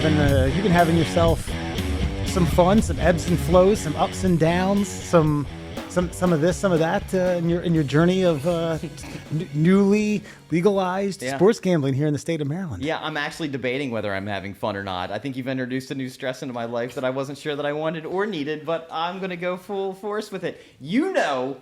having yourself some fun, some ebbs and flows, some ups and downs, some of this, some of that in your journey of newly legalized sports gambling here in the state of Maryland. Yeah, I'm actually debating whether I'm having fun or not. I think you've introduced a new stress into my life that I wasn't sure that I wanted or needed, but I'm going to go full force with it. You know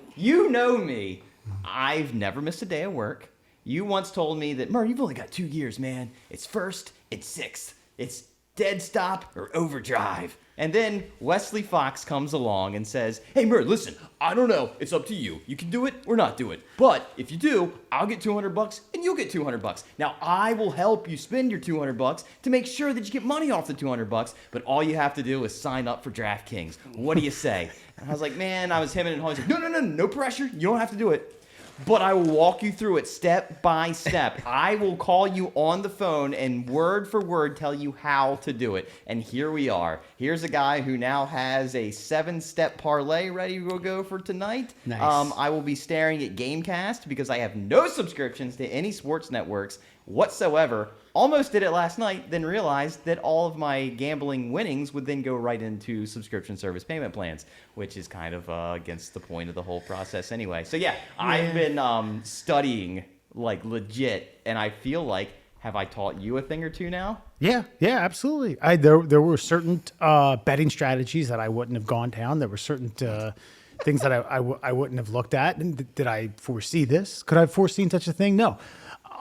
me. I've never missed a day of work. You once told me that, Murr, you've only got 2 gears, man. It's first, it's sixth. It's dead stop or overdrive. And then Wesley Fox comes along and says, hey, Murr, listen, I don't know. It's up to you. You can do it or not do it. But if you do, I'll get $200 and you'll get $200. Now, I will help you spend your $200 to make sure that you get money off the $200, but all you have to do is sign up for DraftKings. What do you say? And I was like, man, I was hemming and hawing. No pressure. You don't have to do it. But I will walk you through it step by step. I will call you on the phone and word for word tell you how to do it. And here we are. Here's a guy who now has a 7-step parlay ready to go for tonight. Nice. I will be staring at Gamecast because I have no subscriptions to any sports networks whatsoever. Almost did it last night, then realized that all of my gambling winnings would then go right into subscription service payment plans, which is kind of against the point of the whole process anyway. So yeah, I've been studying like legit, and I feel like, have I taught you a thing or two now? Yeah, absolutely. There were certain betting strategies that I wouldn't have gone down. There were certain things that I wouldn't have looked at. And did I foresee this? Could I have foreseen such a thing? No.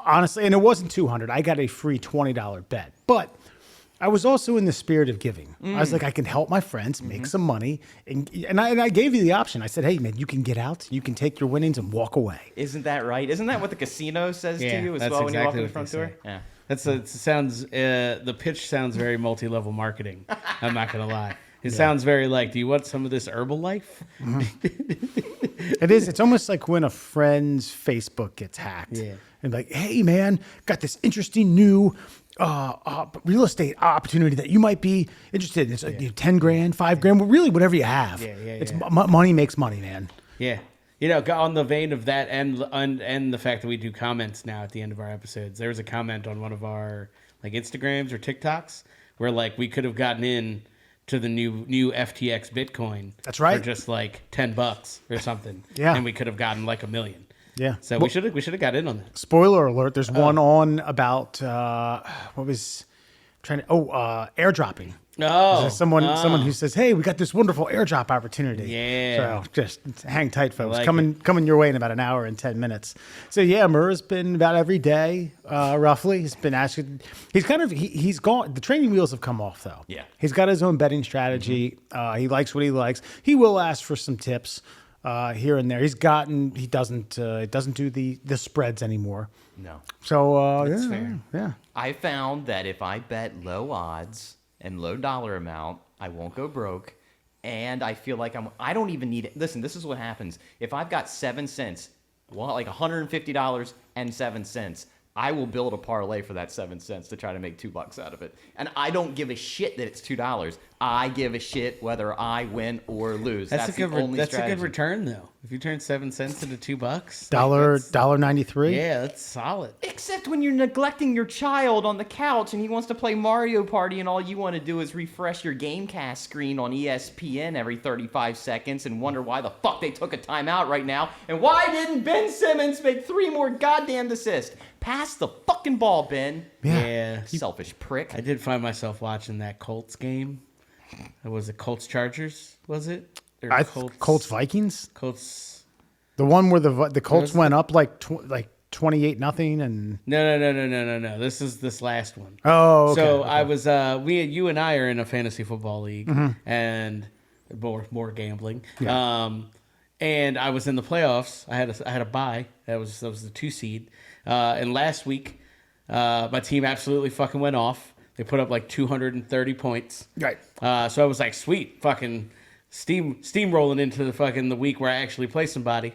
Honestly, and it wasn't $200. I got a free $20 bet. But I was also in the spirit of giving. I was like, I can help my friends make some money. And I gave you the option. I said, hey, man, you can get out. You can take your winnings and walk away. Isn't that right? Isn't that what the casino says to you as well when you walk in the front door? Yeah. The pitch sounds very multi-level marketing. I'm not going to lie. It sounds very like, do you want some of this Herbalife? It is. It's almost like when a friend's Facebook gets hacked. Yeah. And like, hey, man, got this interesting new real estate opportunity that you might be interested in. It's like 10 grand, 5 grand, really whatever you have. It's money makes money, man. Yeah. You know, on the vein of that and the fact that we do comments now at the end of our episodes, there was a comment on one of our like Instagrams or TikToks where like we could have gotten in to the new FTX Bitcoin. That's right. For just like $10 or something. Yeah. And we could have gotten like $1 million. Yeah. So we should have got in on that. Spoiler alert, there's one on about airdropping. Oh. Someone who says, hey, we got this wonderful airdrop opportunity. Yeah. So just hang tight, folks. Like coming your way in about an hour and 10 minutes. So yeah, Murr's been about every day, roughly. He's been asking. He's gone. The training wheels have come off though. Yeah. He's got his own betting strategy. He likes what he likes. He will ask for some tips here and there. He doesn't do the spreads anymore. No. So That's fair. Yeah. I found that if I bet low odds and low dollar amount, I won't go broke. And I feel like I don't even need it. Listen, this is what happens. If I've got 7 cents, well, like $150 and 7 cents, I will build a parlay for that 7 cents to try to make $2 out of it. And I don't give a shit that it's $2. I give a shit whether I win or lose. That's a good return though. If you turn 7 cents into $2, $1.93. Yeah, that's solid. Except when you're neglecting your child on the couch and he wants to play Mario Party and all you want to do is refresh your Gamecast screen on ESPN every 35 seconds and wonder why the fuck they took a timeout right now and why didn't Ben Simmons make 3 more goddamn assists? Pass the fucking ball, Ben. Yeah. Selfish prick. I did find myself watching that Colts game. Was it Colts Chargers? Was it? Or Colts Vikings. Colts. The one where the Colts went up like 28-0 and. No. This is this last one. Oh, okay. So I was you and I are in a fantasy football league and more gambling. Yeah. And I was in the playoffs. I had a bye. That was the 2 seed. And last week, my team absolutely fucking went off. They put up like 230 points. Right. So I was like, sweet, fucking steamrolling into the week where I actually play somebody.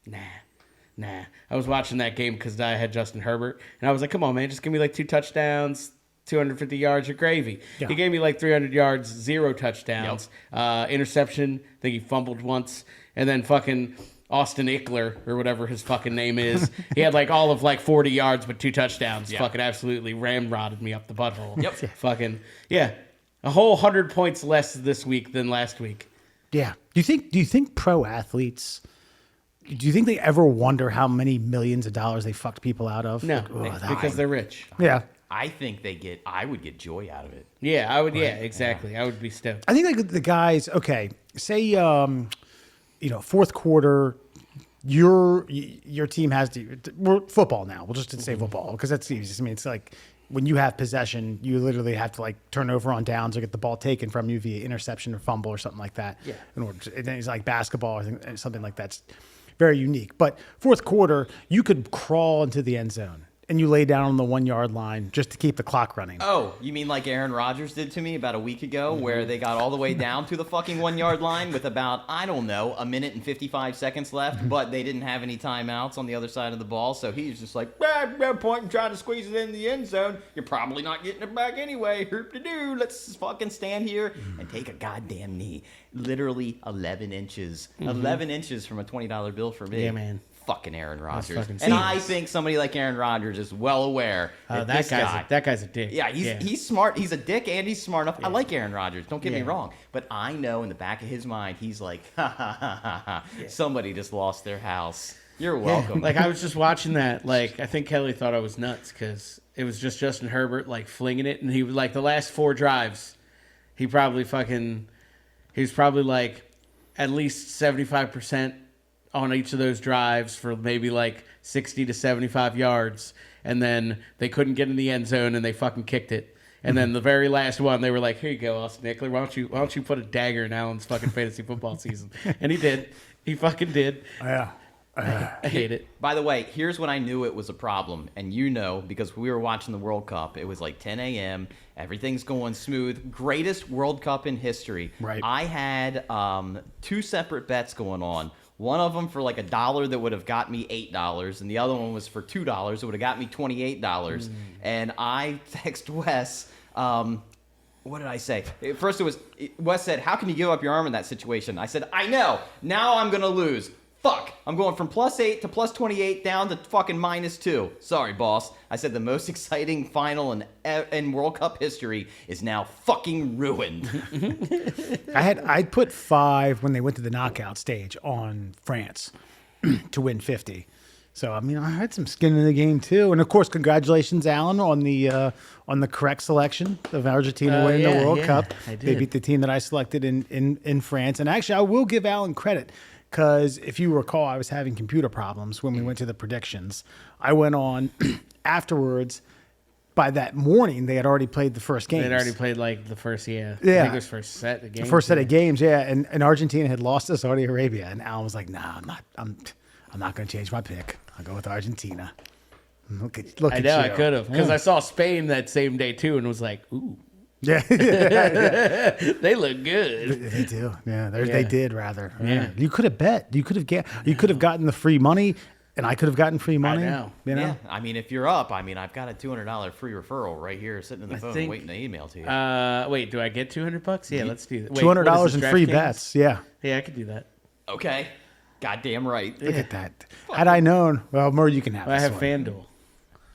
Nah. I was watching that game because I had Justin Herbert, and I was like, come on, man, just give me like 2 touchdowns, 250 yards of gravy. Yeah. He gave me like 300 yards, 0 touchdowns, interception. I think he fumbled once, and then fucking Austin Eckler or whatever his fucking name is. He had like all of like 40 yards but 2 touchdowns. Yeah. Fucking absolutely ramrodded me up the butthole. Yep. Fucking yeah. A whole 100 points less this week than last week. Yeah. Do you think pro athletes? Do you think they ever wonder how many millions of dollars they fucked people out of? No, Like, because they're rich. yeah. I think I would get joy out of it. Yeah, I would. Yeah, exactly. I would be stoked. I think like the guys. Okay, say fourth quarter, your team has to we're football now. We'll just say football because that's easy. I mean, it's like when you have possession, you literally have to like turn over on downs or get the ball taken from you via interception or fumble or something like that. Yeah. In order to, and then it's like basketball or something like that's very unique. But fourth quarter, you could crawl into the end zone and you lay down on the 1 yard line just to keep the clock running. Oh, you mean like Aaron Rodgers did to me about a week ago, where they got all the way down to the fucking 1 yard line with about, I don't know, a minute and 55 seconds left, but they didn't have any timeouts on the other side of the ball, so he's just like, no point in trying to squeeze it in the end zone. You're probably not getting it back anyway. Herp-de-doo. Let's fucking stand here and take a goddamn knee. Literally 11 inches. 11 inches from a $20 bill for me. Yeah, man. Fucking Aaron Rodgers. fucking And serious. I think somebody like Aaron Rodgers is well aware that this guy... that guy's a dick. Yeah, he's smart. He's a dick and he's smart enough. I like Aaron Rodgers. Don't get me wrong. But I know in the back of his mind, he's like, ha, ha, ha, ha, ha. Somebody just lost their house. You're welcome. Like I was just watching that. Like I think Kelly thought I was nuts because it was just Justin Herbert like flinging it, and he was like the last 4 drives, he was probably like at least 75% on each of those drives for maybe like 60 to 75 yards, and then they couldn't get in the end zone and they fucking kicked it. And then the very last one, they were like, "Here you go, Austin Eckler. Why don't you put a dagger in Allen's fucking fantasy football season?" And he did. He fucking did. Yeah. I hate it. By the way, here's when I knew it was a problem. And you know, because we were watching the World Cup. It was like 10 a.m. Everything's going smooth. Greatest World Cup in history. Right. I had 2 separate bets going on. One of them for like $1 that would have got me $8, and the other one was for $2 that would have got me $28. And I text Wes. What did I say? First, Wes said, "How can you give up your arm in that situation?" I said, "I know. Now I'm gonna lose. Fuck. I'm going from +8 to +28 down to fucking -2. Sorry, boss." I said the most exciting final in World Cup history is now fucking ruined. I'd put 5 when they went to the knockout stage on France to win 50. So I mean, I had some skin in the game too, and of course, congratulations, Alan, on the correct selection of Argentina winning the World Cup. I did. They beat the team that I selected in France, and actually, I will give Alan credit. Because if you recall, I was having computer problems when we went to the predictions. I went on afterwards. By that morning, they had already played the first game. They'd already played like the first, I Yeah. think it was first set of games. The first set of games, yeah. And Argentina had lost to Saudi Arabia. And Alan was like, "Nah, I'm not going to change my pick. I'll go with Argentina." Look at I know, you. I could have. Because I saw Spain that same day too and was like, ooh, Yeah, they look good. they do. Yeah, they Yeah. did rather. Yeah. You could have bet. You could have gotten the free money, and I could have gotten free money. know. You know? Yeah, I mean, if you're up, I've got a $200 free referral right here sitting in the phone think- waiting to email to you. Wait, do I get $200? Yeah, let's do that. Wait, $200 in what is free this, DraftKings? bets. Yeah. Yeah, I could do that. Okay. Goddamn right. Look at that. Had I known, well, Murray, you can have I this have one. FanDuel.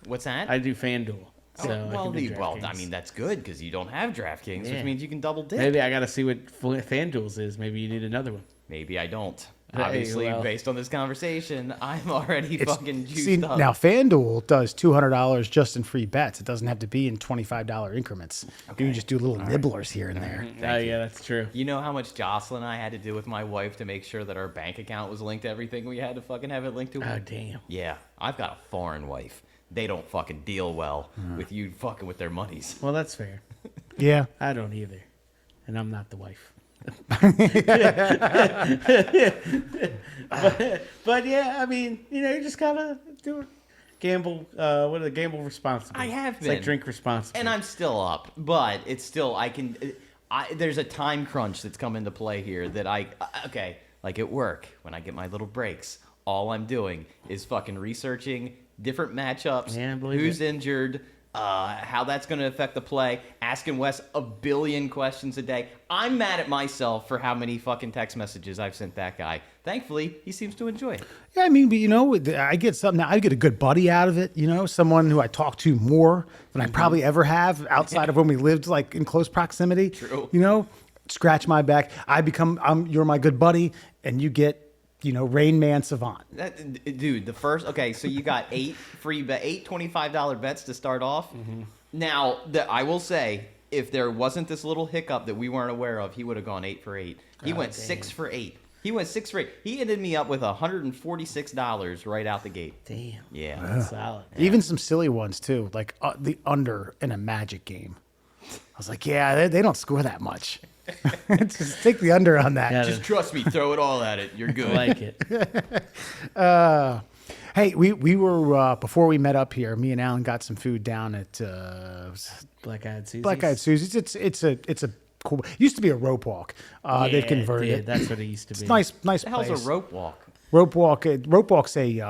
What's that? I do FanDuel. So I well, can do I DraftKings. mean, that's good because you don't have DraftKings, Yeah. which means you can double dip. Maybe I got to see what FanDuel's is. Maybe you need another one. Maybe I don't. Hey, Obviously, well. based on this conversation, I'm already fucking juiced See, up. now FanDuel does $200 just in free bets. It doesn't have to be in $25 increments. You can just do little nibblers here and there. Oh, yeah, that's true. You know how much Jocelyn and I had to do with my wife to make sure that our bank account was linked to everything we had to fucking have it linked to? Oh, damn. Yeah, I've got a foreign wife. They don't fucking deal well with you fucking with their monies. Well, that's fair. Yeah. I don't either. And I'm not the wife. but yeah, I mean, you know, you just gotta do it. Gamble, gamble responsibly. I have It's like been. drink responsibly. And I'm still up, but it's still, there's a time crunch that's come into play here that like at work, when I get my little breaks, all I'm doing is fucking researching different matchups, Yeah, I believe who's it. injured, how that's going to affect the play, asking Wes a billion questions a day. I'm mad at myself for how many fucking text messages I've sent that guy. Thankfully, he seems to enjoy it. Yeah, I mean, but I get something. I get a good buddy out of it. Someone who I talk to more than I probably ever have outside of when we lived like in close proximity. True. Scratch my back. You're my good buddy, and you get, Rain Man Savant. Dude, so you got 8 $25 bets to start off. Mm-hmm. Now, I will say, if there wasn't this little hiccup that we weren't aware of, he would have gone 8 for 8. He went 6 for 8. He went 6 for 8. He ended me up with $146 right out the gate. Damn. Yeah. That's solid. Yeah. Even some silly ones too, like the under in a Magic game. I was like, yeah, they don't score that much. Just take the under on that. Yeah, just trust me, throw it all at it. You're good. I like it. Hey, we were before we met up here. Me and Alan got some food down at Black Eyed Susie's. Black Eyed Susie's. It's a cool. It used to be a rope walk. They've converted it. That's what it used to be. It's nice What the hell's place. a rope walk? Rope walk's a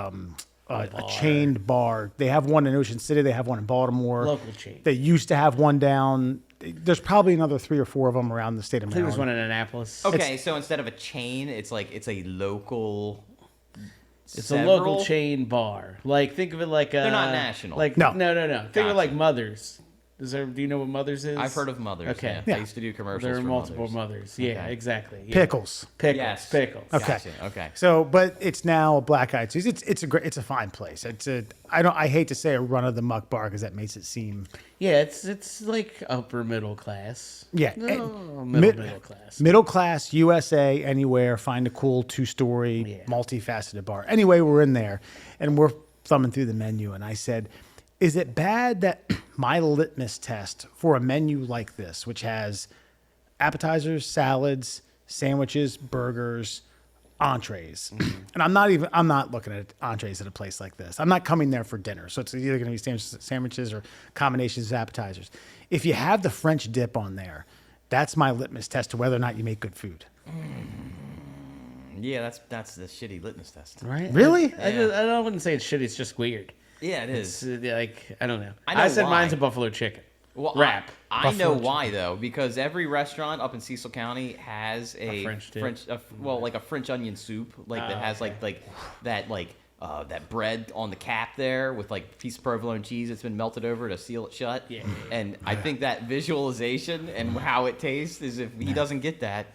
chained bar. They have one in Ocean City. They have one in Baltimore. Local chain. They used to have one down. There's probably another 3 or 4 of them around the state of I think Maryland. there's one in Annapolis. Okay, so instead of a chain, it's a local. It's a local chain bar. Like, think of it like a... They're not national. Like, No. No. Think of Gotcha. it like Mother's. Do you know what Mother's is? I've heard of Mothers. Okay. Yeah. I used to do commercials There are for multiple Mothers. Mothers. Yeah, Okay. exactly. Yeah. Pickles. Yes. Pickles. Okay. Gotcha. Okay. So, but it's now a Black Eyed Susie's. It's a fine place. I hate to say a run of the muck bar because that makes it seem. Yeah, it's like upper middle class. Yeah, No, middle class. Middle class, USA, anywhere, find a cool 2-story, Yeah. multifaceted bar. Anyway, we're in there and we're thumbing through the menu. And I said, is it bad that my litmus test for a menu like this, which has appetizers, salads, sandwiches, burgers, entrees, and I'm not looking at entrees at a place like this. I'm not coming there for dinner. So it's either going to be sandwiches or combinations of appetizers. If you have the French dip on there, that's my litmus test to whether or not you make good food. Yeah, that's the shitty litmus test. Right? Really? I wouldn't say it's shitty. It's just weird. Yeah, it is. It's like, I don't know. I know said why. mine's a buffalo chicken. Well, wrap. I know why though, because every restaurant up in Cecil County has a French dip. like a French onion soup, that has that bread on the cap there with like a piece of provolone cheese that's been melted over to seal it shut. Yeah. And I think that visualization and how it tastes is if he doesn't get that,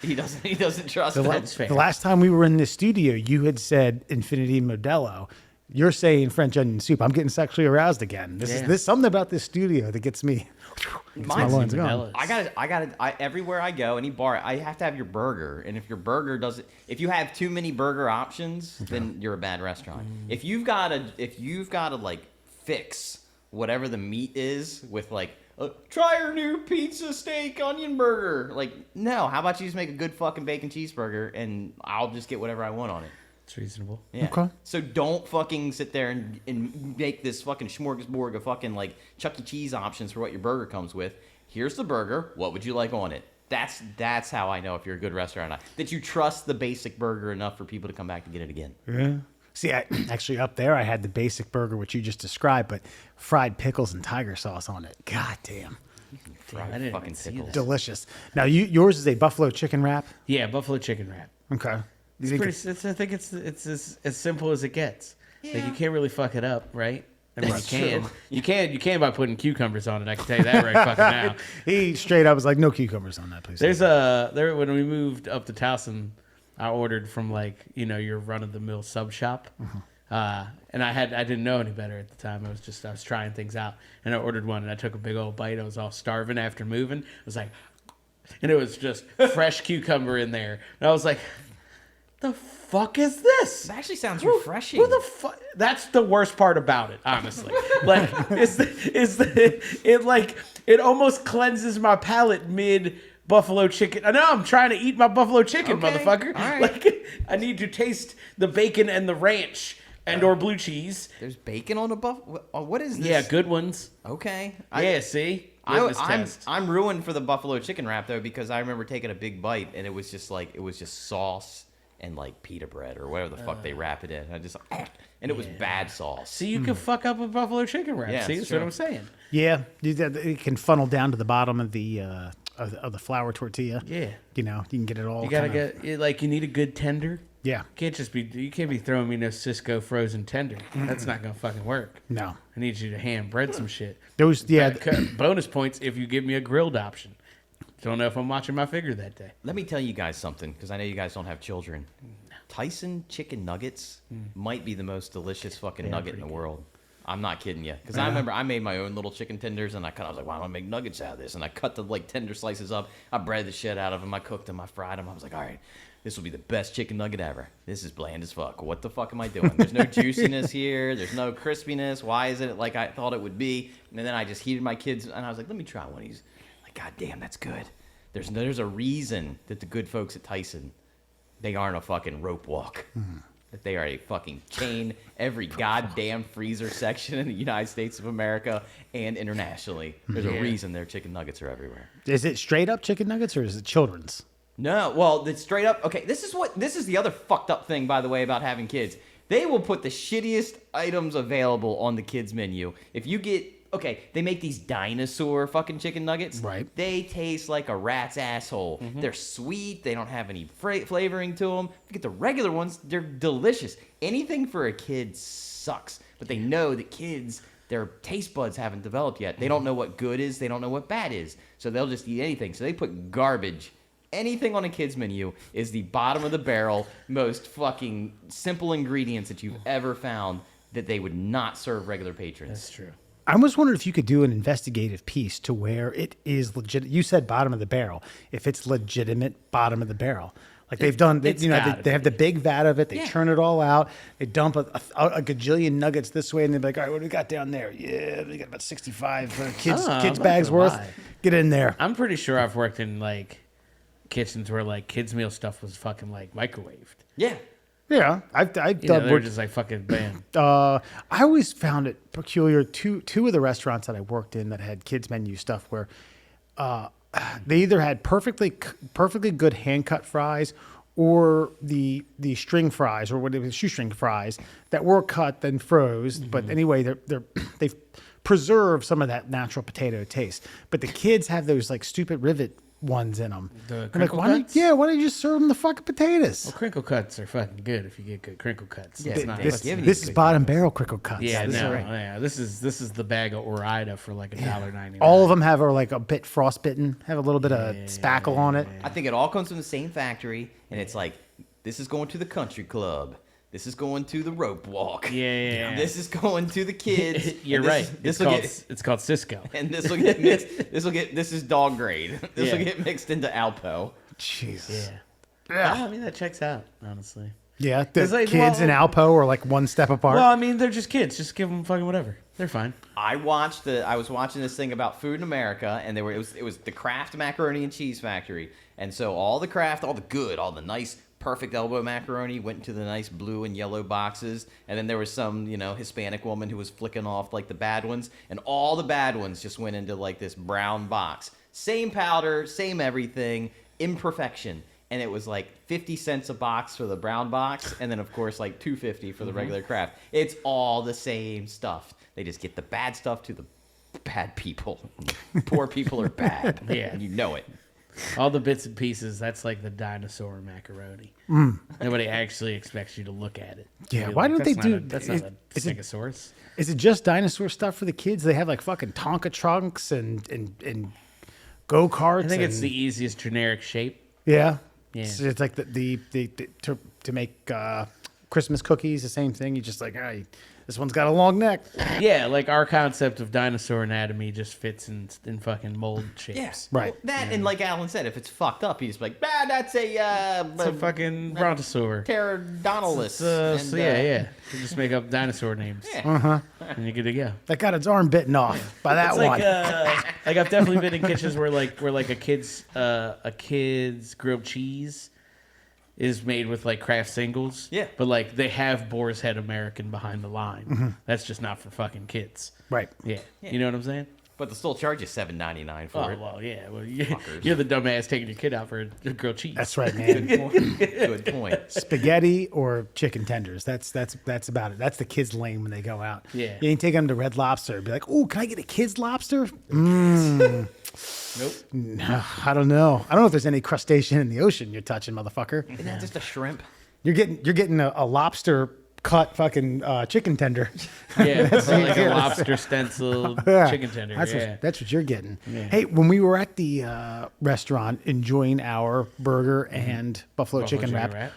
he doesn't trust That's that. fair. The last time we were in this studio, you had said Infinity Modelo. You're saying French onion soup. I'm getting sexually aroused again. This something about this studio that gets me. My loins going. Everywhere I go, any bar, I have to have your burger. And if your burger doesn't, if you have too many burger options, then you're a bad restaurant. If you've got to like fix whatever the meat is with like, try our new pizza steak onion burger. Like, no, how about you just make a good fucking bacon cheeseburger and I'll just get whatever I want on it. It's reasonable. Yeah. Okay. So don't fucking sit there and make this fucking smorgasbord of fucking like Chuck E. Cheese options for what your burger comes with. Here's the burger. What would you like on it? That's how I know if you're a good restaurant or not. That you trust the basic burger enough for people to come back to get it again. Yeah. See, actually up there, I had the basic burger, which you just described, but fried pickles and tiger sauce on it. God damn. I didn't fucking even see pickles. that. Delicious. Now, yours is a buffalo chicken wrap? Yeah, buffalo chicken wrap. Okay. I think it's as simple as it gets. Like, you can't really fuck it up, right? I mean, That's you can by putting cucumbers on it. I can tell you that right fucking now. He straight up was like, no cucumbers on that, please. When we moved up to Towson, I ordered from your run of the mill sub shop, and I didn't know any better at the time. I was trying things out, and I ordered one, and I took a big old bite. I was all starving after moving. I was like, and it was just fresh cucumber in there, and I was like, the fuck is this? It actually sounds refreshing. Who the fuck? That's the worst part about it, honestly. It almost cleanses my palate mid buffalo chicken. I know I'm trying to eat my buffalo chicken, Okay, motherfucker. all right. I need to taste the bacon and the ranch or blue cheese. There's bacon on a buffalo. What is this? Yeah, good ones. Okay. See? I'm ruined for the buffalo chicken wrap though because I remember taking a big bite and it was just sauce and like pita bread or whatever the fuck they wrap it in. and it was bad sauce. See, you could fuck up a buffalo chicken wrap. Yeah, See, it's that's what true. I'm saying. Yeah, it can funnel down to the bottom of the of the flour tortilla. Yeah. You know, you can get it all. You gotta kind of- get like you need a good tender. Yeah. You can't be throwing me no Cisco frozen tender. That's not gonna fucking work. No. I need you to hand bread some shit. Those. Yeah. Bonus points if you give me a grilled option. Don't know if I'm watching my figure that day. Let me tell you guys something, because I know you guys don't have children. Tyson chicken nuggets might be the most delicious fucking nugget in the world. I'm not kidding you, because I remember I made my own little chicken tenders, and I was like, "Why don't I make nuggets out of this?" And I cut the like tender slices up. I breaded the shit out of them. I cooked them. I fried them. I was like, "All right, this will be the best chicken nugget ever. This is bland as fuck. What the fuck am I doing? There's no juiciness here. There's no crispiness. Why isn't it like I thought it would be?" And then I just heated my kids, and I was like, "Let me try one of these." Like, God damn, that's good. There's a reason that the good folks at Tyson, they aren't a fucking rope walk. That they are a fucking chain every goddamn freezer section in the United States of America and internationally. There's a reason their chicken nuggets are everywhere. Is it straight up chicken nuggets or is it children's? No, well, it's straight up. Okay, this is the other fucked up thing, by the way, about having kids. They will put the shittiest items available on the kids menu. If you get, okay, they make these dinosaur fucking chicken nuggets. Right. They taste like a rat's asshole. They're sweet. They don't have any flavoring to them. If you get the regular ones, they're delicious. Anything for a kid sucks. But they know that kids, their taste buds haven't developed yet. They don't know what good is. They don't know what bad is. So they'll just eat anything. So they put garbage. Anything on a kid's menu is the bottom of the barrel, most fucking simple ingredients that you've ever found that they would not serve regular patrons. That's true. I was wondering if you could do an investigative piece to where it is legit. You said bottom of the barrel. If it's legitimate bottom of the barrel, like they've done, it's you know, gotta they have the big vat of it. They Yeah. churn it all out. They dump a gajillion nuggets this way, and they're like, "All right, what do we got down there? Yeah, we got about 65 kids I'm kids not bags gonna worth. lie. Get in there." I'm pretty sure I've worked in like kitchens where like kids meal stuff was fucking like microwaved. Yeah. Yeah, I've You know, done they were work. just like fucking bam. I always found it peculiar. Two of the restaurants that I worked in that had kids menu stuff where they either had perfectly good hand cut fries or the string fries or whatever, shoestring fries that were cut then froze. But anyway, they've preserved some of that natural potato taste. But the kids have those like stupid rivet ones in them. The I'm like, crinkle why don't cuts? why don't you just serve them the fucking potatoes? Well, crinkle cuts are fucking good if you get good crinkle cuts. Yeah, It's not, they This, give you this is good bottom barrel crinkle cuts. yeah, This is no, right. yeah. This is the bag of Ore-Ida for like $1.99. All of them are like a bit frostbitten, have a little bit of spackle on it. I think it all comes from the same factory, and it's like, this is going to the country club. This is going to the rope walk. Yeah. This is going to the kids. You're and right. This will get, It's called Cisco. and this will get mixed. This is dog grade. This will Yeah. get mixed into Alpo. Jesus. Yeah. I mean, that checks out, honestly. Yeah, the It's like, kids and Alpo are like one step apart. Well, I mean, they're just kids. Just give them fucking whatever. They're fine. I was watching this thing about food in America, and it was the Kraft Macaroni and Cheese Factory, and so all the Kraft, all the nice, perfect elbow macaroni went into the nice blue and yellow boxes, and then there was some Hispanic woman who was flicking off like the bad ones, and all the bad ones just went into like this brown box. Same powder, same everything, imperfection. And it was like 50 cents a box for the brown box, and then of course like $2.50 for the regular Kraft. It's all the same stuff. They just get the bad stuff to the bad people. Poor people are bad. Yeah. And you know it. All the bits and pieces, that's like the dinosaur macaroni. Nobody actually expects you to look at it. Yeah, Be why don't "That's they not do- a- That's is- not a is it- stegosaurus." Is it just dinosaur stuff for the kids? They have like fucking Tonka trunks and go karts. I think it's and- the easiest generic shape. yeah. Yeah. So it's like the to make Christmas cookies, the same thing. You just like, hey, this one's got a long neck. Yeah, like our concept of dinosaur anatomy just fits in fucking mold shapes. Yes. Right. Well, that and like Alan said, if it's fucked up, you just be like, that's a It's a fucking brontosaur. pterodontalus. So yeah. You just make up dinosaur names. Yeah. And you're good to go. That got its arm bitten off by that It's one. like I've definitely been in kitchens where a kid's grilled cheese is made with like Kraft singles. Yeah. But like they have Boar's Head American behind the line. That's just not for fucking kids. Right. Yeah. You know what I'm saying? But they'll still charge you $7.99 for Oh, it. well, yeah. Well, you're the dumbass taking your kid out for a grilled cheese. That's right, man. Good point. Spaghetti or chicken tenders. That's about it. That's the kids' lane when they go out. Yeah. You ain't taking them to Red Lobster. Be like, oh, can I get a kid's lobster? Nope. No, I don't know. I don't know if there's any crustacean in the ocean you're touching, motherfucker. Isn't that just a shrimp? You're getting a lobster cut fucking chicken tender. Yeah, it's like a lobster stencil chicken tender. That's what you're getting. Yeah. Hey, when we were at the restaurant enjoying our burger and buffalo chicken wrap,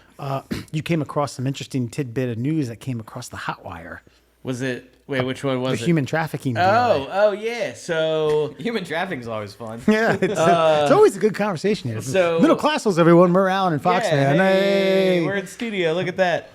you came across some interesting tidbit of news that came across the hot wire. Was it? Wait, which one was the it? Human trafficking. Oh, yeah. So Human trafficking is always fun. yeah, it's always a good conversation here. So middle class, everyone. We're Allen and Fox, man. Hey, we're in studio. Look at that.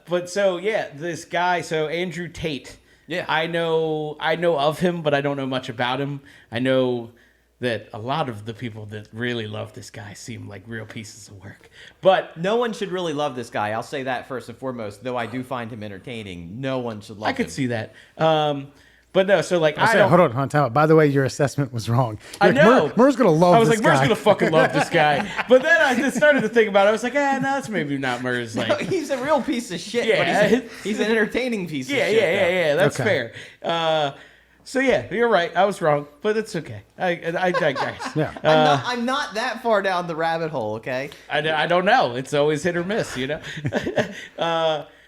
But so yeah, this guy. So Andrew Tate. Yeah, I know of him, but I don't know much about him. I know that a lot of the people that really love this guy seem like real pieces of work. But no one should really love this guy. I'll say that first and foremost. Though I do find him entertaining, no one should love him. I could see that. But no, so like hold on, time out. By the way, your assessment was wrong. I know. Murr's gonna love. I was this like, guy. Murr's gonna fucking love this guy. But then I just started to think about it. I was like, no, that's maybe not Mur's. Like, No, he's a real piece of shit. Yeah. But he's an entertaining piece of shit. Yeah. That's Okay. fair. So yeah, you're right. I was wrong, but it's okay. I digress. Yeah. I'm not that far down the rabbit hole. Okay. I don't know. It's always hit or miss, you know.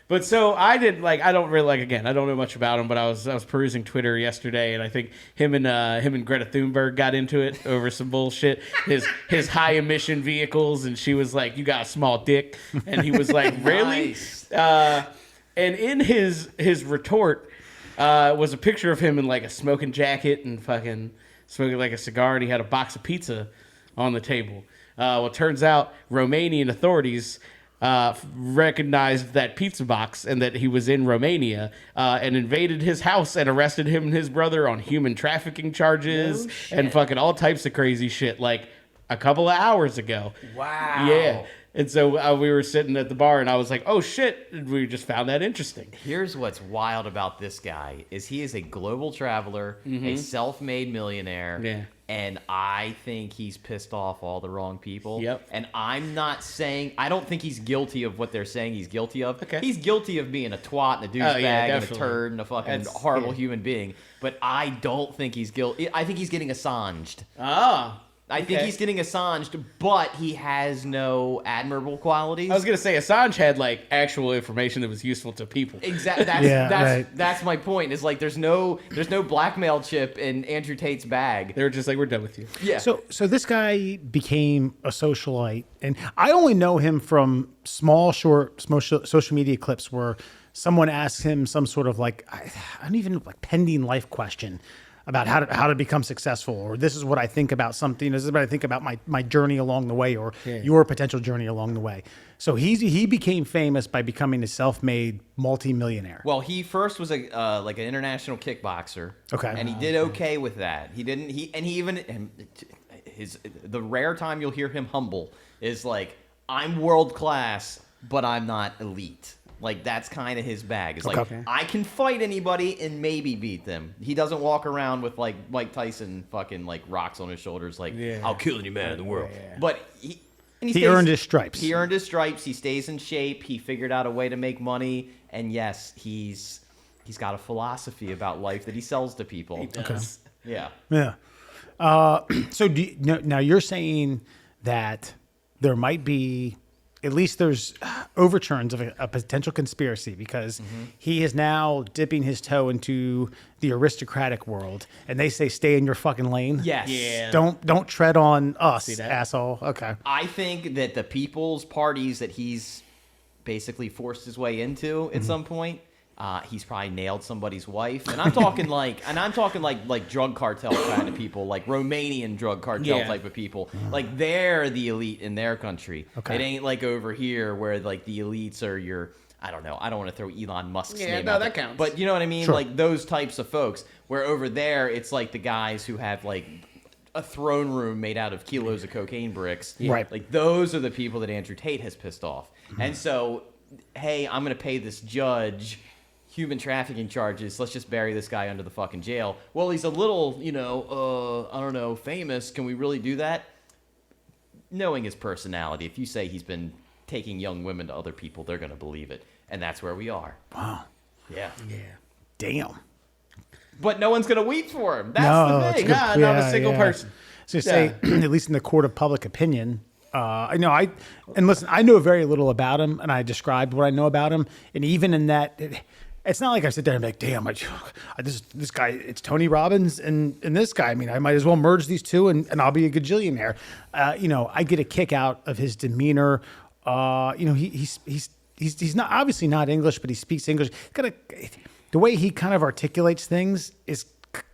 But so I don't really again. I don't know much about him, but I was perusing Twitter yesterday, and I think him and Greta Thunberg got into it over some bullshit. His high emission vehicles, and she was like, "You got a small dick," and he was like, "Really?" Nice. And in his retort was a picture of him in like a smoking jacket and fucking smoking like a cigar, and he had a box of pizza on the table. Well, it turns out Romanian authorities recognized that pizza box and that he was in Romania and invaded his house and arrested him and his brother on human trafficking charges and fucking all types of crazy shit like a couple of hours ago. Wow. Yeah. And so we were sitting at the bar, and I was like, "Oh shit!" And we just found that interesting. Here's what's wild about this guy is he is a global traveler, a self-made millionaire, Yeah. and I think he's pissed off all the wrong people. Yep. And I'm not saying I don't think he's guilty of what they're saying he's guilty of. Okay. He's guilty of being a twat and a douchebag and a turd and a fucking horrible human being. But I don't think he's guilty. I think he's getting Assanged. Ah. I think he's getting Assanged, but he has no admirable qualities. I was gonna say Assange had like actual information that was useful to people. Exactly. That's my point. Is like there's no blackmail chip in Andrew Tate's bag. They were just like, "We're done with you." Yeah. So this guy became a socialite, and I only know him from small, short social media clips where someone asks him some sort of like I don't even know, like pending life question about how to become successful, or this is what I think about something. This is what I think about my journey along the way, or your potential journey along the way. So he became famous by becoming a self-made multimillionaire. Well, he first was like an international kickboxer. Okay. And he did okay with that. The rare time you'll hear him humble is like, I'm world class, but I'm not elite. Like, that's kind of his bag. It's like, I can fight anybody and maybe beat them. He doesn't walk around with, like, Mike Tyson fucking, like, rocks on his shoulders, like, I'll kill any man in the world. Yeah. But he earned his stripes. He earned his stripes. He stays in shape. He figured out a way to make money. And, yes, he's got a philosophy about life that he sells to people. He does. Yeah. Yeah. So now you're saying that there might be, at least there's overturns of a potential conspiracy because he is now dipping his toe into the aristocratic world, and they say stay in your fucking lane. Yes. Yeah. Don't tread on us, asshole. Okay. I think that the people's parties that he's basically forced his way into at some point, he's probably nailed somebody's wife, and I'm talking like drug cartel kind of people, like Romanian drug cartel type of people. Like they're the elite in their country. Okay. It ain't like over here where like the elites are your. I don't know. I don't want to throw Elon Musk's name out. That counts. But you know what I mean? Sure. Like those types of folks. Where over there, it's like the guys who have like a throne room made out of kilos of cocaine bricks. Right. Like those are the people that Andrew Tate has pissed off. And so, hey, I'm going to pay this judge human trafficking charges. Let's just bury this guy under the fucking jail. Well, he's a little, I don't know, famous. Can we really do that? Knowing his personality, if you say he's been taking young women to other people, they're going to believe it. And that's where we are. Wow. Yeah. Damn. But no one's going to weep for him. That's No, the it's thing. good. Not a single person. So to say, at least in the court of public opinion, listen, I know very little about him, and I described what I know about him, and even in that, it's not like I sit there and be like, damn, this guy, it's Tony Robbins and this guy. I mean, I might as well merge these two, and I'll be a gajillionaire. I get a kick out of his demeanor. He's not obviously not English, but he speaks English. The way he kind of articulates things is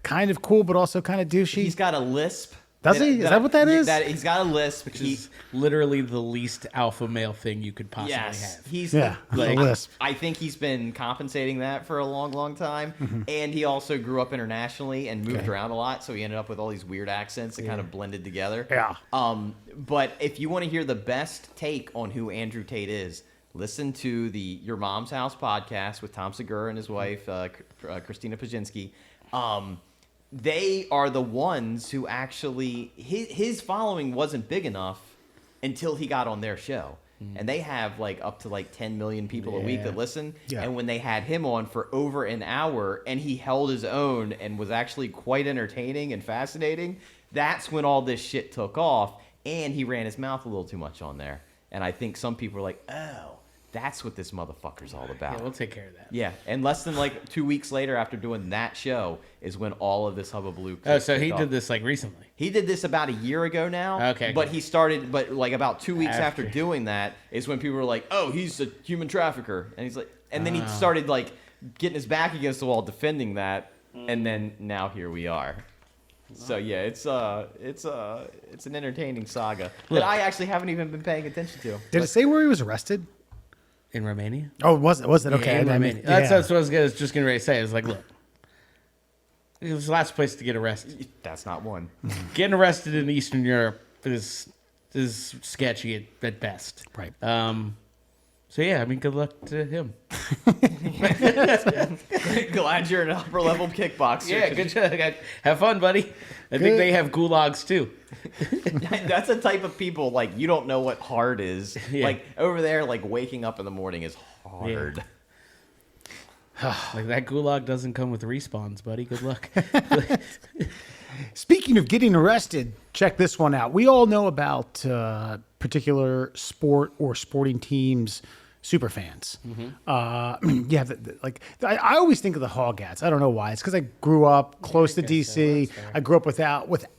kind of cool, but also kind of douchey. He's got a lisp. Does he? Is that what that is? He's got a lisp. Which is literally the least alpha male thing you could possibly Yes, have. he's a lisp. I think he's been compensating that for a long, long time, and he also grew up internationally and moved around a lot, so he ended up with all these weird accents that kind of blended together. Yeah. But if you want to hear the best take on who Andrew Tate is, listen to the Your Mom's House podcast with Tom Segura and his wife, Christina Pajinski. They are the ones who actually his following wasn't big enough until he got on their show. And they have up to 10 million people a week that listen. Yeah. And when they had him on for over an hour and he held his own and was actually quite entertaining and fascinating, that's when all this shit took off, and he ran his mouth a little too much on there. And I think some people were like, oh, that's what this motherfucker's all about. Yeah, we'll take care of that. Yeah, and less than 2 weeks later after doing that show is when all of this hullabaloo. Oh, so he did this recently? He did this about a year ago now. Okay. But he started, about 2 weeks after doing that is when people were like, oh, he's a human trafficker. And he's like, and then he started getting his back against the wall defending that. And then now here we are. So yeah, it's an entertaining saga that I actually haven't even been paying attention to. Did it say where he was arrested? In Romania? Oh, was it? Okay. Yeah, in Romania. That's what I was just going to say. It's like, look, it was the last place to get arrested. That's not one. Getting arrested in Eastern Europe is sketchy at best. Right. So yeah, good luck to him. Glad you're an upper level kickboxer. Yeah, good job. Have fun, buddy. I think they have gulags too. That's the type of people you don't know what hard is. Yeah. Over there, waking up in the morning is hard. Yeah. That gulag doesn't come with respawns, buddy. Good luck. Speaking of getting arrested, check this one out. We all know about particular sport or sporting teams super fans. I always think of the Hoggats. I don't know why. It's because I grew up close to DC. I grew up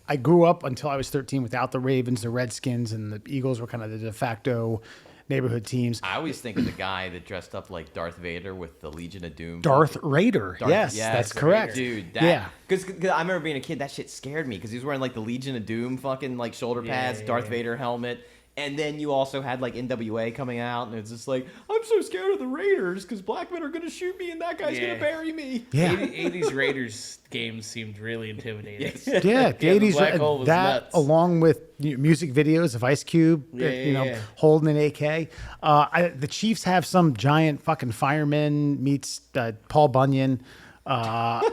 I grew up until I was 13 without the Ravens, the Redskins, and the Eagles were kind of the de facto neighborhood teams. I always think of the guy that dressed up like Darth Vader with the Legion of Doom. Darth Raider. Yes, that's correct. Dude, yeah. Because I remember being a kid, that shit scared me because he was wearing the Legion of Doom fucking shoulder pads, Darth Vader helmet. And then you also had NWA coming out, and it's just I'm so scared of the Raiders because black men are going to shoot me and that guy's going to bury me. Yeah. 80s Raiders games seemed really intimidating. Yeah, the 80s, Black Hole was that nuts. along with music videos of Ice Cube, holding an AK. The Chiefs have some giant fucking fireman meets Paul Bunyan. Are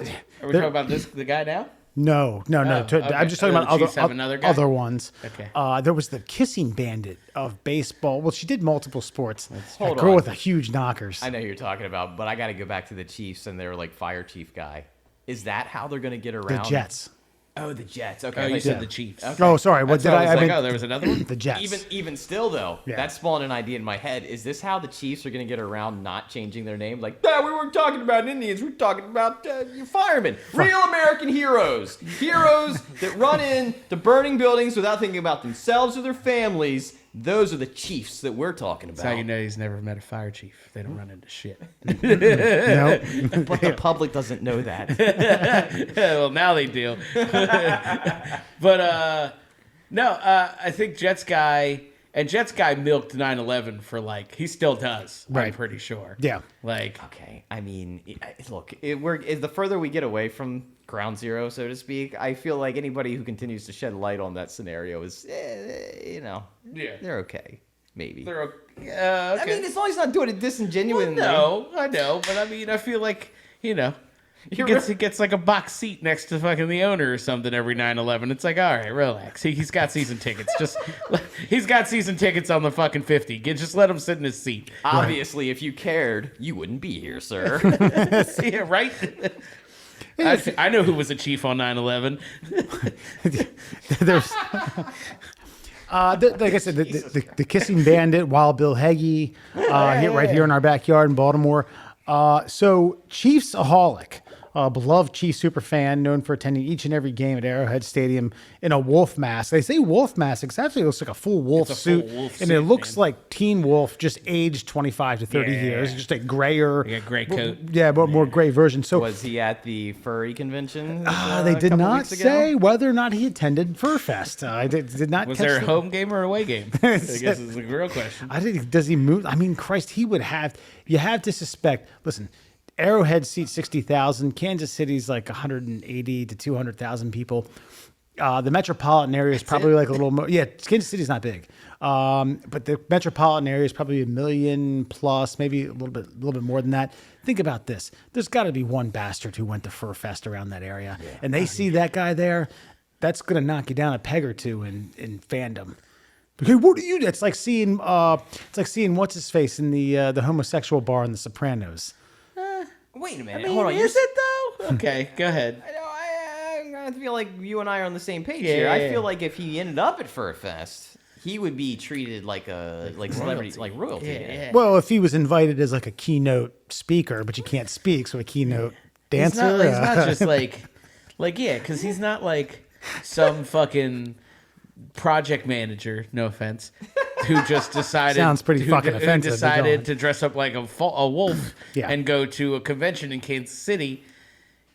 we talking about the guy now? No. Okay. I'm just talking about other ones. Okay. There was the Kissing Bandit of baseball. Well, she did multiple sports. Hold a girl on. with a huge knockers. I know who you're talking about, but I got to go back to the Chiefs and their fire chief guy. Is that how they're going to get around? The Jets. Oh, the Jets. Okay. Oh, you said the Chiefs. Okay. Oh, sorry. What did I mean? Oh, there was another one? The Jets. Even still, though, Yeah. that spawned an idea in my head. Is this how the Chiefs are going to get around not changing their name? We weren't talking about Indians. We were talking about your firemen. Real American heroes. Heroes that run into burning buildings without thinking about themselves or their families. Those are the Chiefs that we're talking about. That's how you know he's never met a fire chief. They don't run into shit. No. But the public doesn't know that. Well, now they do. But I think Jets guy milked 9/11 for he still does. Right. I'm pretty sure. Yeah. Okay, I mean, look, the further we get away from ground zero, so to speak, I feel like anybody who continues to shed light on that scenario is, Yeah. they're okay. maybe. Yeah, okay. I mean, as long as he's not doing it disingenuously. No, I know, but I mean, I feel like, he gets like a box seat next to fucking the owner or something every 9/11. It's like, all right, relax. He's got season tickets. He's got season tickets on the fucking 50. Just let him sit in his seat. Obviously, if you cared, you wouldn't be here, sir. Yeah, right? I know who was a chief on 9/11. There's, like I said, the Kissing Bandit, Wild Bill Heggie, right here in our backyard in Baltimore. So Chiefsaholic, a beloved Chiefs superfan known for attending each and every game at Arrowhead Stadium in a wolf mask. They say wolf mask. It actually looks like a full wolf suit. And it looks like Teen Wolf, just aged 25 to 30 years. Just a grayer. Yeah, gray coat. Yeah, but more gray version. So Was he at the furry convention? they did not say whether or not he attended Furfest. I did not Was catch there a the- home game or away game? I guess is the real question. I think, does he move? I mean, Christ, he would have. You have to suspect. Listen, Arrowhead seats 60,000. Kansas City's like 180 to 200,000 people. The metropolitan area is probably like a little more. Yeah, Kansas City's not big, but the metropolitan area is probably 1 million plus, maybe a little bit more than that. Think about this. There's got to be one bastard who went to Furfest around that area, and they see that guy there. That's gonna knock you down a peg or two in fandom. Because what do you? It's like seeing what's his face in the homosexual bar in The Sopranos. Wait a minute. I mean, Hold on. is it though? Okay, go ahead. I feel like you and I are on the same page here. I feel like if he ended up at Furfest, he would be treated like celebrity, like royalty. Yeah. Well, if he was invited as like a keynote speaker, but you can't speak, so a keynote dancer. He's not just because he's not like some fucking project manager. No offense. Who just decided? Sounds pretty fucking offensive. Who decided to dress up like a wolf Yeah. and go to a convention in Kansas City.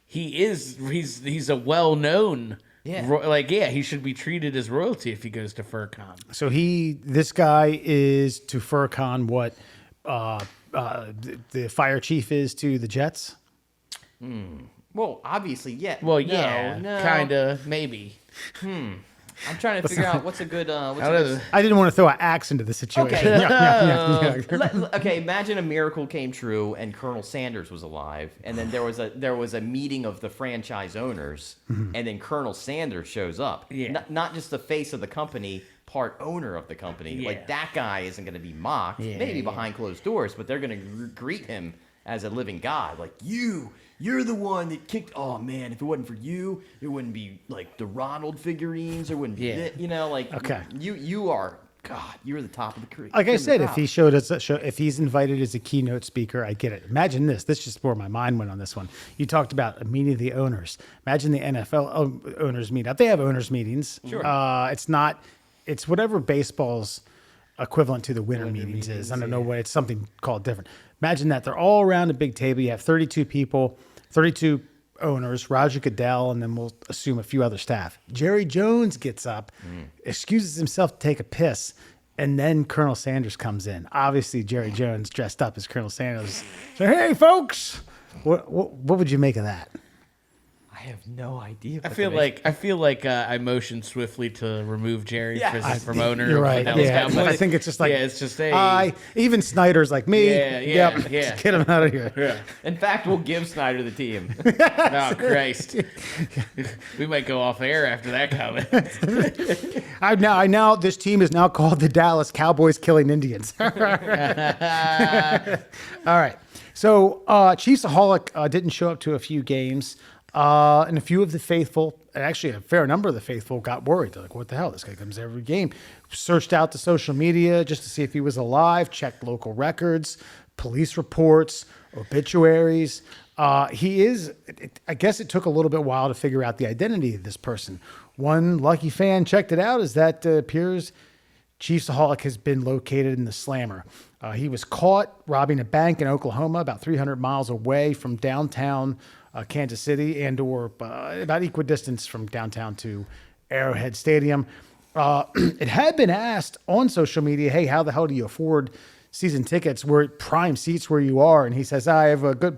He's a well-known. Yeah. He should be treated as royalty if he goes to FurCon. So this guy is to FurCon what the fire chief is to the Jets. Well, obviously, yeah. Well, no. kinda, maybe. I'm trying to figure out what's a good. I didn't want to throw an axe into the situation. Okay. Okay, imagine a miracle came true and Colonel Sanders was alive, and then there was a meeting of the franchise owners, and then Colonel Sanders shows up. Yeah. Not just the face of the company, part owner of the company. Yeah. Like that guy isn't going to be mocked, maybe behind closed doors, but they're going to greet him as a living god. Like you're the one that kicked. Oh man, if it wasn't for you, it wouldn't be like the Ronald figurines. There wouldn't be, Okay. You are God. You're the top of the creek. Like I said, if he showed us, if he's invited as a keynote speaker, I get it. Imagine this. This just where my mind went on this one. You talked about a meeting of the owners. Imagine the NFL owners meet up. They have owners meetings. Sure. It's whatever baseball's equivalent to the winter meetings is. I don't know what it's something called different. Imagine that they're all around a big table. You have 32 people, 32 owners, Roger Goodell, and then we'll assume a few other staff. Jerry Jones gets up, excuses himself to take a piss, and then Colonel Sanders comes in. Obviously, Jerry Jones dressed up as Colonel Sanders. So, hey, folks, what would you make of that? I have no idea. I feel like I motioned swiftly to remove Jerry from owner. You're right. of the Dallas Cowboys. I think it's just like it's just a even Snyder's like me. Yeah. Just get him out of here. Yeah. In fact, we'll give Snyder the team. Oh Christ, we might go off air after that comment. I now this team is now called the Dallas Cowboys Killing Indians. All right. So Chiefsaholic didn't show up to a few games. And a few of the faithful, and actually a fair number of the faithful, got worried. They're like, what the hell? This guy comes every game. Searched out the social media just to see if he was alive, checked local records, police reports, obituaries. He is, I guess it took a little bit while to figure out the identity of this person. One lucky fan checked it out, as that appears Chiefsaholic has been located in the Slammer. He was caught robbing a bank in Oklahoma, about 300 miles away from downtown Kansas City, and or about equidistance from downtown to Arrowhead Stadium. It had been asked on social media, hey, how the hell do you afford season tickets? We're at prime seats where you are. And he says, I have a good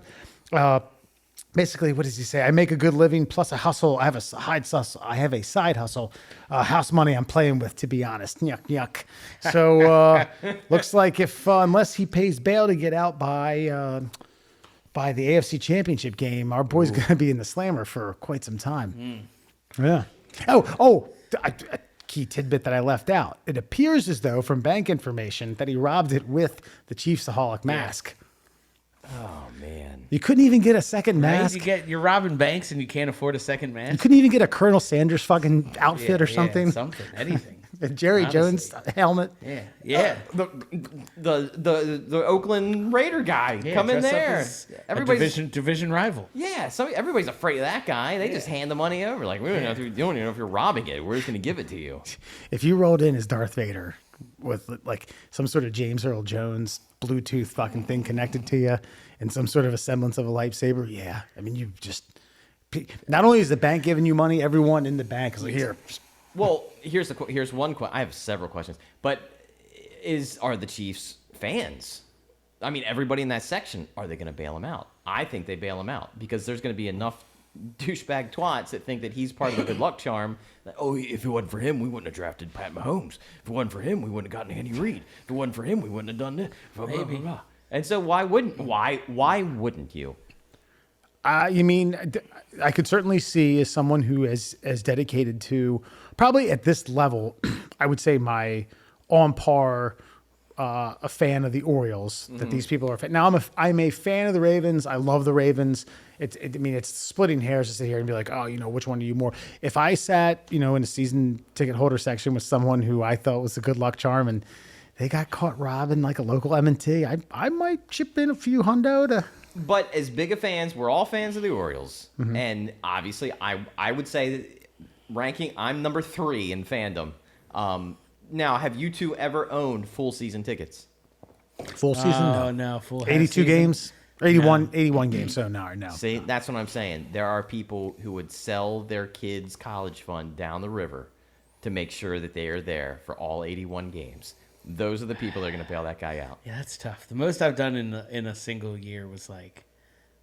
basically, what does he say? I make a good living plus a hustle. I have a side hustle. I have a side hustle. House money I'm playing with, to be honest. Yuck, yuck. So looks like if unless he pays bail to get out by the AFC Championship game, our boy's going to be in the slammer for quite some time. Yeah. A key tidbit that I left out. It appears as though, from bank information, that he robbed it with the Chiefsaholic mask. Oh man. You couldn't even get a second mask. You're robbing banks and you can't afford a second You mask. couldn't even get a Colonel Sanders fucking outfit or something. Anything. A Jerry Honestly. Jones helmet. Yeah. The Oakland Raider guy come in dress up there. as a Everybody's division rival. yeah. Everybody's afraid of that guy. They just hand the money over. Like we don't know if you don't even know if you're robbing it. We're just gonna give it to you. If you rolled in as Darth Vader with like some sort of James Earl Jones Bluetooth fucking thing connected to you and some sort of a semblance of a lightsaber, yeah. I mean, you just not only is the bank giving you money, everyone in the bank is like, here. Well, here's one question. I have several questions, but are the Chiefs fans? I mean, everybody in that section, are they going to bail him out? I think they bail him out because there's going to be enough douchebag twats that think that he's part of the good luck charm. That, oh, if it wasn't for him, we wouldn't have drafted Pat Mahomes. If it wasn't for him, we wouldn't have gotten Andy Reid. If it wasn't for him, we wouldn't have done this. Maybe. And so why wouldn't you? You mean, I could certainly see as someone who is as dedicated to, probably at this level, I would say my on par, a fan of the Orioles, that these people are. Now I'm a fan of the Ravens. I love the Ravens. It's splitting hairs to sit here and be like, oh, which one do you more? If I sat, in a season ticket holder section with someone who I thought was a good luck charm and they got caught robbing like a local M&T, I might chip in a few hundo to. But as big a fans, we're all fans of the Orioles, and obviously, I would say that ranking, I'm number 3 in fandom. Now, have you two ever owned full season tickets? Full season? Oh, no. Full 82 season? games? 81 games, so no. See, that's what I'm saying. There are people who would sell their kids' college fund down the river to make sure that they are there for all 81 games. Those are the people that are going to bail that guy out. Yeah, that's tough. The most I've done in a single year was like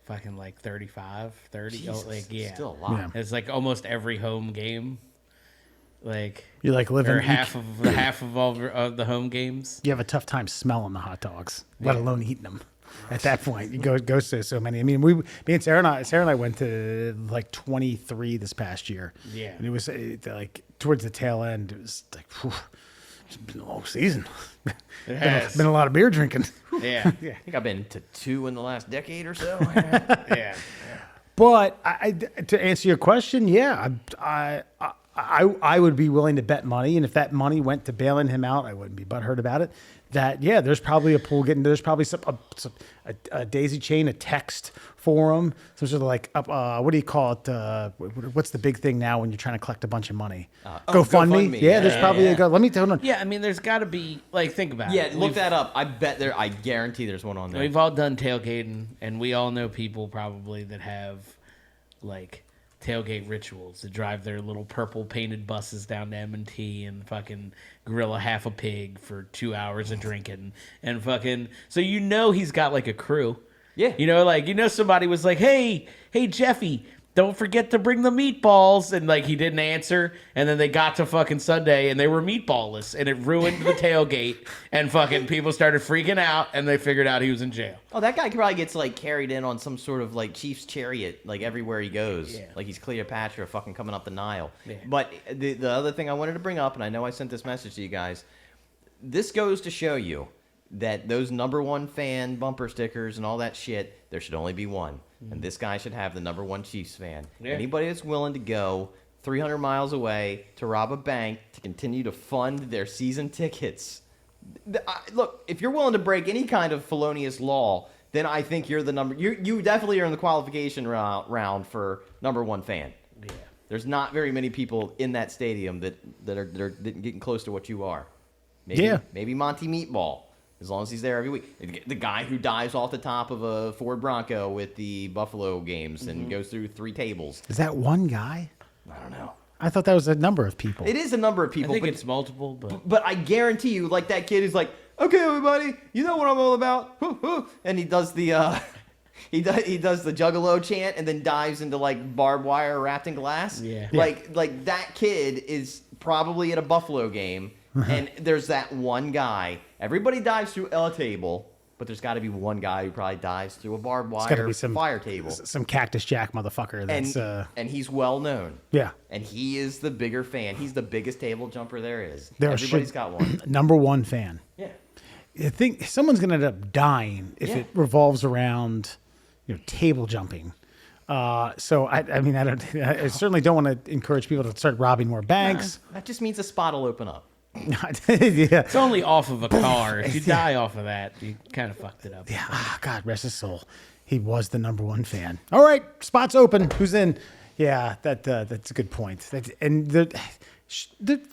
fucking like 35, 30. Jesus, yeah. still a lot. Yeah. It's like almost every home game. Like You like living or half of all of the home games. You have a tough time smelling the hot dogs, let alone eating them. At that point, you go to so many. I mean, me and Sarah and I went to like 23 this past year. Yeah. And it was like towards the tail end. It was like, whew, it's been a long season. It has. Been a lot of beer drinking. Yeah. I think I've been to 2 in the last decade or so. Yeah. But to answer your question, yeah, I would be willing to bet money, and if that money went to bailing him out, I wouldn't be butthurt about it. That there's probably a pool getting. There's probably a daisy chain, a text forum, some sort of like what do you call it? What's the big thing now when you're trying to collect a bunch of money? GoFundMe. Yeah, there's probably a go. Let me tell you. Yeah, I mean, there's got to be like think about it. Yeah, look that up. I guarantee there's one on there. We've all done tailgating, and we all know people probably that have like tailgate rituals that drive their little purple painted buses down to M&T and fucking grill a half a pig for 2 hours of drinking and fucking. So he's got like a crew. Yeah. Somebody was like, hey Jeffy, don't forget to bring the meatballs, and like he didn't answer, and then they got to fucking Sunday and they were meatballless, and it ruined the tailgate, and fucking people started freaking out, and they figured out he was in jail. Oh, that guy probably gets like carried in on some sort of like Chief's chariot, like everywhere he goes. Yeah. Like he's Cleopatra fucking coming up the Nile. Yeah. But the other thing I wanted to bring up, and I know I sent this message to you guys, this goes to show you that those number 1 fan bumper stickers and all that shit, there should only be one. And this guy should have the number 1 Chiefs fan. Yeah. Anybody that's willing to go 300 miles away to rob a bank to continue to fund their season tickets. Look, if you're willing to break any kind of felonious law, then I think you're the number. You definitely are in the qualification round for number 1 fan. Yeah. There's not very many people in that stadium that are getting close to what you are. Maybe Monty Meatball, as long as he's there every week. The guy who dives off the top of a Ford Bronco with the Buffalo games and goes through 3 tables. Is that one guy? I don't know. I thought that was a number of people. It is a number of I people. think but it's multiple, But I guarantee you, like that kid is like, okay, everybody, you know what I'm all about. And he does the He does the Juggalo chant and then dives into like barbed wire wrapped in glass. Yeah. Like that kid is probably at a Buffalo game, and there's that one guy. Everybody dives through a table, but there's got to be one guy who probably dives through a barbed wire fire table. Some Cactus Jack motherfucker. That's and he's well known. Yeah. And he is the bigger fan. He's the biggest table jumper there is. There Everybody's got one. Number one fan. Yeah. I think someone's going to end up dying if it revolves around, table jumping. So I mean, I certainly don't want to encourage people to start robbing more banks. That just means a spot will open up. Yeah. It's only off of a car. If you die off of that, you kind of fucked it up. Yeah. Oh, God, rest his soul. He was the number one fan. All right, spots open. Who's in? Yeah, that's a good point.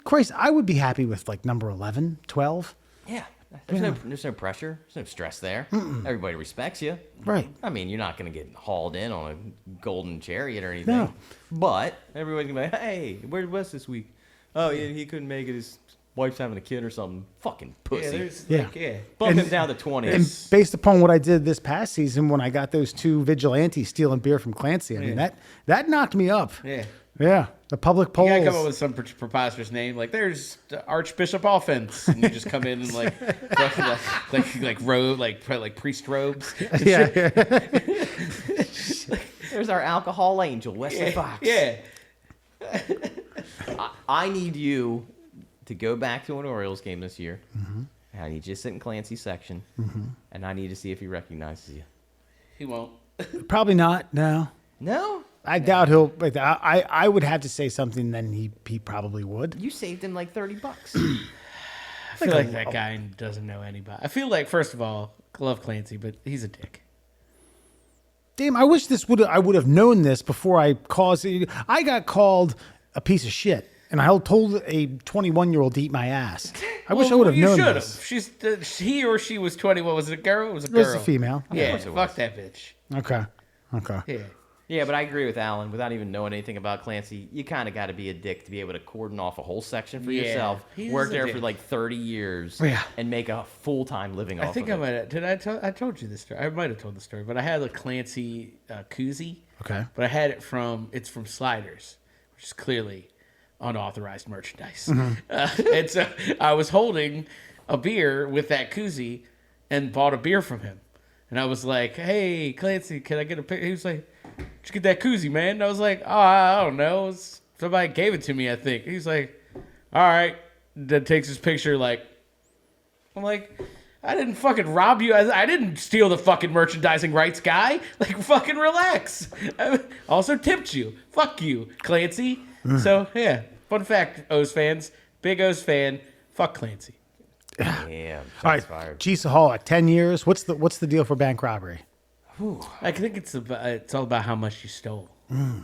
Christ, I would be happy with like number 11, 12. Yeah. There's no pressure. There's no stress there. Everybody respects you. Right. I mean, you're not going to get hauled in on a golden chariot or anything. No. But everybody's going to be like, hey, where's Wes this week? Oh, yeah, he couldn't make it. His wife's having a kid or something. Fucking pussy. Bump him down to 20. And based upon what I did this past season when I got those two vigilantes stealing beer from Clancy, I mean, that knocked me up. Yeah. Yeah. The public polls. You gotta come up with some preposterous name, like there's Archbishop Offense, and you just come in and like robe, like priest robes. Yeah. There's our alcohol angel, Wesley Fox. Yeah. I need you to go back to an Orioles game this year. And I need you to sit in Clancy's section, and I need to see if he recognizes you. He won't. Probably not. No. No? I doubt he'll. I would have to say something, then he probably would. You saved him like $30. I feel like that guy doesn't know anybody. I feel like, first of all, I love Clancy, but he's a dick. Damn, I wish I would have known this before I caused. I got called a piece of shit, and I told a 21-year-old to eat my ass. I wish I would have known this. He or she was 20. What was it? A girl? It was a girl. It was a female. Yeah, fuck that bitch. Okay. Yeah. Yeah, but I agree with Alan. Without even knowing anything about Clancy, you kind of got to be a dick to be able to cordon off a whole section for yourself, work there for like 30 years, and make a full-time living off of it. I think I might have. I told you this story. I might have told the story, but I had a Clancy koozie. Okay. But I had it from Sliders, which is clearly unauthorized merchandise. And so I was holding a beer with that koozie and bought a beer from him. And I was like, hey, Clancy, can I get a picture? He was like, did you get that koozie, man? And I was like, oh, I don't know. Somebody gave it to me, I think. He's like, all right. Then takes his picture like, I'm like, I didn't fucking rob you. I didn't steal the fucking merchandising rights, guy. Like, fucking relax. I also tipped you. Fuck you, Clancy. So, yeah. Fun fact, O's fans. Big O's fan. Fuck Clancy. Damn. All right, Chiefsaholic, 10 years. What's the deal for bank robbery? I think it's all about how much you stole.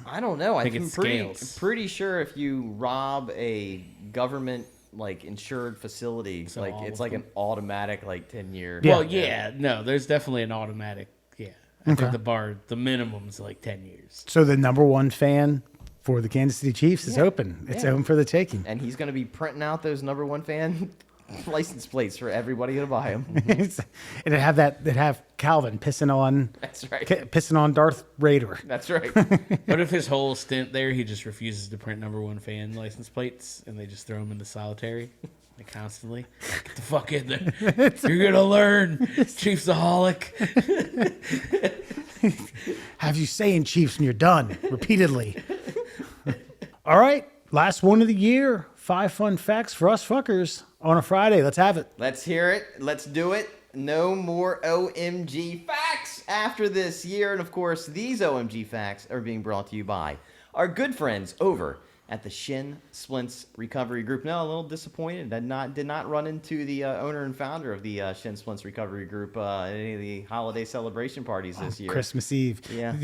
I don't know. I think I'm it pretty sure if you rob a government like insured facility, So like it's like an automatic like 10-year. Yeah. Well, yeah, no, there's definitely an automatic. Yeah, I think the minimum's like 10 years. So the number one fan for the Kansas City Chiefs is open. It's open for the taking. And he's going to be printing out those number one fan license plates for everybody to buy them. And it'd have Calvin pissing on. That's right. Pissing on Darth Raider. That's right. What if his whole stint there, he just refuses to print number one fan license plates, and they just throw him into solitary, like constantly? Get the fuck in there! You're gonna learn, Chiefsaholic. Have you saying Chiefs when you're done repeatedly? All right, last one of the year. 5 fun facts for us fuckers on a Friday. Let's have it. Let's hear it. Let's do it. No more OMG facts after this year. And of course, these OMG facts are being brought to you by our good friends over at the Shin Splints Recovery Group. Now, a little disappointed. Did not run into the owner and founder of the Shin Splints Recovery Group at any of the holiday celebration parties this year. Christmas Eve. Yeah.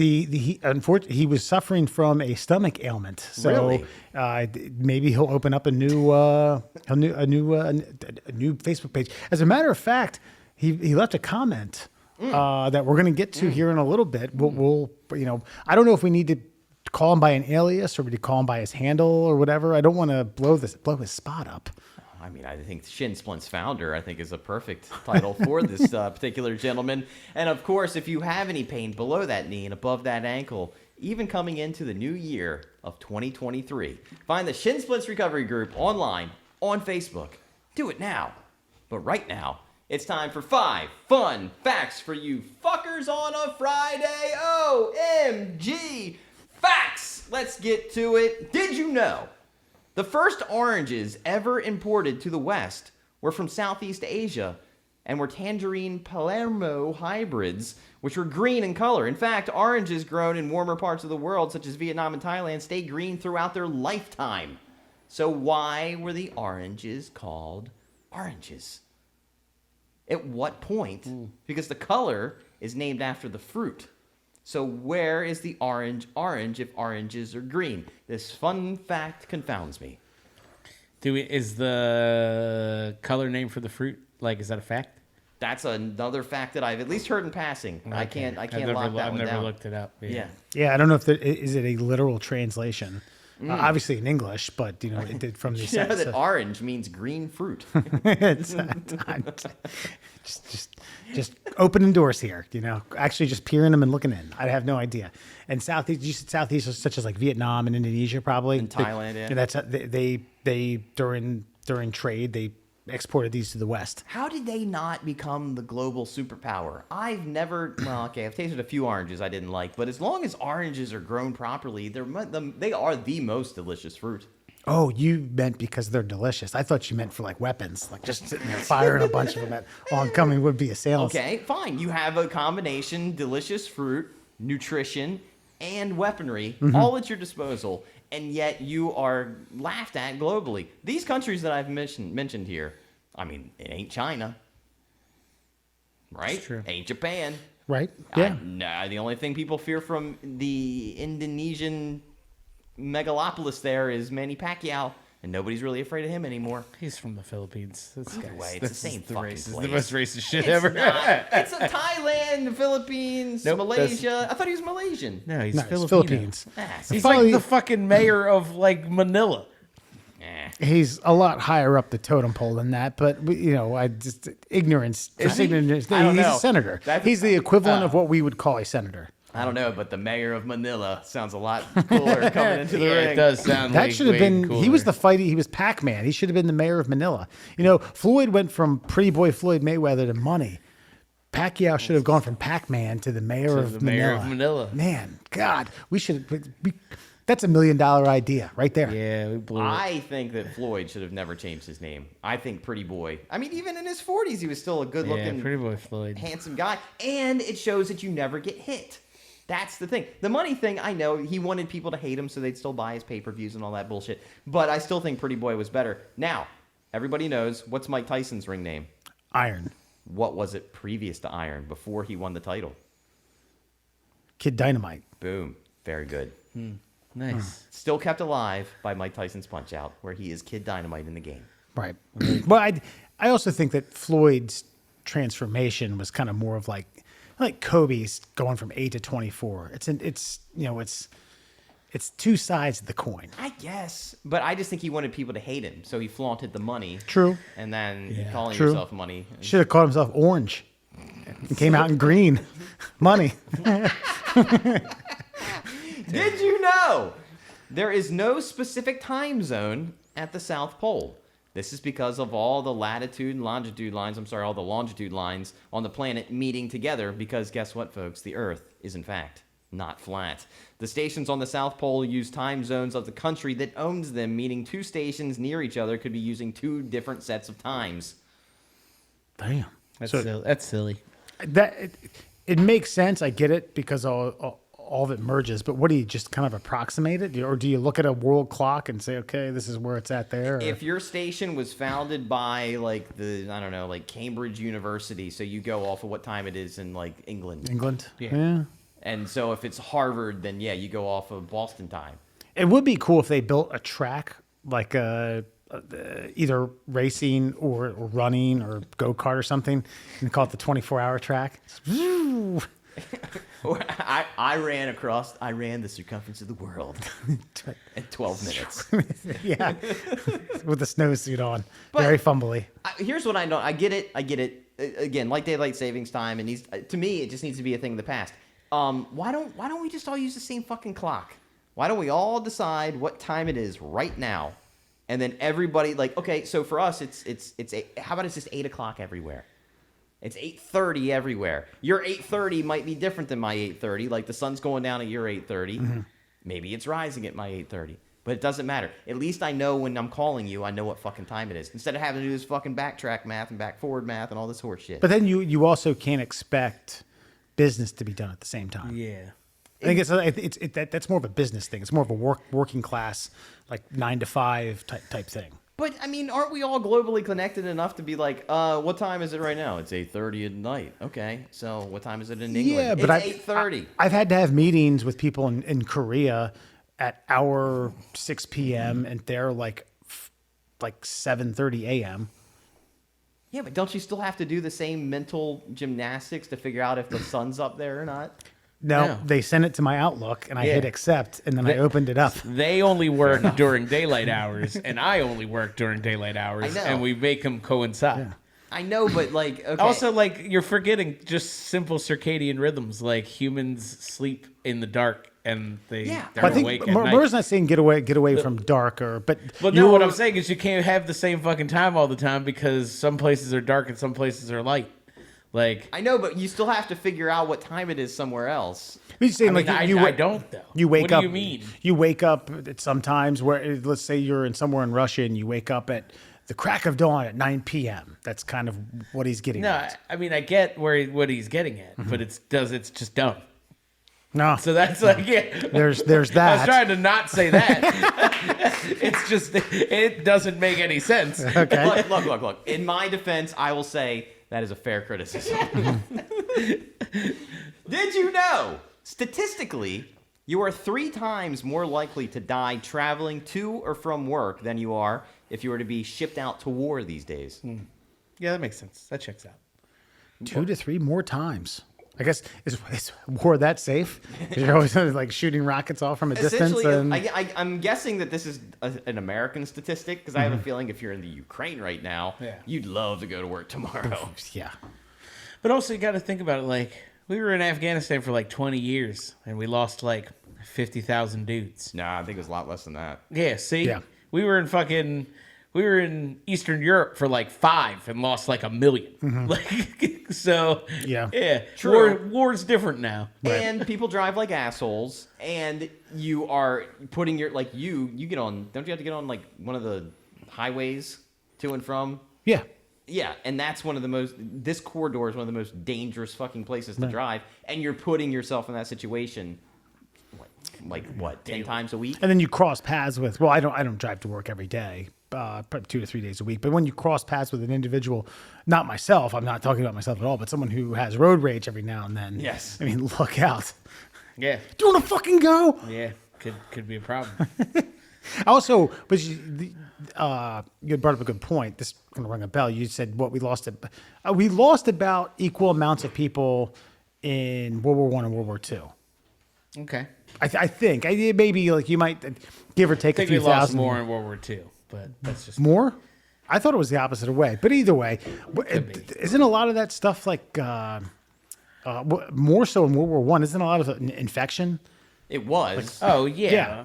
Unfortunately, he was suffering from a stomach ailment. So Really? Maybe he'll open up a new Facebook page. As a matter of fact, he left a comment that we're going to get to here in a little bit. We'll I don't know if we need to call him by an alias or we could call him by his handle or whatever. I don't want to blow his spot up. I mean, I think Shin Splint's founder, I think, is a perfect title for this particular gentleman. And of course, if you have any pain below that knee and above that ankle, even coming into the new year of 2023, find the Shin Splints Recovery Group online on Facebook. Do it now. But right now, it's time for 5 fun facts for you fuckers on a Friday. OMG facts! Let's get to it. Did you know the first oranges ever imported to the West were from Southeast Asia and were tangerine Palermo hybrids, which were green in color? In fact, oranges grown in warmer parts of the world, such as Vietnam and Thailand, stay green throughout their lifetime. So why were the oranges called oranges? At what point? Because the color is named after the fruit. So where is the orange if oranges are green? This fun fact confounds me. Is the color name for the fruit, like, is that a fact? That's another fact that I've at least heard in passing. Okay. I can't lock that I've one never down. looked it up. Yeah. Yeah, I don't know if is it a literal translation. Obviously in English, but it did from the You know that orange means green fruit. it's, just opening doors here. Actually just peering them and looking in. I have no idea. And Southeast, you said Southeast, such as like Vietnam and Indonesia, probably, And Thailand, yeah. And that's they during trade they exported these to the West. How did they not become the global superpower? I've tasted a few oranges I didn't like, but as long as oranges are grown properly, they are the most delicious fruit. Oh, you meant because they're delicious. I thought you meant for like weapons, like just sitting there firing a bunch of them at oncoming would-be assailants. Okay, fine. You have a combination, delicious fruit, nutrition, and weaponry, all at your disposal, and yet you are laughed at globally. These countries that I've mentioned here, I mean, it ain't China, right? It's true. Ain't Japan. Right? Yeah. The only thing people fear from the Indonesian megalopolis there is Manny Pacquiao, and nobody's really afraid of him anymore. He's from the Philippines. Either way, it's the same fucking place. The most racist shit It's ever. not. It's Thailand, the Philippines, Nope, Malaysia. I thought he was Malaysian. No, he's No, it's Filipino. Philippines. He's Finally- like the fucking mayor of like Manila. He's a lot higher up the totem pole than that, but ignorance. Just ignorance. I don't He's know. a senator. That's- He's the equivalent of what we would call a senator. I don't know, but the mayor of Manila sounds a lot cooler coming into the Yeah, ring. it does sound That like should have way been. cooler. He was the fighty. He was Pac-Man. He should have been the mayor of Manila. Floyd went from Pretty Boy Floyd Mayweather to money. Pacquiao should have gone from Pac-Man to the mayor of the mayor Manila. of Manila. Man, God, we should. That's $1 million idea right there. Yeah, we blew it. I think that Floyd should have never changed his name. I think Pretty Boy. I mean, even in his 40s, he was still a good-looking, Yeah, Pretty Boy Floyd. handsome guy. And it shows that you never get hit. That's the thing. The money thing, I know he wanted people to hate him so they'd still buy his pay-per-views and all that bullshit. But I still think Pretty Boy was better. Now, everybody knows, what's Mike Tyson's ring name? Iron What was it previous to Iron, before he won the title? Kid Dynamite. Boom. Very good. Nice. Still kept alive by Mike Tyson's Punch-Out, where he is Kid Dynamite in the game. Right. But I also think that Floyd's transformation was kind of more of like Kobe's going from 8 to 24. It's two sides of the coin. I guess. But I just think he wanted people to hate him, so he flaunted the money. True. And then Yeah. calling True. yourself money. Should have called himself Orange. He came out in green. Money. Did you know there is no specific time zone at the South Pole? This is because of all the latitude and longitude lines, all the longitude lines on the planet meeting together, because guess what, folks? The Earth is, in fact, not flat. The stations on the South Pole use time zones of the country that owns them, meaning two stations near each other could be using two different sets of times. Damn. That's So silly. That's silly. it makes sense. I get it because all of it merges. But what do you just kind of approximate it, or do you look at a world clock and say, okay, this is where it's at there? Or? If your station was founded by Cambridge University, so you go off of what time it is in England. England, Yeah. And so if it's Harvard, then yeah, you go off of Boston time. It would be cool if they built a track like either racing or running or go-kart or something and call it the 24-hour track. I ran the circumference of the world in 12 minutes. Yeah, with the snowsuit on, But- very fumbly. Here's what I know. I get it. Again, like daylight savings time, and to me, it just needs to be a thing of the past. Why don't we just all use the same fucking clock? Why don't we all decide what time it is right now, and then everybody okay. So for us, it's how about it's just 8 o'clock everywhere? It's 8:30 everywhere. Your 8:30 might be different than my 8:30. Like the sun's going down at your 8:30. Mm-hmm. Maybe it's rising at my 8:30. But it doesn't matter. At least I know when I'm calling you, I know what fucking time it is. Instead of having to do this fucking backtrack math and back forward math and all this horse shit. But then you also can't expect business to be done at the same time. Yeah. I think that's more of a business thing. It's more of a working class, like 9 to 5 type thing. But I mean, aren't we all globally connected enough to be like, what time is it right now? It's 8:30 at night. Okay, so what time is it in England? Yeah, but it's 8:30. I've had to have meetings with people in Korea at our 6 p.m. and they're like 7:30 a.m. Yeah, but don't you still have to do the same mental gymnastics to figure out if the sun's up there or not? No, they sent it to my Outlook, and I hit accept, and then I opened it up. They only work during daylight hours, and I only work during daylight hours, I know. and we make them coincide. Yeah. I know, but like, okay. Also, like, you're forgetting just simple circadian rhythms. Like, humans sleep in the dark, and they're I think awake at night. Murr's not saying get away from darker, but no, what I'm saying is you can't have the same fucking time all the time because some places are dark and some places are light. Like, I know, but you still have to figure out what time it is somewhere else. He's saying I don't though. You wake what up. Do you mean? You wake up at sometimes where, let's say you're somewhere in Russia and you wake up at the crack of dawn at 9 p.m. That's kind of what he's getting No, at. I mean I get what he's getting at, but it's just dumb. No, So that's like there's I was that. trying to not say that. It's just it doesn't make any sense. Okay. Look. In my defense, I will say that is a fair criticism. Did you know, statistically, you are 3 times more likely to die traveling to or from work than you are if you were to be shipped out to war these days? Yeah, that makes sense. That checks out. 2 to 3 more times. I guess is war that safe? 'Cause you're always like shooting rockets off from a distance. Essentially, And I'm guessing that this is an American statistic because I have a feeling if you're in the Ukraine right now, you'd love to go to work tomorrow. yeah, But also, you got to think about it. Like, we were in Afghanistan for like 20 years, and we lost like 50,000 dudes. Nah, I think it was a lot less than that. Yeah, see? Yeah. We were in Eastern Europe for like 5 and lost like 1 million. Like, so, Yeah. True. War's different now. And people drive like assholes, and you are putting your you get on. Don't you have to get on like one of the highways to and from? yeah. Yeah, and that's one of the most. This corridor is one of the most dangerous fucking places to drive, and you're putting yourself in that situation. Like what? 10 times a week? And then you cross paths with. Well, I don't drive to work every day. Probably 2 to 3 days a week. But when you cross paths with an individual, not myself, I'm not talking about myself at all, but someone who has road rage every now and then. Yes. I mean, look out. Yeah. Do you want to fucking go? Yeah. Could be a problem. Also, but you brought up a good point. This is going to ring a bell. You said what we lost. We lost about equal amounts of people in World War I and World War II. Okay. I think maybe like you might give or take I think a few we lost thousand more in World War II, but that's just more. I thought it was the opposite way, but either way, isn't a lot of that stuff like more so in World War I? Isn't a lot of infection? It was. Oh yeah.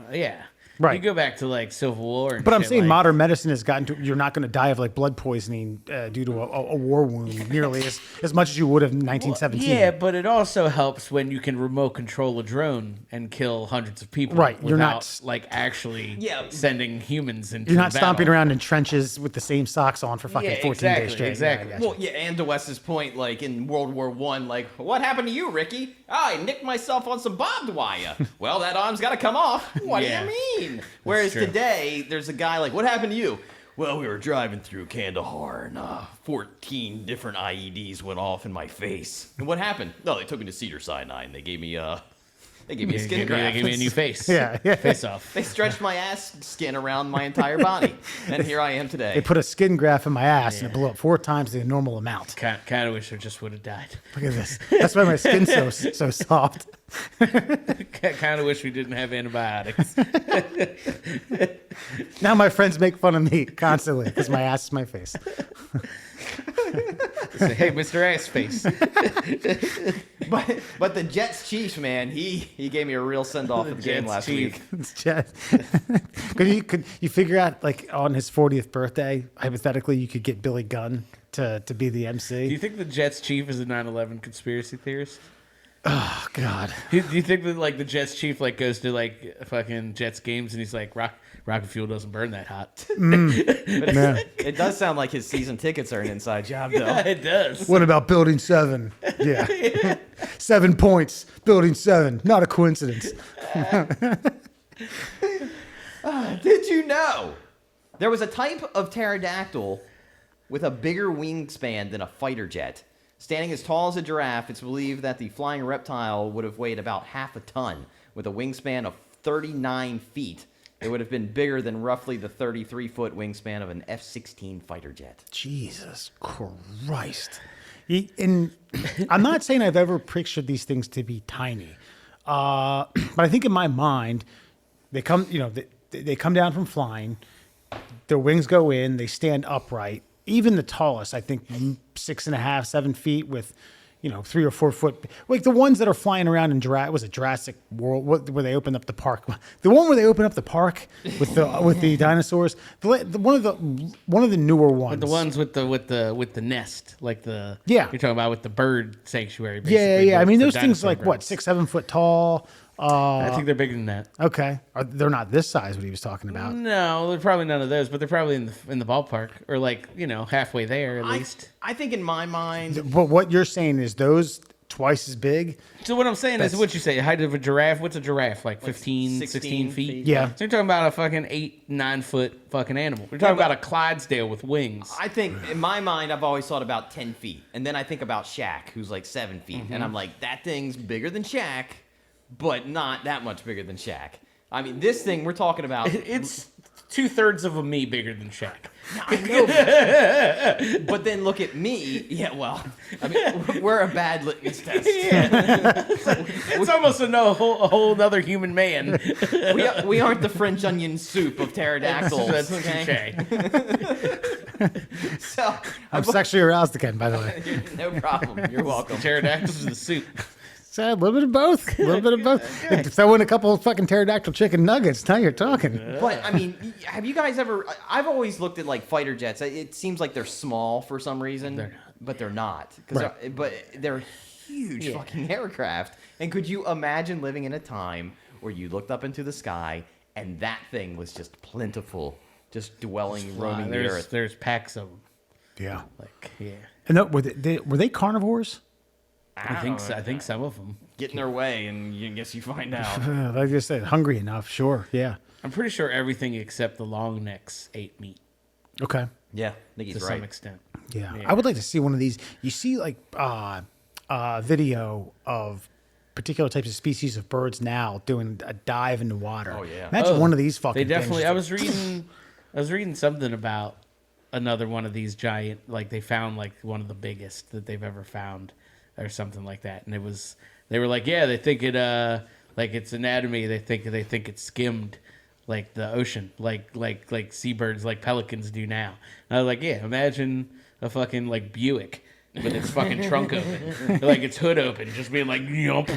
Right. You go back to like Civil War. And But I'm shit, saying like, modern medicine has gotten to, you're not going to die of like blood poisoning due to a war wound nearly as much as you would have in 1917. Yeah, but it also helps when you can remote control a drone and kill hundreds of people. Right, Without, you're not- like actually sending humans into You're not the stomping battle. around in trenches with the same socks on for fucking 14 days straight. Exactly. Yeah, I gotcha. Well, yeah, and to Wes's point, like in World War I, like, what happened to you, Ricky? I nicked myself on some barbed wire. Well, that arm's got to come off. What do you mean? Whereas true. today, there's a guy like, what happened to you? Well, we were driving through Kandahar and 14 different IEDs went off in my face. And what happened? No, they took me to Cedar Sinai and they gave me They gave me a skin They graft. gave me a new face. Yeah. Face off. They stretched my ass skin around my entire body, and here I am today. They put a skin graft in my ass and it blew up 4 times the normal amount. Kind of wish I just would have died. Look at this. That's why my skin's so soft. Kind of wish we didn't have antibiotics. Now my friends make fun of me constantly because my ass is my face. Say, hey, Mr. Ass Face. But the Jets Chiefs, man, he gave me a real send off of the game Jets last Chief. week. It's just- could you figure out, like, on his 40th birthday, hypothetically, you could get Billy Gunn to be the Do MC? you think the Jets chief is a 9/11 conspiracy theorist? Oh, God. Do you think that like the Jets chief like goes to like fucking Jets games and he's like rocket fuel doesn't burn that hot? Yeah. It does sound like his season tickets are an inside job, though. It does. What about Building 7? Yeah. 7 points. Building 7. Not a coincidence. Did you know there was a type of pterodactyl with a bigger wingspan than a fighter jet? Standing as tall as a giraffe, it's believed that the flying reptile would have weighed about half a ton. With a wingspan of 39 feet, it would have been bigger than roughly the 33-foot wingspan of an F-16 fighter jet. Jesus Christ. And I'm not saying I've ever pictured these things to be tiny. But I think in my mind, they come, they come down from flying, their wings go in, they stand upright. Even the tallest, I think 6.5, 7 feet with, 3 or 4 foot, like the ones that are flying around in Jurassic World, where they open up the park. The one where they open up the park with the dinosaurs. One of the newer ones. The ones with the nest, like Yeah. you're talking about with the bird sanctuary. Basically, Yeah. I mean, the those things dinosaur like birds. what, 6, 7 foot tall. I think they're bigger than that. Okay, they're not this size. What he was talking about. No, they're probably none of those, but they're probably in the ballpark or like halfway there at least. I think in my mind, But what you're saying is those twice as big. So what I'm saying is what you say, height of a giraffe. What's a giraffe? Like 15, 16 16 feet? feet. Yeah. So you're talking about a fucking 8, 9 foot fucking animal. We're talking about a Clydesdale with wings. I think in my mind, I've always thought about 10 feet. And then I think about Shaq, who's like 7 feet. And I'm like, that thing's bigger than Shaq, but not that much bigger than Shaq. I mean, this thing we're talking about. It's 2/3 of a me bigger than Shaq. I know, but then look at me. Yeah, well, I mean, we're a bad litmus test. It's almost a whole other human man. We aren't the French onion soup of pterodactyls. That's okay? touche. So, I'm sexually aroused again, by the way. no problem. You're welcome. Pterodactyls in the soup. So a little bit of both. A little bit of both. Throw in a couple of fucking pterodactyl chicken nuggets. Now you're talking. But I mean, have you guys ever? I've always looked at like fighter jets. It seems like they're small for some reason, but they're not. Right. But they're huge fucking aircraft. And could you imagine living in a time where you looked up into the sky and that thing was just plentiful, just dwelling, roaming the earth? There's packs of them. Yeah. Yeah. And were they carnivores? I think so. I think some of them. Get in their way, and I guess you find out. Like I said, hungry enough. Sure. Yeah. I'm pretty sure everything except the long necks ate meat Okay. Yeah, I think to he's some right. extent. Yeah. Yeah. I would like to see one of these. You see, like, video of particular types of species of birds now doing a dive into water. Oh, yeah. Imagine one of these fucking. They definitely. things. I was reading something about another one of these giant. Like they found like one of the biggest that they've ever found, or something like that. And they were like, yeah, they think it like its anatomy. They think it skimmed like the ocean, like seabirds, like pelicans do now. And I was like, yeah, imagine a fucking like Buick with its fucking trunk open, like its hood open, just being like, yump.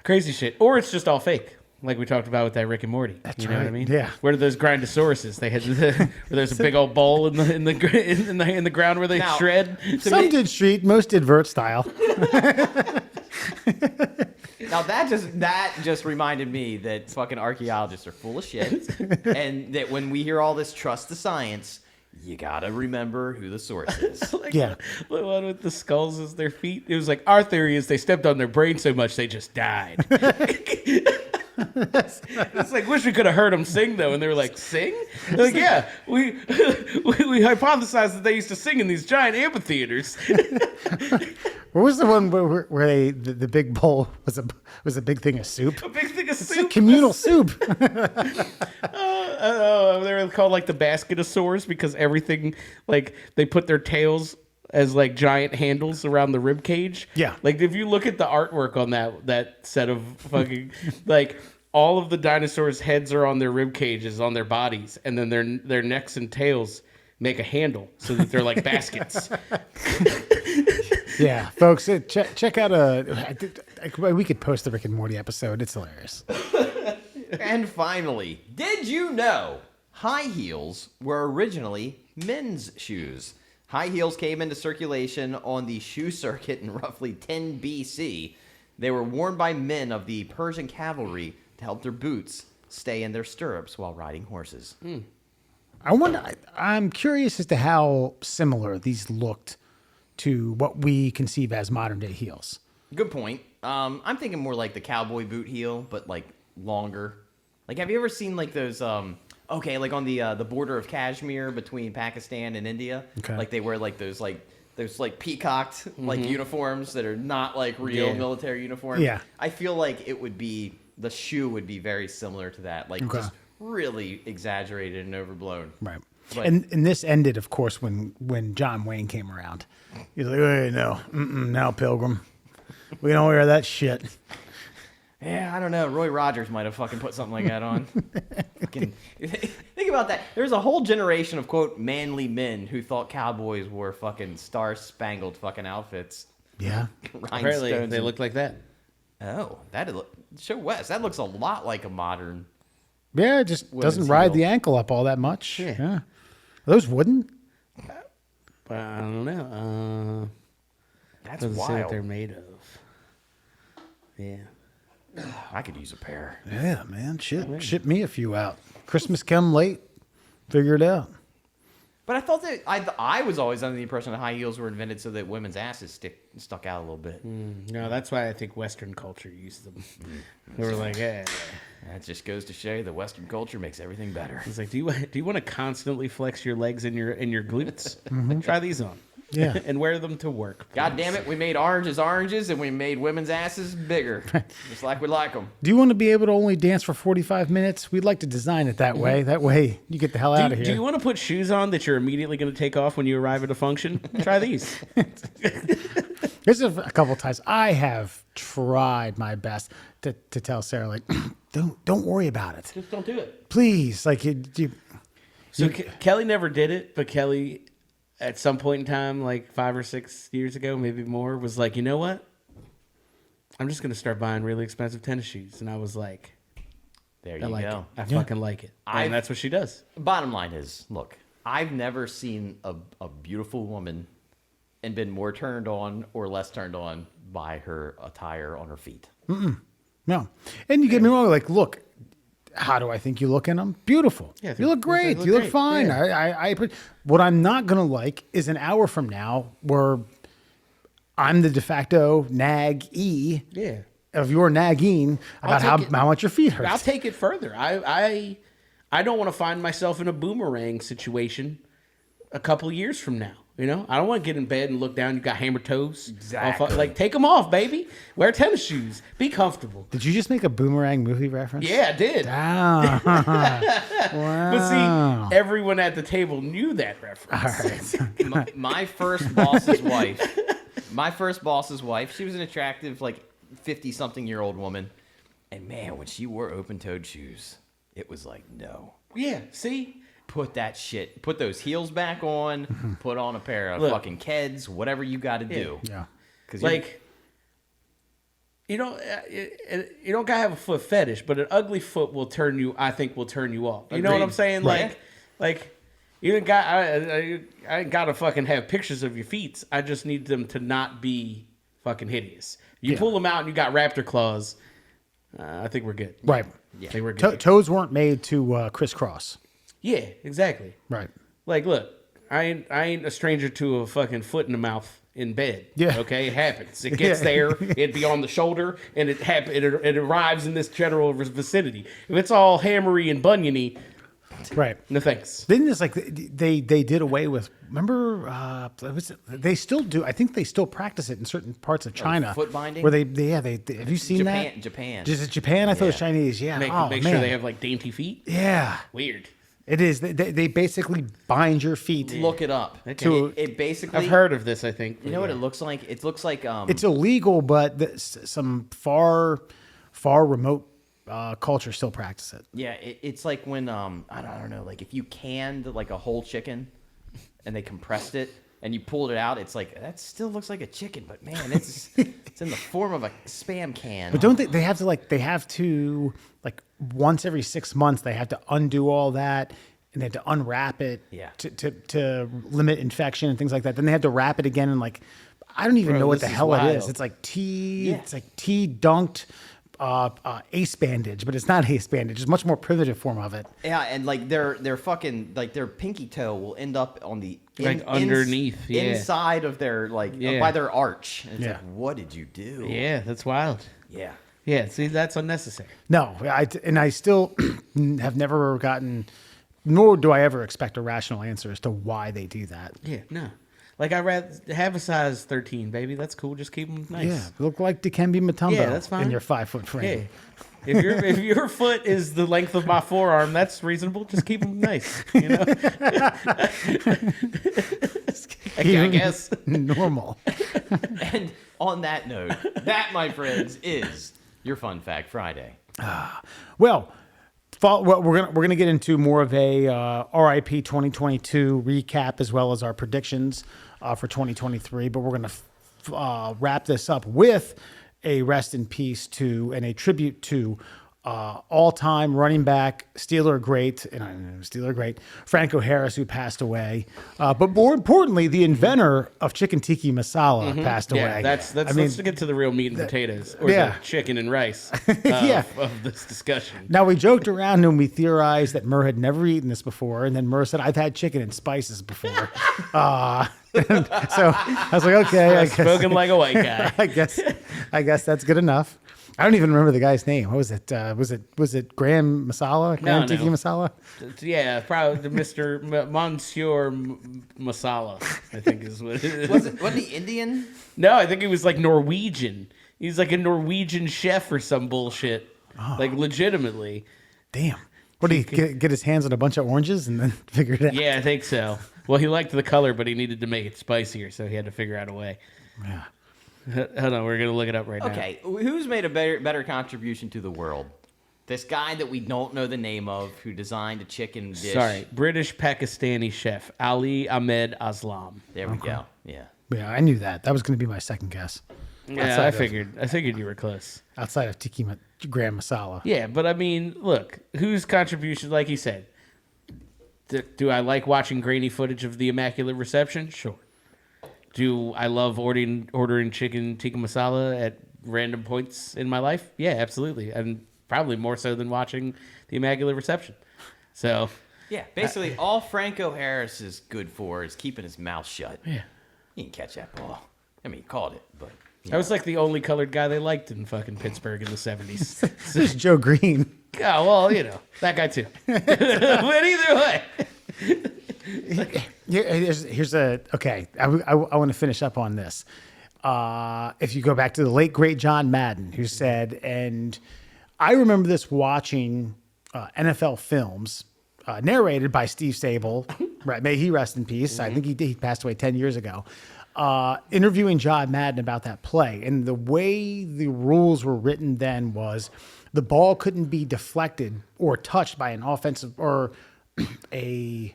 Crazy shit. Or it's just all fake. Like we talked about with that Rick and Morty. That's you know what I right. mean? Yeah. Where are those Grindosauruses? They had where there's a big old bowl in the ground where they Now, shred. Some did street, most did vert style. Now that just reminded me that fucking archaeologists are full of shit, and that when we hear all this trust the science, you gotta remember who the source is. Like Yeah. the one with the skulls as their feet. It was like our theory is they stepped on their brain so much they just died. It's like, wish we could have heard them sing though, and they were like, "Sing?" They're like, yeah, we hypothesized that they used to sing in these giant amphitheaters. What was the one where they the big bowl was a big thing of soup? A big thing of It's soup. a communal soup. They were called like the basket of sores because everything, like they put their tails as like giant handles around the rib cage. Yeah. Like if you look at the artwork on that set of fucking like all of the dinosaurs' heads are on their rib cages on their bodies, and then their necks and tails make a handle so that they're like baskets. Yeah, folks, check out we could post the Rick and Morty episode. It's hilarious. And finally, did you know high heels were originally men's shoes? High heels came into circulation on the shoe circuit in roughly 10 BC. They were worn by men of the Persian cavalry to help their boots stay in their stirrups while riding horses. I'm curious as to how similar these looked to what we conceive as modern day heels. Good point. I'm thinking more like the cowboy boot heel, but like longer. Like, have you ever seen like those? Like on the border of Kashmir between Pakistan and India. Okay. Like they wear like those peacocked like uniforms that are not like real military uniforms. Yeah. I feel like the shoe would be very similar to that. Like Okay. just really exaggerated and overblown. Right. But- And this ended, of course, when John Wayne came around. He's like, "Wait, no, now Pilgrim, we don't wear that shit." Yeah, I don't know. Roy Rogers might have fucking put something like that on. Fucking, think about that. There's a whole generation of, quote, manly men who thought cowboys wore fucking star-spangled fucking outfits. Yeah. Apparently, Rhinestones they and- look look like that. Oh, show Wes. That looks a lot like a modern... Yeah, it just Women's doesn't ride heel. the ankle up all that much. Yeah. Are those wooden? But I don't know. That's Doesn't say what wild. they're made of. Yeah. I could use a pair. Yeah, man. Ship me a few out. Christmas come late. Figure it out. But I thought that... I was always under the impression that high heels were invented so that women's asses stuck out a little bit. No, that's why I think Western culture used them. They were like, yeah. That just goes to show you that Western culture makes everything better. It's like, do you want to constantly flex your legs and your glutes? Try these on. Yeah. And wear them to work. God damn it, we made oranges and we made women's asses bigger. Just like we like them. Do you want to be able to only dance for 45 minutes? We'd like to design it that way. That way you get the hell out of here. Do you want to put shoes on that you're immediately going to take off when you arrive at a function? Try these. There's a couple times I have tried my best to tell Sarah, like, don't worry about it. Just don't do it. Please. Like, So Kelly never did it, but Kelly, at some point in time, like 5 or 6 years ago, maybe more, was like, you know what? I'm just going to start buying really expensive tennis shoes. And I was like, There I you like go. it. I fucking like it. And that's what she does. Bottom line is, look, I've never seen a beautiful woman and been more turned on or less turned on by her attire on her feet. no. And you get me wrong. Like, look, how do I think you look in them? Beautiful. Yeah, you look great. they look You look great. fine. Yeah. What I'm not going to like is an hour from now where I'm the de facto nag-e Yeah. of your nagging about how much your feet hurt. I'll take it further. I don't want to find myself in a boomerang situation a couple of years from now. You know, I don't want to get in bed and look down. You got hammer toes. Exactly. Like, take them off, baby. Wear tennis shoes. Be comfortable. Did you just make a Boomerang movie reference? Yeah, I did. Ah. But see, everyone at the table knew that reference. All right. My first boss's wife, she was an attractive, like, 50-something-year-old woman. And, man, when she wore open-toed shoes, it was like, no. Yeah, see? Put those heels back on, put on a pair of Look. fucking Keds, whatever you got to do. Yeah. 'Cause Like, you don't gotta have a foot fetish, but an ugly foot will turn you off. You know what I'm Agreed. saying? Right. Like you ain't got I ain't gotta fucking have pictures of your feet. I just need them to not be fucking hideous. You pull them out and you got raptor claws. I think we're good. Right. I think we're good. Toes weren't made to crisscross. Yeah, exactly. Right. Like, look, I ain't a stranger to a fucking foot in the mouth in bed. Yeah. Okay, it happens. It gets there. It'd be on the shoulder, and it arrives in this general vicinity. If it's all hammery and buniony, Right. no thanks. Didn't this like they did away with? Remember, they still do. I think they still practice it in certain parts of China. foot binding? Where they have you seen that? Japan. Just in Japan? I thought it was Yeah. Chinese. Yeah. Make Man. sure they have like dainty feet. Yeah. Weird. It is. They basically bind your feet. Look it up. To- It basically. I've heard of this. I think. You know what it looks like? It looks like It's illegal, but some far remote culture still practice it. yeah. It's like when I don't know, like if you canned like a whole chicken, and they compressed it. And you pulled it out, it's like that still looks like a chicken, but man, it's in the form of a Spam can. But don't they have to once every 6 months they have to undo all that and they have to unwrap it Yeah. to limit infection and things like that. Then they have to wrap it again and like I don't even Bro, know what this the is hell it is. wild. It's like tea. Yeah. It's like tea dunked ace bandage, but it's not ace bandage. It's a much more primitive form of it. Yeah, and like their fucking like their pinky toe will end up on the Like underneath, yeah. inside of their like Yeah. by their arch. And it's Yeah. like, what did you do? Yeah, that's wild. Yeah. Yeah, see, that's unnecessary. No, I still have never gotten, nor do I ever expect a rational answer as to why they do that. Yeah, no. Like, I'd rather have a size 13, baby. That's cool. Just keep them nice. Yeah, look like Dikembe Mutombo Yeah, that's fine. in your 5-foot Yeah. frame. If your foot is the length of my forearm, that's reasonable. Just keep them nice. You know? I guess. Normal. And on that note, that, my friends, is your Fun Fact Friday. Well, we're gonna get into more of a RIP 2022 recap as well as our predictions for 2023. But we're gonna wrap this up with a rest in peace to and a tribute to all-time running back, Steeler great Franco Harris, who passed away. But more importantly, the inventor of chicken tikka masala passed Yeah, away. let's get to the real meat and potatoes, or yeah. the chicken and rice Yeah. of this discussion. Now, we joked around and we theorized that Murr had never eaten this before. And then Murr said, I've had chicken and spices before. So I was like, okay. I guess, Spoken like a white guy. I guess that's good enough. I don't even remember the guy's name. What was it? Was it Graham Masala? Graham Tikka Masala? Yeah, probably Mr. Monsieur Masala, I think is what it is. Wasn't he Indian? No, I think he was like Norwegian. He's like a Norwegian chef or some bullshit. Like legitimately. Damn. What did he get his hands on a bunch of oranges and then figure it out? Yeah, I think so. Well, he liked the color, but he needed to make it spicier, so he had to figure out a way. Yeah. Hold on, we're gonna look it up right now. Okay, who's made a better contribution to the world? This guy that we don't know the name of, who designed a chicken dish. Sorry, British Pakistani chef Ali Ahmed Aslam. There we go. Yeah. Yeah, I knew that. That was going to be my second guess. Yeah, I figured you were close. Outside of Graham Masala. Yeah, but I mean, look, whose contribution? Like he said, do I like watching grainy footage of the Immaculate Reception? Sure. Do I love ordering chicken tikka masala at random points in my life? Yeah, absolutely, and probably more so than watching the Immaculate Reception. So Yeah, basically all Franco Harris is good for is keeping his mouth shut. yeah, He can catch that ball. I mean, he caught it, but... I was like the only colored guy they liked in fucking Pittsburgh in the 70s. This is Joe Green. Yeah, well, you know, that guy too. But either way. Here's a okay. I want to finish up on this. If you go back to the late great John Madden, who said, and I remember this watching NFL films narrated by Steve Sable. Right, may he rest in peace. I think he passed away 10 years ago. Interviewing John Madden about that play, and the way the rules were written then was the ball couldn't be deflected or touched by an offensive or a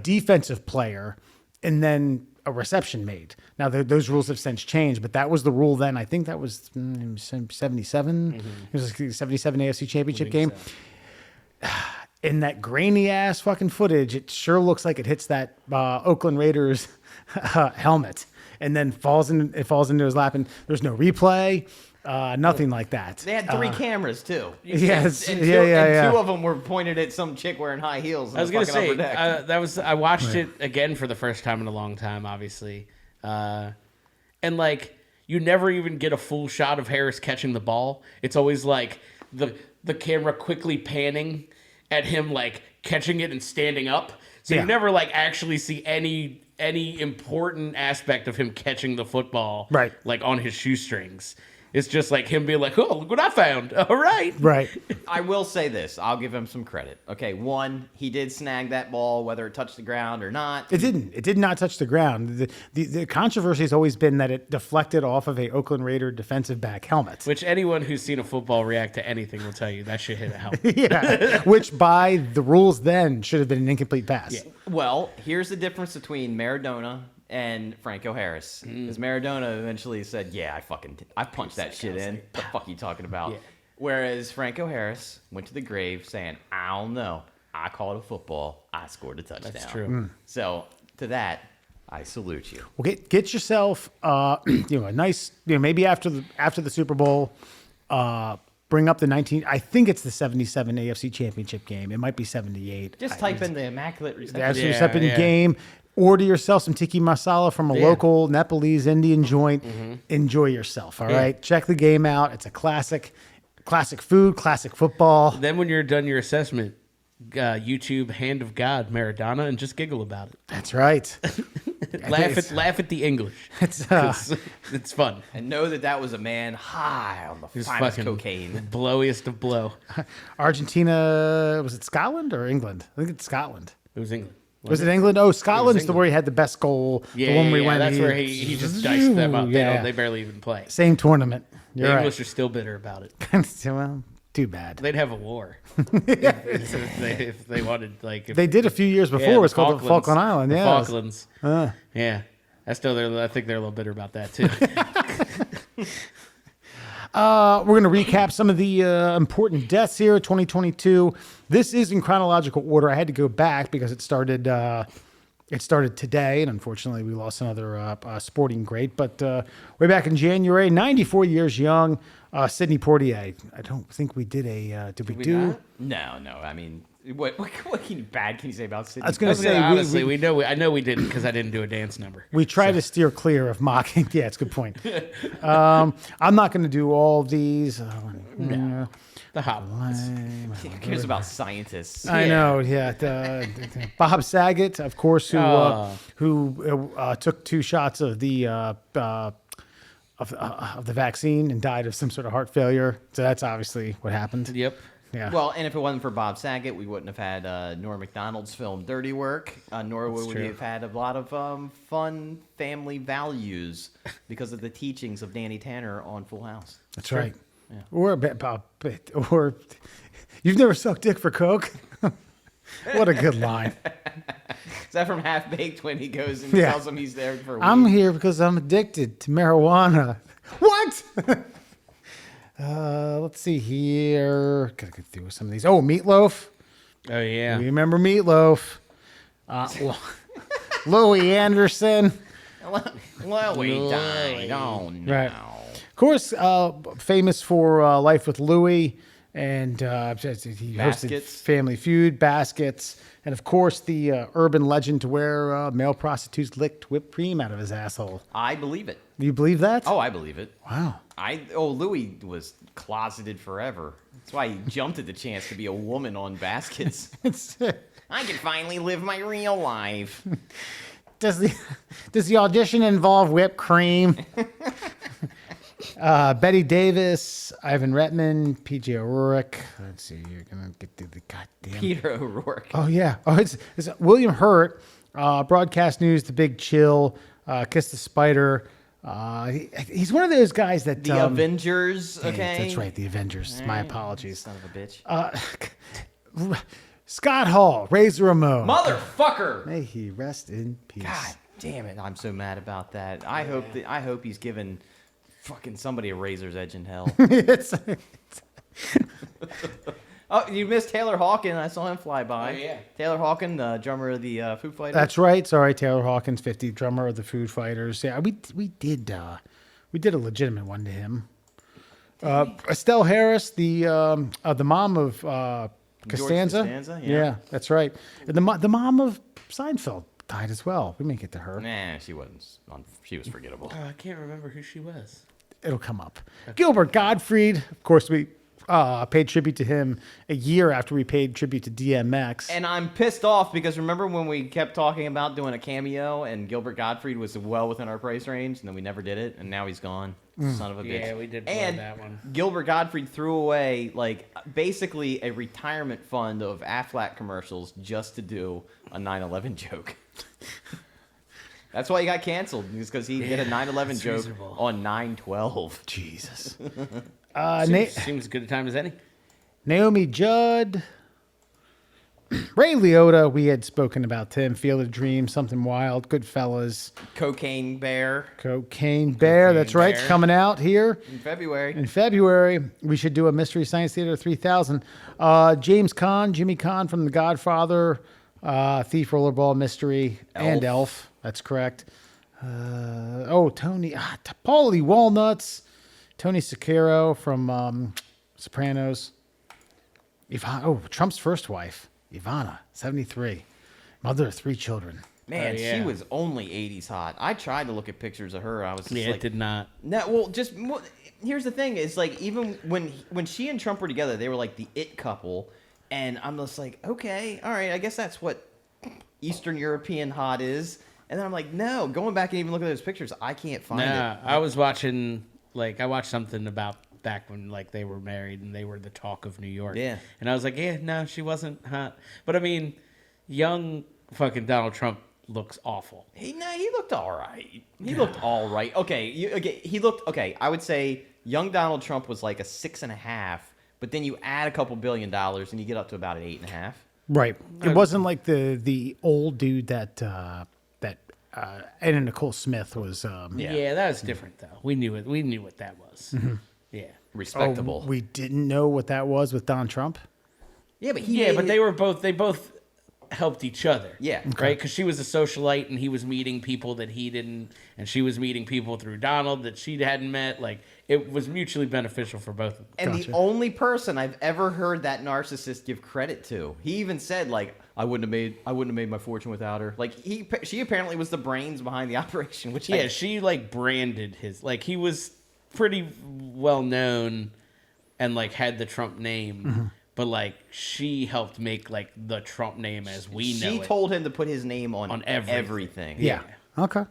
defensive player, and then a reception made. Now those rules have since changed, but that was the rule then. I think that was 77. It was the 77 AFC Championship game. So. In that grainy ass fucking footage, it sure looks like it hits that Oakland Raiders helmet and then falls into his lap. And there's no replay, nothing like that. They had 3 cameras, too. Yes, and yeah. two of them were pointed at some chick wearing high heels. I was gonna say upper deck. I watched it again for the first time in a long time. Obviously, and like you never even get a full shot of Harris catching the ball. It's always like the camera quickly panning at him like catching it and standing up. So Yeah. you never like actually see any important aspect of him catching the football, Right. like on his shoestrings. It's just like him being like, "Oh, look what I found!" All right, Right. I will say this. I'll give him some credit. Okay, one, he did snag that ball, whether it touched the ground or not. It didn't. It did not touch the ground. The controversy has always been that it deflected off of a Oakland Raider defensive back helmet. Which anyone who's seen a football react to anything will tell you that shit hit a helmet. Yeah, which by the rules then should have been an incomplete pass. Yeah. Well, here's the difference between Maradona and Franco Harris. Because Maradona eventually said, yeah, I punched that shit in. What the fuck are you talking about? Yeah. Whereas Franco Harris went to the grave saying, I don't know. I called a football. I scored a touchdown. That's true. So to that, I salute you. Well, get yourself, a nice, maybe after the Super Bowl, bring up I think it's the 77 AFC Championship game. It might be 78. Just type in the Immaculate Reception. That's Yeah, your second yeah. game. Order yourself some Tikka Masala from a local Nepalese Indian joint. Enjoy yourself, all right? Check the game out. It's a classic food, classic football. Then when you're done your assessment, YouTube Hand of God Maradona and just giggle about it. That's right. Laugh at the English. It's, 'Cause it's fun. And know that was a man high on the He's finest fucking cocaine. blowiest of blow. Argentina, was it Scotland or England? I think it's Scotland. It was England. Was it England? Oh, Scotland is the England. where he had the best goal. Yeah, the one yeah, where he went. that's where he just diced them up. Yeah. They barely even play. Same tournament. The You're English are still bitter about it. right. Well, too bad. They'd have a war if they wanted. Like if, They did a few years before. yeah, It was called the Falkland Island. The Yeah. Falklands. Yeah, I think they're a little bitter about that too. We're going to recap some of the important deaths here, 2022. This is in chronological order. I had to go back because it started today, and unfortunately we lost another sporting great. But way back in January, 94 years young, Sidney Poitier. I don't think we did a. Did we do? not? No. I mean, what bad can you say about Sidney? I was going to say, honestly, I know we didn't because I didn't do a dance number. we try to steer clear of mocking. Yeah, it's a good point. I'm not going to do all of these. The hot ones. Who cares about scientists? I know, yeah. Bob Saget, of course, who took 2 shots of the vaccine and died of some sort of heart failure. So that's obviously what happened. Yep. Yeah. Well, and if it wasn't for Bob Saget, we wouldn't have had Norm Macdonald's film Dirty Work, nor would we true. have had a lot of fun family values because of the teachings of Danny Tanner on Full House. That's right. Yeah. Or you've never sucked dick for coke. What a good line. Is that from Half Baked when he goes and Yeah. tells him he's there for weed? I'm here because I'm addicted to marijuana. What? Let's see here. Gotta get through some of these. Oh, Meatloaf. Oh yeah. You remember Meatloaf? Louis Anderson. Louis died. Oh, no. Right. Of course, famous for Life with Louie, and he hosted Baskets. Family Feud, Baskets, and of course the urban legend to where male prostitutes licked whipped cream out of his asshole. I believe it. Do you believe that? Oh, I believe it. Wow. Louis was closeted forever. That's why he jumped at the chance to be a woman on Baskets. I can finally live my real life. Does the audition involve whipped cream? Betty Davis, Ivan Reitman, PJ O'Rourke. Let's see. You're gonna get through the goddamn. Peter O'Rourke. Oh yeah. Oh, it's William Hurt. Broadcast News, The Big Chill, Kiss the Spider. He's one of those guys that The Avengers, yeah, okay? that's right. The Avengers. My apologies. Son of a bitch. Scott Hall, Razor Ramon. Motherfucker! May he rest in peace. God damn it, I'm so mad about that. I hope he's giving fucking somebody a razor's edge in hell. It's- Oh, you missed Taylor Hawkins. I saw him fly by. Oh, yeah. Taylor Hawkins, drummer of the Foo Fighters. That's right. Sorry, Taylor Hawkins, 50, drummer of the Food Fighters. Yeah, we did a legitimate one to him. Estelle Harris, the mom of Costanza. Costanza, yeah. That's right. And the mom of Seinfeld died as well. We may get to her. Nah, she wasn't. She was forgettable. Oh, I can't remember who she was. It'll come up. Gilbert Gottfried. Of course, we paid tribute to him a year after we paid tribute to DMX. And I'm pissed off because remember when we kept talking about doing a cameo and Gilbert Gottfried was well within our price range and then we never did it and now he's gone. Son of a bitch. Yeah, we did blow and that one. Gilbert Gottfried threw away like basically a retirement fund of Aflac commercials just to do a 9/11 joke. That's why he got canceled, because he did a 9/11 joke reasonable. on 9/12. Jesus. Seems as good a time as any. Naomi Judd. Ray Liotta, we had spoken about Tim. Field of Dreams, Something Wild, Goodfellas. Cocaine Bear Cocaine Bear, that's right. It's Bear. coming out here in February. in February. We should do a Mystery Science Theater 3000. James Caan, Jimmy Caan from The Godfather, Thief, Rollerball, Mystery, and Elf. That's correct. Tony, Paulie Walnuts, Tony Sacchero from Sopranos. Trump's first wife, Ivana, 73, mother of 3 children. Man, Oh, yeah. she was only 80s hot. I tried to look at pictures of her. I was just Yeah, like, it did not. No, well, here's the thing: is like even when she and Trump were together, they were like the it couple, and I'm just like, okay, all right, I guess that's what Eastern European hot is. And then I'm like, no, going back and even looking at those pictures, I can't find Nah, it. I was watching, I watched something about back when, they were married and they were the talk of New York. Yeah. And I was like, yeah, no, she wasn't hot. But, I mean, young fucking Donald Trump looks awful. He looked all right. He looked all right. Okay, I would say young Donald Trump was like a 6.5, but then you add a couple $1 billion and you get up to about an 8.5. Right. It wasn't like the old dude that Anna Nicole Smith was. Yeah, that was different, though. We knew it. We knew what that was. Mm-hmm. Yeah. Respectable. We didn't know what that was with Don Trump. Yeah, but they both helped each other. Yeah. Right? Because she was a socialite and he was meeting people that he didn't, and she was meeting people through Donald that she hadn't met. It was mutually beneficial for both of them. And Gotcha. the only person I've ever heard that narcissist give credit to, he even said I wouldn't have made my fortune without her. She apparently was the brains behind the operation. Which Yeah, she branded his, he was pretty well known and had the Trump name, but she helped make the Trump name as we know it. She told him to put his name on everything. Yeah. Okay.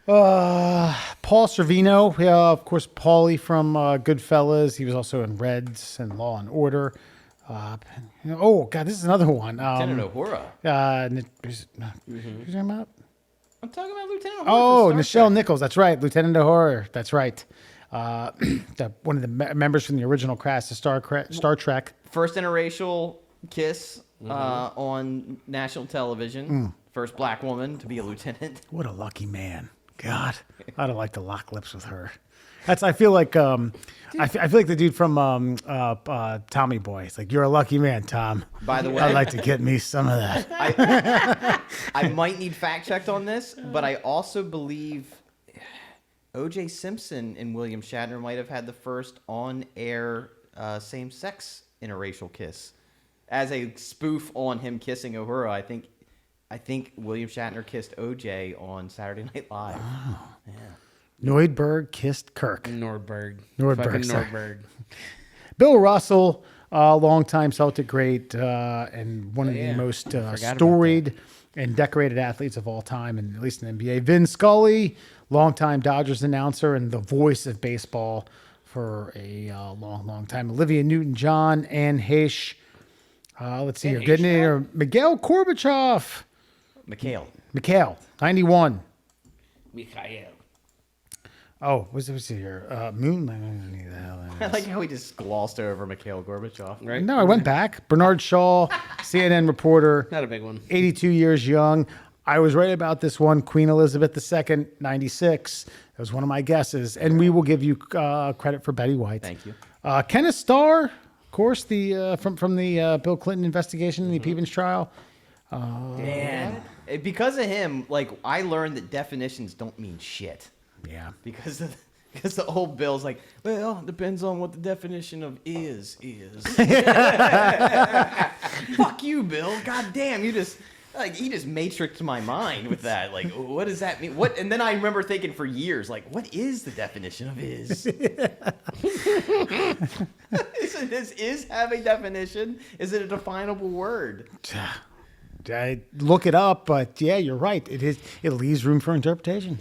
Paul Sorvino, of course, Paulie from Goodfellas. He was also in Reds and Law and Order. God, this is another one. Lieutenant Uhura. Who's talking about? I'm talking about Lieutenant Uhura. Oh, for Nichelle Star Trek. Nichols. That's right, Lieutenant Uhura. That's right. One of the members from the original cast of Star Trek. First interracial kiss on national television. First black woman to be a lieutenant. What a lucky man. God, I'd have liked to lock lips with her. I feel like I feel like the dude from Tommy Boy. It's like, you're a lucky man, Tom. By the way, I'd like to get me some of that. I might need fact checked on this, but I also believe O.J. Simpson and William Shatner might have had the first on-air same-sex interracial kiss. As a spoof on him kissing Uhura, I think William Shatner kissed O.J. on Saturday Night Live. Oh. Yeah. Neudberg kissed Kirk. Nordberg. Nordberg, sorry. Nordberg. Bill Russell, longtime Celtic great, and one of the most storied and decorated athletes of all time, and at least in the NBA. Vin Scully, longtime Dodgers announcer and the voice of baseball for a long, long time. Olivia Newton-John, Anne Heche. Let's see here. Getting in here. Miguel Gorbachev. Mikhail, 91. Mikhail. Oh, what's here? Moonlight. I like how we just glossed over Mikhail Gorbachev. Right? No, I went back. Bernard Shaw, CNN reporter. Not a big one. 82 years young. I was right about this one. Queen Elizabeth II, 96. That was one of my guesses. And we will give you credit for Betty White. Thank you. Kenneth Starr, of course, the from the Bill Clinton investigation in the Peevens trial. Man, because of him, I learned that definitions don't mean shit. Yeah. Because the old Bill's like, well, depends on what the definition of is. Fuck you, Bill. God damn, you just Like, he just matrixed my mind with that. Like, what does that mean? What? And then I remember thinking for years, like, what is the definition of is? Does is have a definition? Is it a definable word? I look it up, but yeah, you're right. It is. It leaves room for interpretation.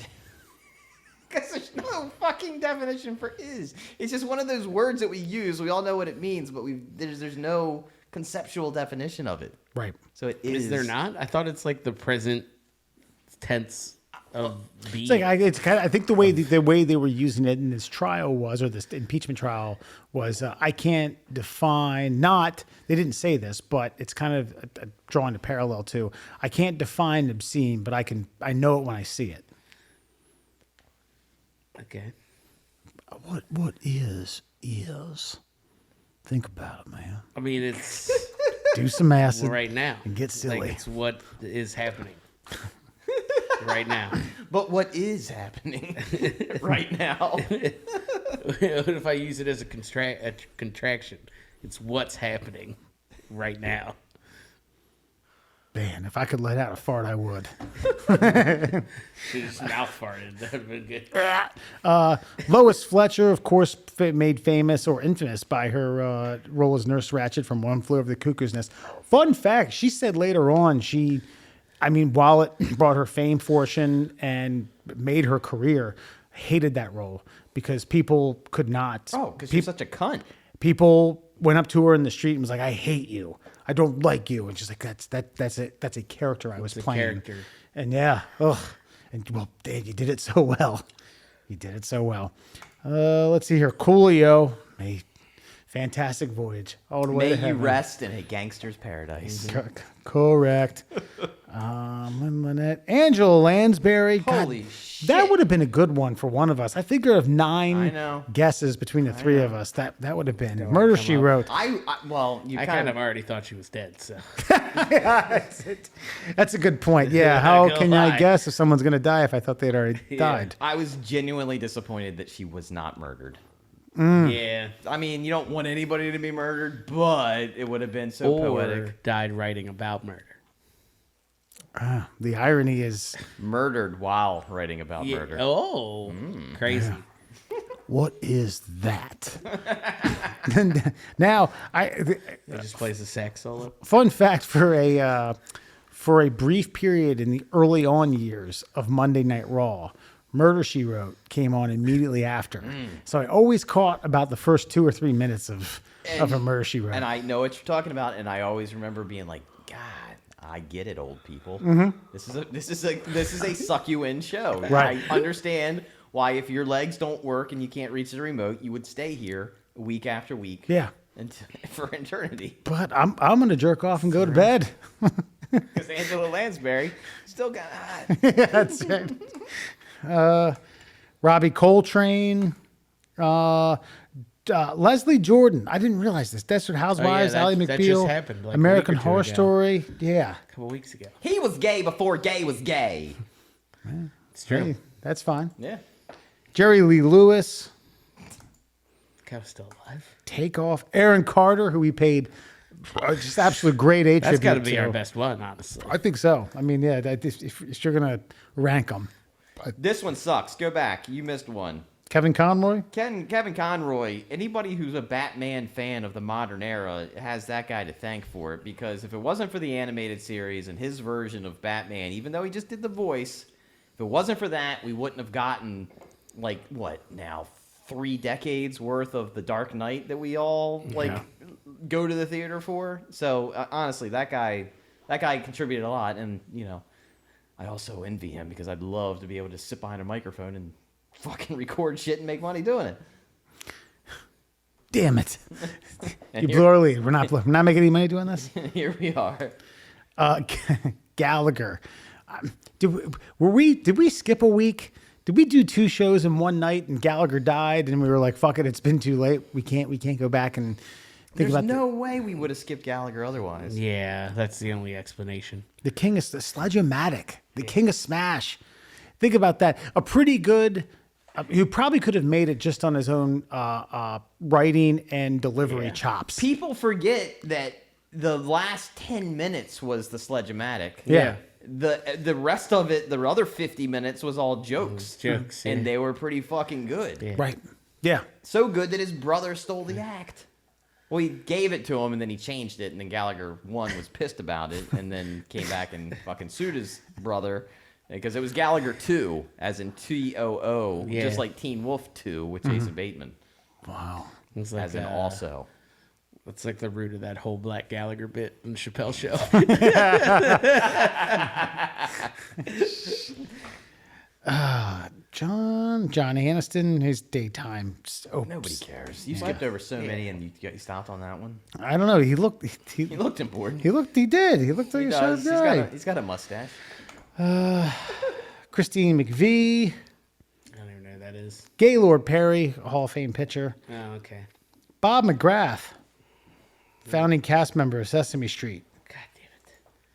Because there's no fucking definition for is. It's just one of those words that we use. We all know what it means, but there's no conceptual definition of it. Right. So it is. Is there not? I thought it's like the present tense of being. It's like it's kind of. I think the way they were using it in this trial was, or this impeachment trial was, I can't define. Not they didn't say this, but it's kind of drawing a parallel to. I can't define obscene, but I know it when I see it. Okay. What is? Think about it, man. I mean, it's Do some acid right now. and get silly. Like, it's what is happening right now. But what is happening right now? What if I use it as a contraction? It's what's happening right now. Man, if I could let out a fart, I would. She just mouth farted. That would have been good. Lois Fletcher, of course, made famous or infamous by her role as Nurse Ratched from One Flew Over the Cuckoo's Nest. Fun fact, she said later on, while it brought her fame, fortune, and made her career, hated that role because people could not. Oh, because she's such a cunt. People went up to her in the street and was like, "I hate you. I don't like you." And she's like, "That's a character I was playing." Character. And yeah, and well, Dave, you did it so well. You did it so well. Let's see here. Coolio, a fantastic voyage all the way May to you heaven. rest in a gangster's paradise. Correct. Lynette, Angela Lansbury. Holy God, shit. that would have been a good one for one of us. I think there are I 9 know. guesses between the three of us. That would have been Murder She Wrote. Well, you I kind of already thought she was dead, so. That's a good point. Yeah. How Not can gonna I lie. guess if someone's going to die if I thought they'd already died? I was genuinely disappointed that she was not murdered. Yeah. I mean, you don't want anybody to be murdered, but it would have been so Or poetic. died writing about murder. The irony is, Murdered while writing about Yeah. murder. Oh, crazy. what is that? Now, It just plays a sax solo. fun fact for a brief period in the early on years of Monday Night Raw, Murder She Wrote came on immediately after. So I always caught about the first 2 or 3 minutes of a Murder She Wrote. And I know what you're talking about, and I always remember being like, God, I get it, old people. This is a suck you in show. Right. I understand why if your legs don't work and you can't reach the remote, you would stay here week after week. Yeah. For eternity. But I'm going to jerk off and go to bed. Because Angela Lansbury still got hot. That's right. Robbie Coltrane, Leslie Jordan. I didn't realize this. Desperate Housewives, that- Ally that just McBeal, happened, like, a American week or two Horror ago. Story. Yeah, A couple weeks ago. He was gay before gay was gay. It's true. hey, that's fine. Yeah. Jerry Lee Lewis, Cow's still alive. Takeoff. Aaron Carter, who we paid just absolute grade A That's tribute got to be to. our best one, honestly. I think so. I mean, yeah, if you're going to rank them. This one sucks. Go back. You missed one. Kevin Conroy? Kevin Conroy, anybody who's a Batman fan of the modern era has that guy to thank for it, because if it wasn't for the animated series and his version of Batman, even though he just did the voice, if it wasn't for that, we wouldn't have gotten, like, what, now, 3 decades worth of The Dark Knight that we all, go to the theater for. So, honestly, that guy contributed a lot, and, I also envy him because I'd love to be able to sit behind a microphone and fucking record shit and make money doing it. Damn it. And You blew our lead. We're not making any money doing this? Here we are. Gallagher. Did we skip a week? Did we do 2 shows in one night and Gallagher died and we were like, fuck it, it's been too late. We can't go back and think There's about no way we would have skipped Gallagher otherwise. Yeah, that's the only explanation. the king of the Sledge-O-Matic, the king of Smash. Think about that. A pretty good, who probably could have made it just on his own writing and delivery chops. People forget that the last 10 minutes was the Sledge-O-Matic. Yeah. The rest of it, the other 50 minutes was all jokes. Jokes, And yeah. they were pretty fucking good. Yeah. Right. Yeah. So good that his brother stole the act. Well, he gave it to him, and then he changed it, and then Gallagher 1 was pissed about it, and then came back and fucking sued his brother, because it was Gallagher 2, as in T-O-O, Yeah. just like Teen Wolf 2 with Jason Bateman, Wow. It's like, as in also. It's like the root of that whole Black Gallagher bit in the Chappelle Show. John Aniston, his daytime. Nobody cares. You skipped over so many, and you stopped on that one. I don't know. He looked. He looked important. He looked. He did. He looked like He a does. sharp guy. He's got a mustache. Christine McVie, I don't even know who that is. Gaylord Perry, a Hall of Fame pitcher. Oh, okay. Bob McGrath, founding cast member of Sesame Street. God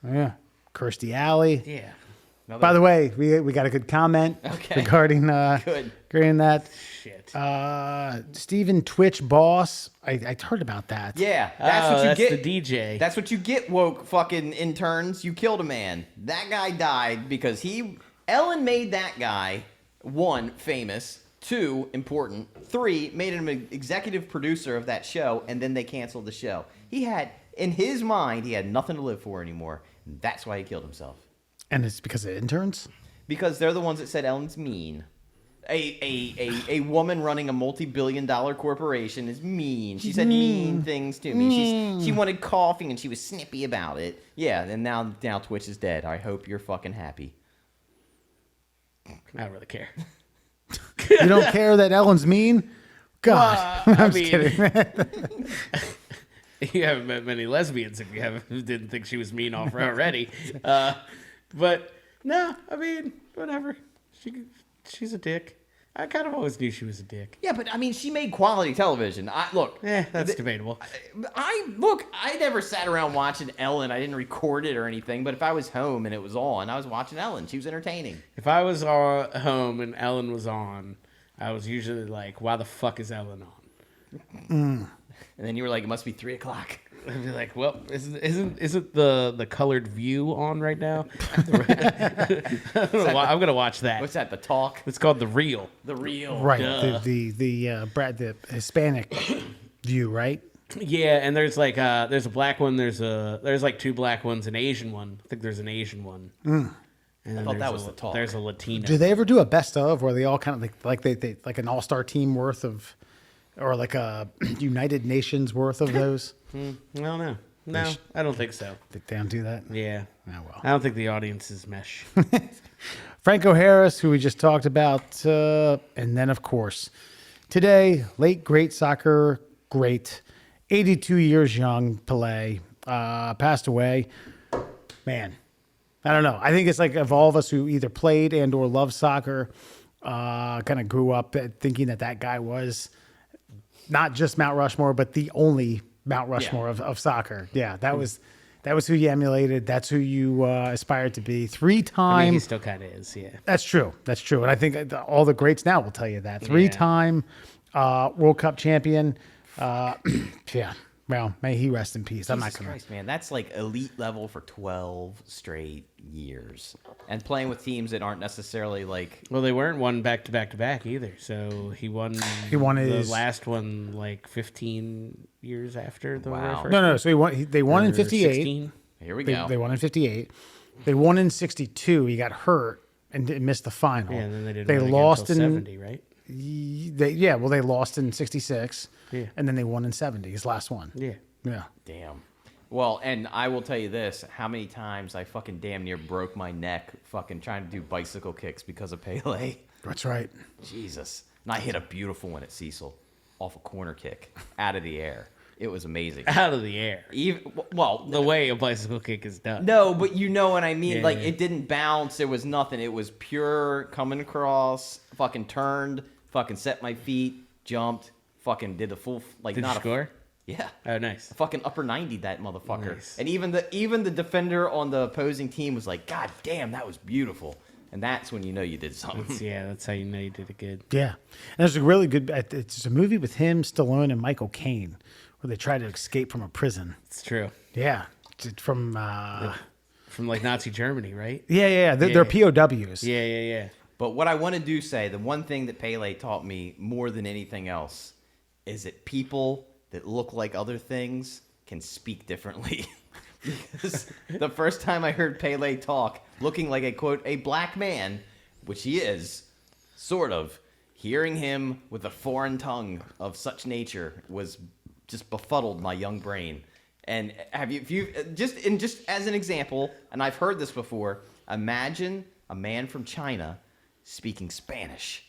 damn Yeah. Kirstie Alley. it. Yeah. By the way, we got a good comment regarding Good. regarding that. Shit. Stephen Twitch Boss. I heard about that. Yeah, that's what you that's get. the DJ. That's what you get, woke fucking interns. You killed a man. That guy died because Ellen made that guy, 1, famous, 2, important, 3, made him an executive producer of that show, and then they canceled the show. In his mind, he had nothing to live for anymore. That's why he killed himself. And it's because of interns? Because they're the ones that said Ellen's mean. A woman running a multi-billion-dollar corporation is mean. She said mean things to me. She wanted coffee and she was snippy about it. Yeah, and now Twitch is dead. I hope you're fucking happy. I don't really care. You don't care that Ellen's mean? God. I I'm just mean- kidding. You haven't met many lesbians if you didn't think she was mean off already. But no, I mean, whatever. She's a dick. I kind of always knew she was a dick. Yeah, but I mean, she made quality television. That's debatable. I never sat around watching Ellen. I didn't record it or anything. But if I was home and it was on, I was watching Ellen. She was entertaining. If I was home and Ellen was on, I was usually like, "Why the fuck is Ellen on?" And then you were like, it must be 3 o'clock. I'd be like, "Well, isn't the colored view on right now?" I'm gonna watch that. What's that? The Talk? It's called The Real. The Real. Right. Duh. The Hispanic view, right? Yeah, and there's like there's a black one, there's like 2 black ones, an Asian one. I think there's an Asian one. And then I thought that there's was The Talk. There's a Latino. Do they ever do a best of where they all kind of like they like an all-star team worth of, or like a United Nations worth of those? I don't know. No, I don't think so. They don't do that? Yeah. Oh, well. I don't think the audience is mesh. Franco Harris, who we just talked about, and then, of course, today, late great soccer great, 82 years young, Pelé, passed away. Man, I don't know. I think it's like of all of us who either played and or loved soccer, kind of grew up thinking that guy was not just Mount Rushmore, but the only Mount Rushmore of soccer. Yeah, that was who you emulated. That's who you aspired to be. 3-time. I mean, he still kind of is, yeah. That's true. That's true. And I think all the greats now will tell you that. 3-time World Cup champion. Yeah. Well, may he rest in peace. I'm not Jesus going Christ, man. That's like elite level for 12 straight years. And playing with teams that aren't necessarily like... Well, they weren't one back to back to back either. So he won his last one like 15 years after the Wow. first. No. So they won in or 58. 16. Here we They, go. they won in 58. They won in 62. He got hurt and missed the final. Yeah, and then they didn't They win lost until in 70, right? they lost in 66. Yeah. And then they won in 70. His last one. Yeah. Yeah. Damn. Well, and I will tell you this, how many times I fucking damn near broke my neck fucking trying to do bicycle kicks because of Pele. That's right. Jesus. And I hit a beautiful one at Cecil off a corner kick out of the air. It was amazing. Out of the air. Well, The way a bicycle kick is done. no, but you know what I mean. Yeah. Like, it didn't bounce. There was nothing. It was pure coming across, fucking turned, fucking set my feet, jumped, fucking did the full, like, Did not you score? Yeah. Oh, nice. Fucking upper 90 that motherfucker. Nice. And even the defender on the opposing team was like, God damn, that was beautiful. And that's when you know you did something. Yeah, that's how you know you did it good. Yeah. And there's a really good, it's a movie with him, Stallone, and Michael Caine, where they try to escape from a prison. It's true. Yeah, from like Nazi Germany, right? yeah. They're POWs. Yeah. But what I want to say, the one thing that Pele taught me more than anything else is that people that look like other things can speak differently. Because the first time I heard Pele talk, looking like a, quote, a black man, which he is, sort of, hearing him with a foreign tongue of such nature was just befuddled my young brain. And if you just as an example, and I've heard this before, imagine a man from China speaking Spanish.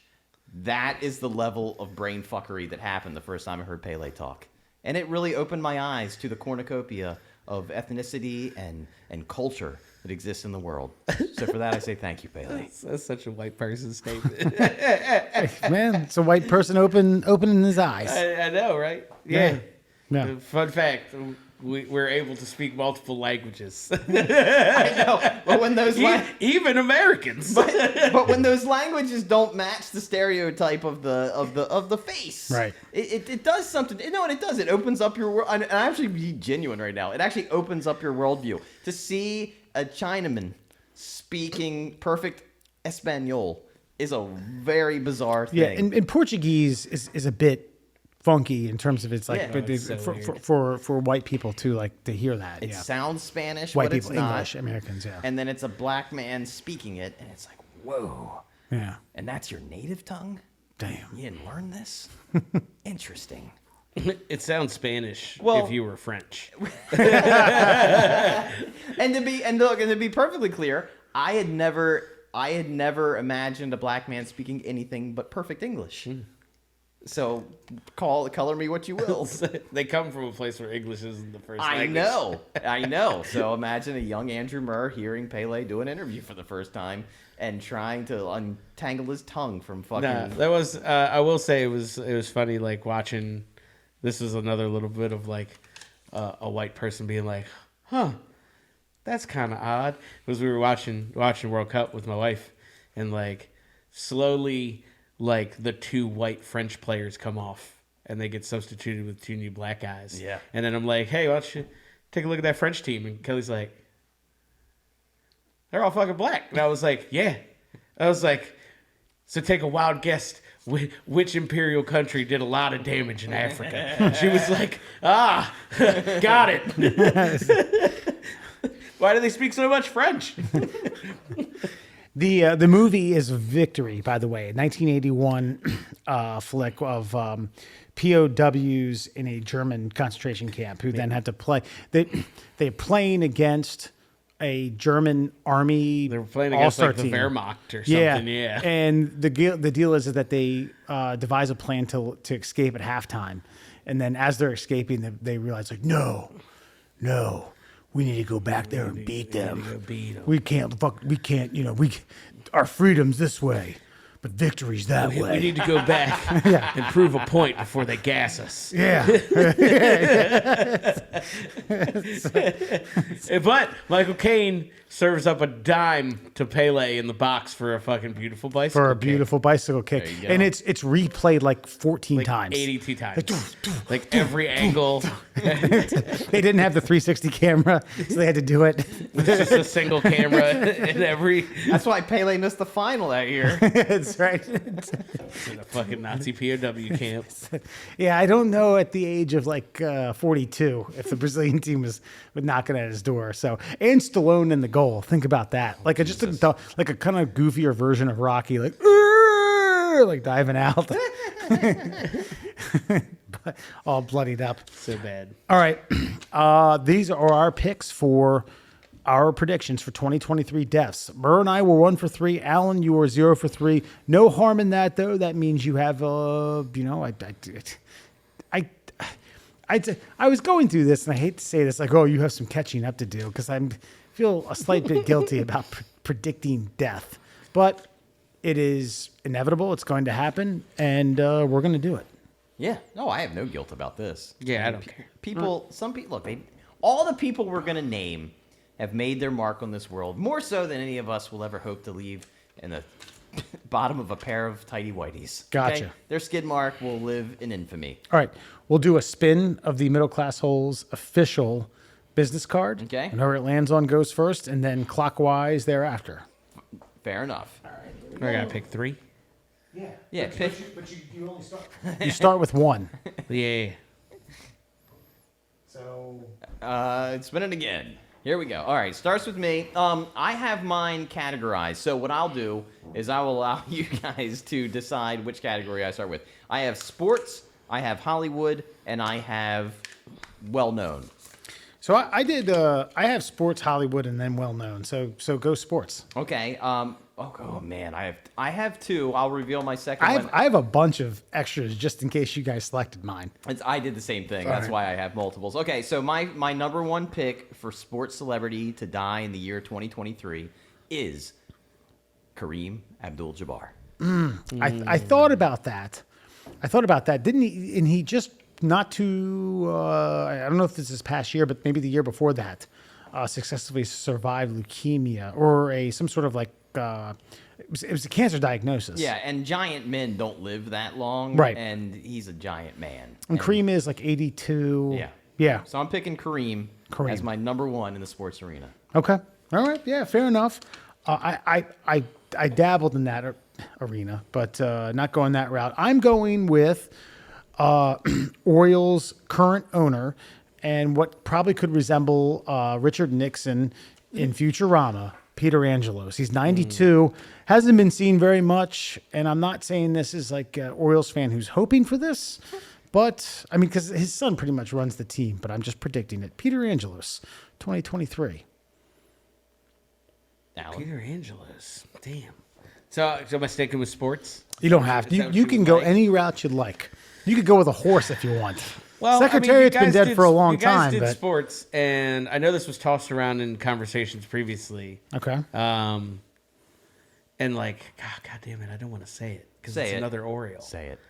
That is the level of brain fuckery that happened the first time I heard Pele talk. And it really opened my eyes to the cornucopia of ethnicity and culture that exists in the world. So for that, I say thank you, Pele. That's such a white person statement. Man, it's a white person opening his eyes. I know, right? Yeah. Yeah. Fun fact. We're able to speak multiple languages. I know, but when those even Americans, but when those languages don't match the stereotype of the face, right? It does something. You know what it does? It opens up your world. And I'm actually being genuine right now. It actually opens up your worldview to see a Chinaman speaking perfect Espanol is a very bizarre thing. Yeah, and Portuguese is a bit funky in terms of it's like for white people too, like to hear that. It sounds Spanish, white but people, it's not. English, Americans, yeah. And then it's a black man speaking it, and it's like, whoa. Yeah. And that's your native tongue? Damn. You didn't learn this? Interesting. It sounds Spanish Well, if you were French. And to be perfectly clear, I had never imagined a black man speaking anything but perfect English. So color me what you will. They come from a place where English isn't the first I language. I know. So imagine a young Andrew Murr hearing Pele do an interview for the first time and trying to untangle his tongue from fucking. Nah, that was. I will say it was funny. Like watching. This was another little bit of like a white person being like, "Huh, that's kind of odd." Because we were watching World Cup with my wife, and like slowly, like the two white French players come off, and they get substituted with two new black guys. Yeah. And then I'm like, "Hey, why don't you take a look at that French team?" And Kelly's like, "They're all fucking black." And I was like, "Yeah." I was like, "So take a wild guess. Which imperial country did a lot of damage in Africa?" She was like, got it. Why do they speak so much French? The movie is Victory, by the way, a 1981 flick of POWs in a German concentration camp who then had to play. They're playing against a German army. They were playing against all-star like the team. Wehrmacht or something. Yeah. And the deal is that they devise a plan to escape at halftime, and then as they're escaping, they realize like, no, we need to go back there and beat them. We can't. Our freedom's this way, but victory's that way. We need to go back and prove a point before they gas us. Yeah. But Michael Caine serves up a dime to Pele in the box for a fucking beautiful bicycle For a kick. beautiful bicycle kick. There you go. And it's replayed like 14 Like times. 82 times. Like every angle. They didn't have the 360 camera, so they had to do it. It's just a single camera in every. That's why Pele missed the final that year. That's right. In a fucking Nazi POW camp. Yeah, I don't know at the age of like 42 if the Brazilian team was knocking at his door. So, and Stallone in the goal. Think about that. Like just like a kind of goofier version of Rocky, like diving out, but all bloodied up. So bad. All right, these are our picks for our predictions for 2023 deaths. Burr and I were 1 for 3. Alan, you were 0 for 3. No harm in that, though. That means you have, I was going through this, and I hate to say this, like, oh, you have some catching up to do, because I feel a slight bit guilty about predicting death. But it is inevitable. It's going to happen, and we're going to do it. Yeah. No, I have no guilt about this. Yeah, I don't care. Some people, look, all the people we're going to name have made their mark on this world, more so than any of us will ever hope to leave in the bottom of a pair of tighty whities. Gotcha. Their skid mark will live in infamy. All right. We'll do a spin of the Middle Class Holes official business card. Okay. And whoever it lands on goes first, and then clockwise thereafter. Fair enough. I gotta pick 3. Yeah, pick. But you only start. You start with 1. Yeah. So. Spin it again. Here we go. All right, starts with me. I have mine categorized. So what I'll do is I will allow you guys to decide which category I start with. I have sports, I have Hollywood, and I have well-known. So I did. I have sports, Hollywood, and then well known. So go sports. Okay. Oh man, I have 2. I'll reveal my second one. I have a bunch of extras just in case you guys selected mine. I did the same thing. That's why I have multiples. Okay, so my number 1 pick for sports celebrity to die in the year 2023 is Kareem Abdul-Jabbar. I thought about that. Didn't he? And he just not too. I don't know if this is past year, but maybe the year before that, successfully survived leukemia or some sort of like. It was a cancer diagnosis. Yeah, and giant men don't live that long. Right. And he's a giant man. And Kareem is like 82. Yeah. Yeah. So I'm picking Kareem as my number 1 in the sports arena. Okay. All right. Yeah. Fair enough. I dabbled in that arena, but not going that route. I'm going with Orioles' current owner and what probably could resemble Richard Nixon in Futurama, Peter Angelos. He's 92, hasn't been seen very much, and I'm not saying this is like an Orioles fan who's hoping for this, but I mean, because his son pretty much runs the team, but I'm just predicting it. Peter Angelos, 2023. Alan? Peter Angelos. Damn. So am I sticking with sports? You don't have to. You can go any route you'd like. You could go with a horse if you want. Well, Secretariat's been dead for a long you guys time, did but sports, and I know this was tossed around in conversations previously. okay. And like, God damn it, I don't want to say it because it's another Oriole. Say it.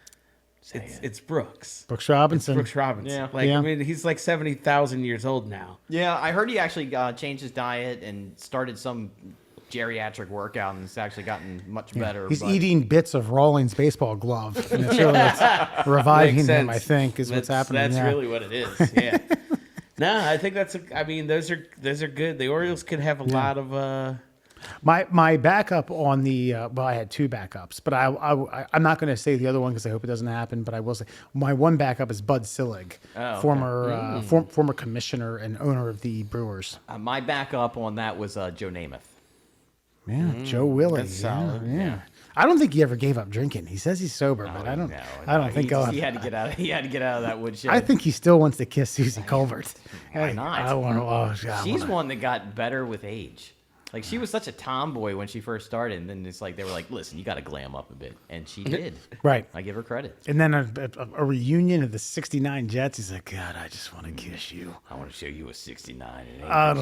It's Brooks. Brooks Robinson. Brooks Robinson. Yeah. Like, Yeah. I mean, he's like 70,000 years old now. Yeah, I heard he actually changed his diet and started some geriatric workout and it's actually gotten much better. He's but- eating bits of Rawlings baseball glove, and it's really it's reviving Makes him. sense. I think is what's happening. That's yeah. really what it is. Yeah. No, I think those are good. The Orioles could have a lot of. My backup on the well, I had 2 backups, but I'm not going to say the other one because I hope it doesn't happen. But I will say my one backup is Bud Selig, former commissioner and owner of the Brewers. my backup on that was Joe Namath. Yeah, Joe Willie. that's solid. Yeah. I don't think he ever gave up drinking. He says he's sober, but I don't. No, I don't think he had to get out. He had to get out of that woodshed. I think he still wants to kiss Susie Colbert. Why not? I want to. Oh, God, She's one that got better with age. Like she was such a tomboy when she first started, and then it's like they were like, "Listen, you got to glam up a bit," and she did. Right. I give her credit. And then a reunion of the '69 Jets. He's like, God, I just want to kiss you. I want to show you a '69. I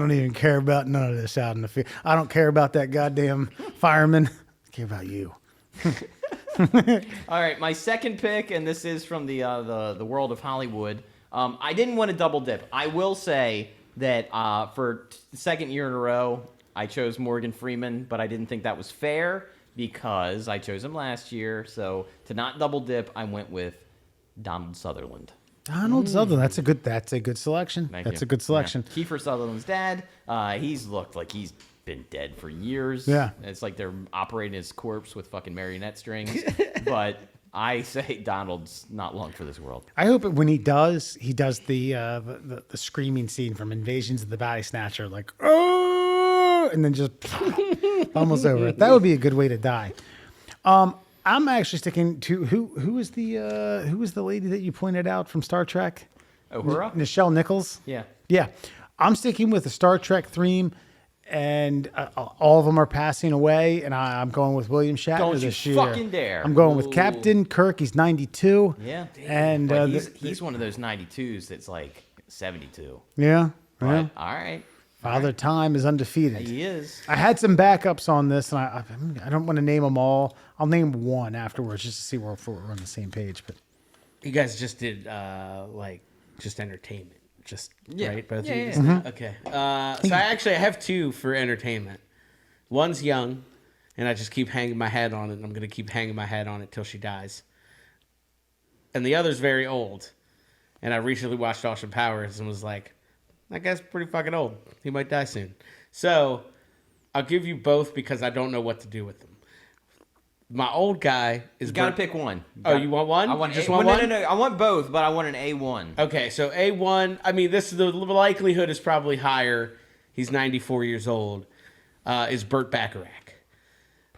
don't even care about none of this out in the field. I don't care about that goddamn fireman. I care about you. All right, my second pick, and this is from the world of Hollywood. I didn't want to double dip. I will say that for the second year in a row, I chose Morgan Freeman, but I didn't think that was fair because I chose him last year. So to not double dip, I went with Donald Sutherland. Donald Sutherland. That's a good selection. Thank That's you. a good selection. Yeah. Kiefer Sutherland's dad. He's looked like he's been dead for years. Yeah. It's like they're operating his corpse with fucking marionette strings. But I say Donald's not long for this world. I hope when he does the screaming scene from Invasions of the Body Snatcher, like oh, and then just almost over it. That would be a good way to die. I'm actually sticking to who was the lady that you pointed out from Star Trek? Uhura? Nichelle Nichols. Yeah. Yeah, I'm sticking with the Star Trek theme, and all of them are passing away, and I'm going with William Shatner Don't you this year. fucking dare. I'm going with Ooh. Captain Kirk. He's 92. Yeah. And But he's one of those 92s that's like 72. yeah. But, all right. Father Time is undefeated. He is. I had some backups on this, and I don't want to name them all. I'll name one afterwards just to see if we're on the same page. But You guys just did just entertainment, right? Both of you Yeah, just- yeah. Okay. So I have 2 for entertainment. One's young, and I just keep hanging my head on it, and I'm going to keep hanging my head on it till she dies. And the other's very old. And I recently watched Austin Powers and was like, that guy's pretty fucking old. He might die soon. So I'll give you both because I don't know what to do with them. My old guy is... You gotta pick one. You want one? I want just one. one? No. I want both, but I want an A1. Okay, so A1, I mean, the likelihood is probably higher. He's 94 years old. Is Burt Bacharach.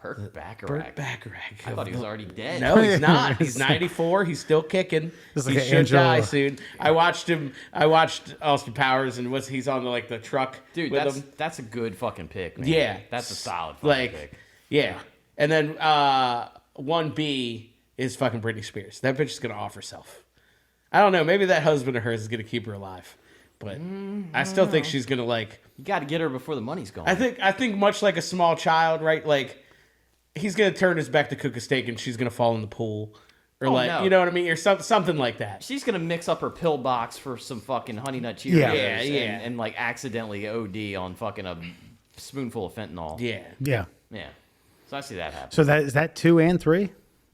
Burt Bacharach. Burt Bacharach. I thought he was already dead. No, he's not. He's 94. He's still kicking. Like he should die soon. I watched Austin Powers, and he's on the truck Dude, with him. that's a good fucking pick, man. Yeah. That's a solid fucking pick. Yeah. And then 1B is fucking Britney Spears. That bitch is going to off herself. I don't know. Maybe that husband of hers is going to keep her alive. But I still think she's going to You got to get her before the money's gone. I think much like a small child, right? He's going to turn his back to cook a steak and she's going to fall in the pool. Or no. you know what I mean? Or something like that. She's gonna mix up her pill box for some fucking Honey Nut Cheerios, Yeah. and accidentally OD on fucking a spoonful of fentanyl. Yeah. So I see that happen. So is that 2 and 3?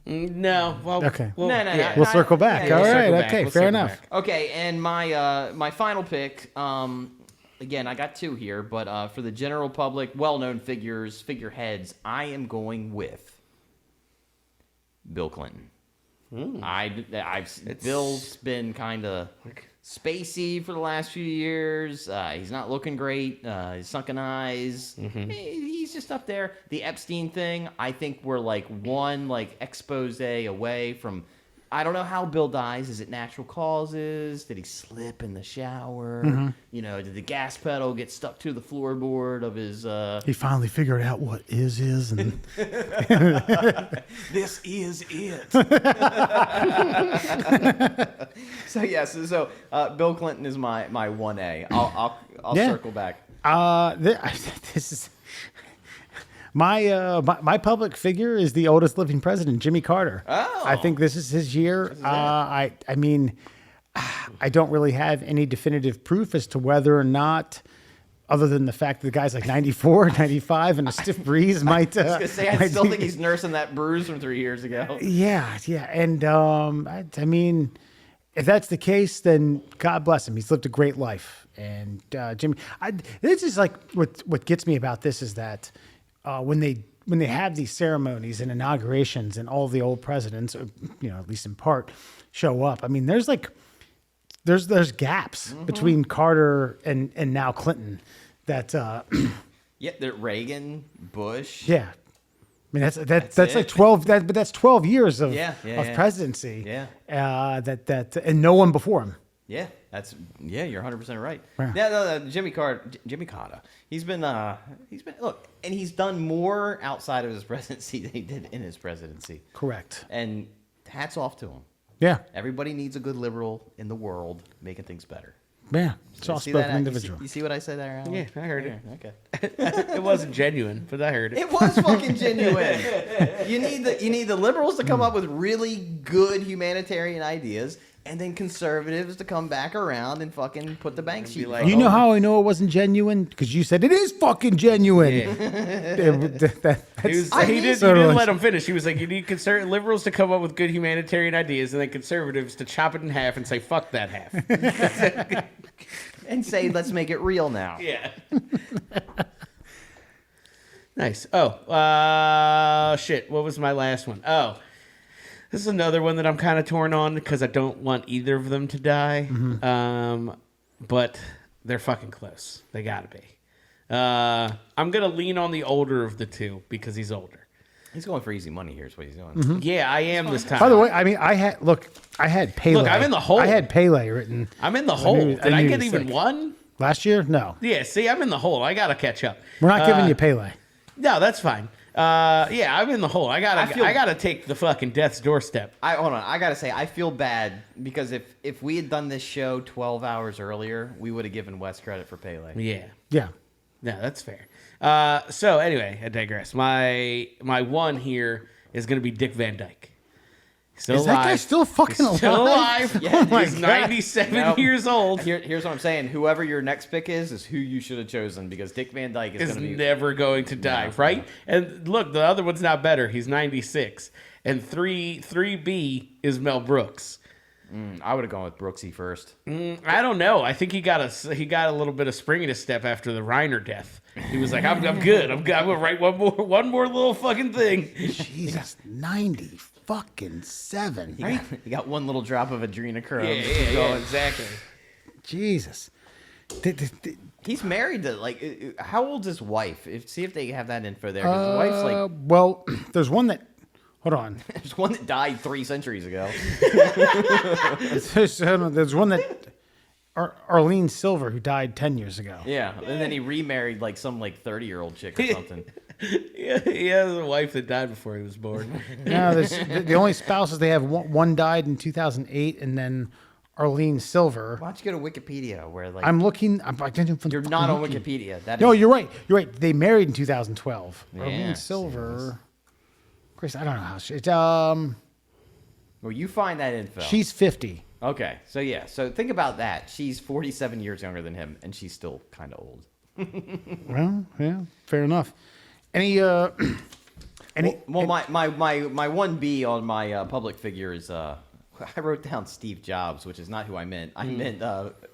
No. Well, Okay. Well, No. yeah. We'll circle back. Yeah, All we'll right. circle back. Okay. We'll Fair circle enough. back. Okay, and my final pick. Again, I got 2 here, but for the general public, well-known figureheads, I am going with Bill Clinton. Bill's been kind of spacey for the last few years. He's not looking great. His sunken eyes. He's just up there. The Epstein thing, I think we're one expose away from. I don't know how Bill dies. Is it natural causes? Did he slip in the shower? Did the gas pedal get stuck to the floorboard of his... He finally figured out what is, and This is it. So Bill Clinton is my 1A. I'll circle back. this is my public figure is the oldest living president, Jimmy Carter. Oh. I think this is his year. I mean, I don't really have any definitive proof as to whether or not, other than the fact that the guy's 94, 95, and a stiff breeze might. I was gonna say, I still think he's nursing that bruise from 3 years ago. Yeah, and I mean, if that's the case, then God bless him. He's lived a great life. And Jimmy, this is what gets me about this is that when they have these ceremonies and inaugurations and all the old presidents, at least in part, show up. I mean, there's gaps between Carter and now Clinton. That Yeah, Reagan, Bush. yeah. I mean that's it. like 12. But that's 12 years of Yeah. presidency. Yeah. And no one before him. Yeah, you're 100% right. Yeah. No, Jimmy Carter. He's been look, and he's done more outside of his presidency than he did in his presidency. Correct. And hats off to him. Yeah. Everybody needs a good liberal in the world making things better. Yeah. Soft spoken individual. You see what I said there, Alan? Yeah, I heard it. Okay. It wasn't genuine, but I heard it. It was fucking genuine. You need the liberals to come up with really good humanitarian ideas, and then conservatives to come back around and fucking put the bank sheet. like, You know how I know it wasn't genuine? Because you said it is fucking genuine. Yeah. He didn't let him finish. He was like, you need liberals to come up with good humanitarian ideas, and then conservatives to chop it in half and say, fuck that half. and say, let's make it real now. Yeah. Nice. Oh, shit. What was my last one? Oh, this is another one that I'm kind of torn on because I don't want either of them to die. But they're fucking close. They gotta be. I'm gonna lean on the older of the two because he's older. He's going for easy money here is what he's doing. Yeah, I am this time. By the way, I mean, I had Pele. Look, I'm in the hole. I had Pele written. I'm in the hole. Did I knew get he was even sick. one? Last year? No. Yeah, see, I'm in the hole. I gotta catch up. We're not giving you Pele. No, that's fine. Yeah, I'm in the hole. I gotta take the fucking death's doorstep. Hold on. I gotta say, I feel bad because if we had done this show 12 hours earlier, we would have given Wes credit for Pele. Yeah. Yeah. No, that's fair. So anyway, I digress. My one here is gonna be Dick Van Dyke. Still Is alive. that guy still fucking alive? Still alive. Yeah, my He's God. 97 No. years old. Here's what I'm saying. Whoever your next pick is who you should have chosen because Dick Van Dyke is Is going to be never going to die, No. right? And look, the other one's not better. He's 96. And 3B is Mel Brooks. I would have gone with Brooksy first. I don't know. I think he got a little bit of spring in his step after the Reiner death. He was like, I'm good. I'm gonna write one more little fucking thing. Jesus, 90 fucking 7. He got one little drop of adrenochrome. Yeah, exactly. Jesus. He's married to how old's his wife? See if they have that info there. 'Cause his wife's like Well, there's one that. Hold on. there's one that died 3 centuries ago. There's one that. Arlene Silver, who died 10 years ago. Yeah, and then he remarried some 30-year-old chick or something. Yeah, he has a wife that died before he was born. No, the only spouses they have, one died in 2008, and then Arlene Silver. Why don't you go to Wikipedia where I'm looking. you're not on Wikipedia. That No, is, you're right. You're right. They married in 2012. Yeah, Arlene Silver. Chris, I don't know how she. well, you find that info. She's 50. Okay, so think about that. She's 47 years younger than him, and she's still kind of old. Well, yeah, fair enough. Any Well, my 1B on my public figure is I wrote down Steve Jobs, which is not who I meant. I meant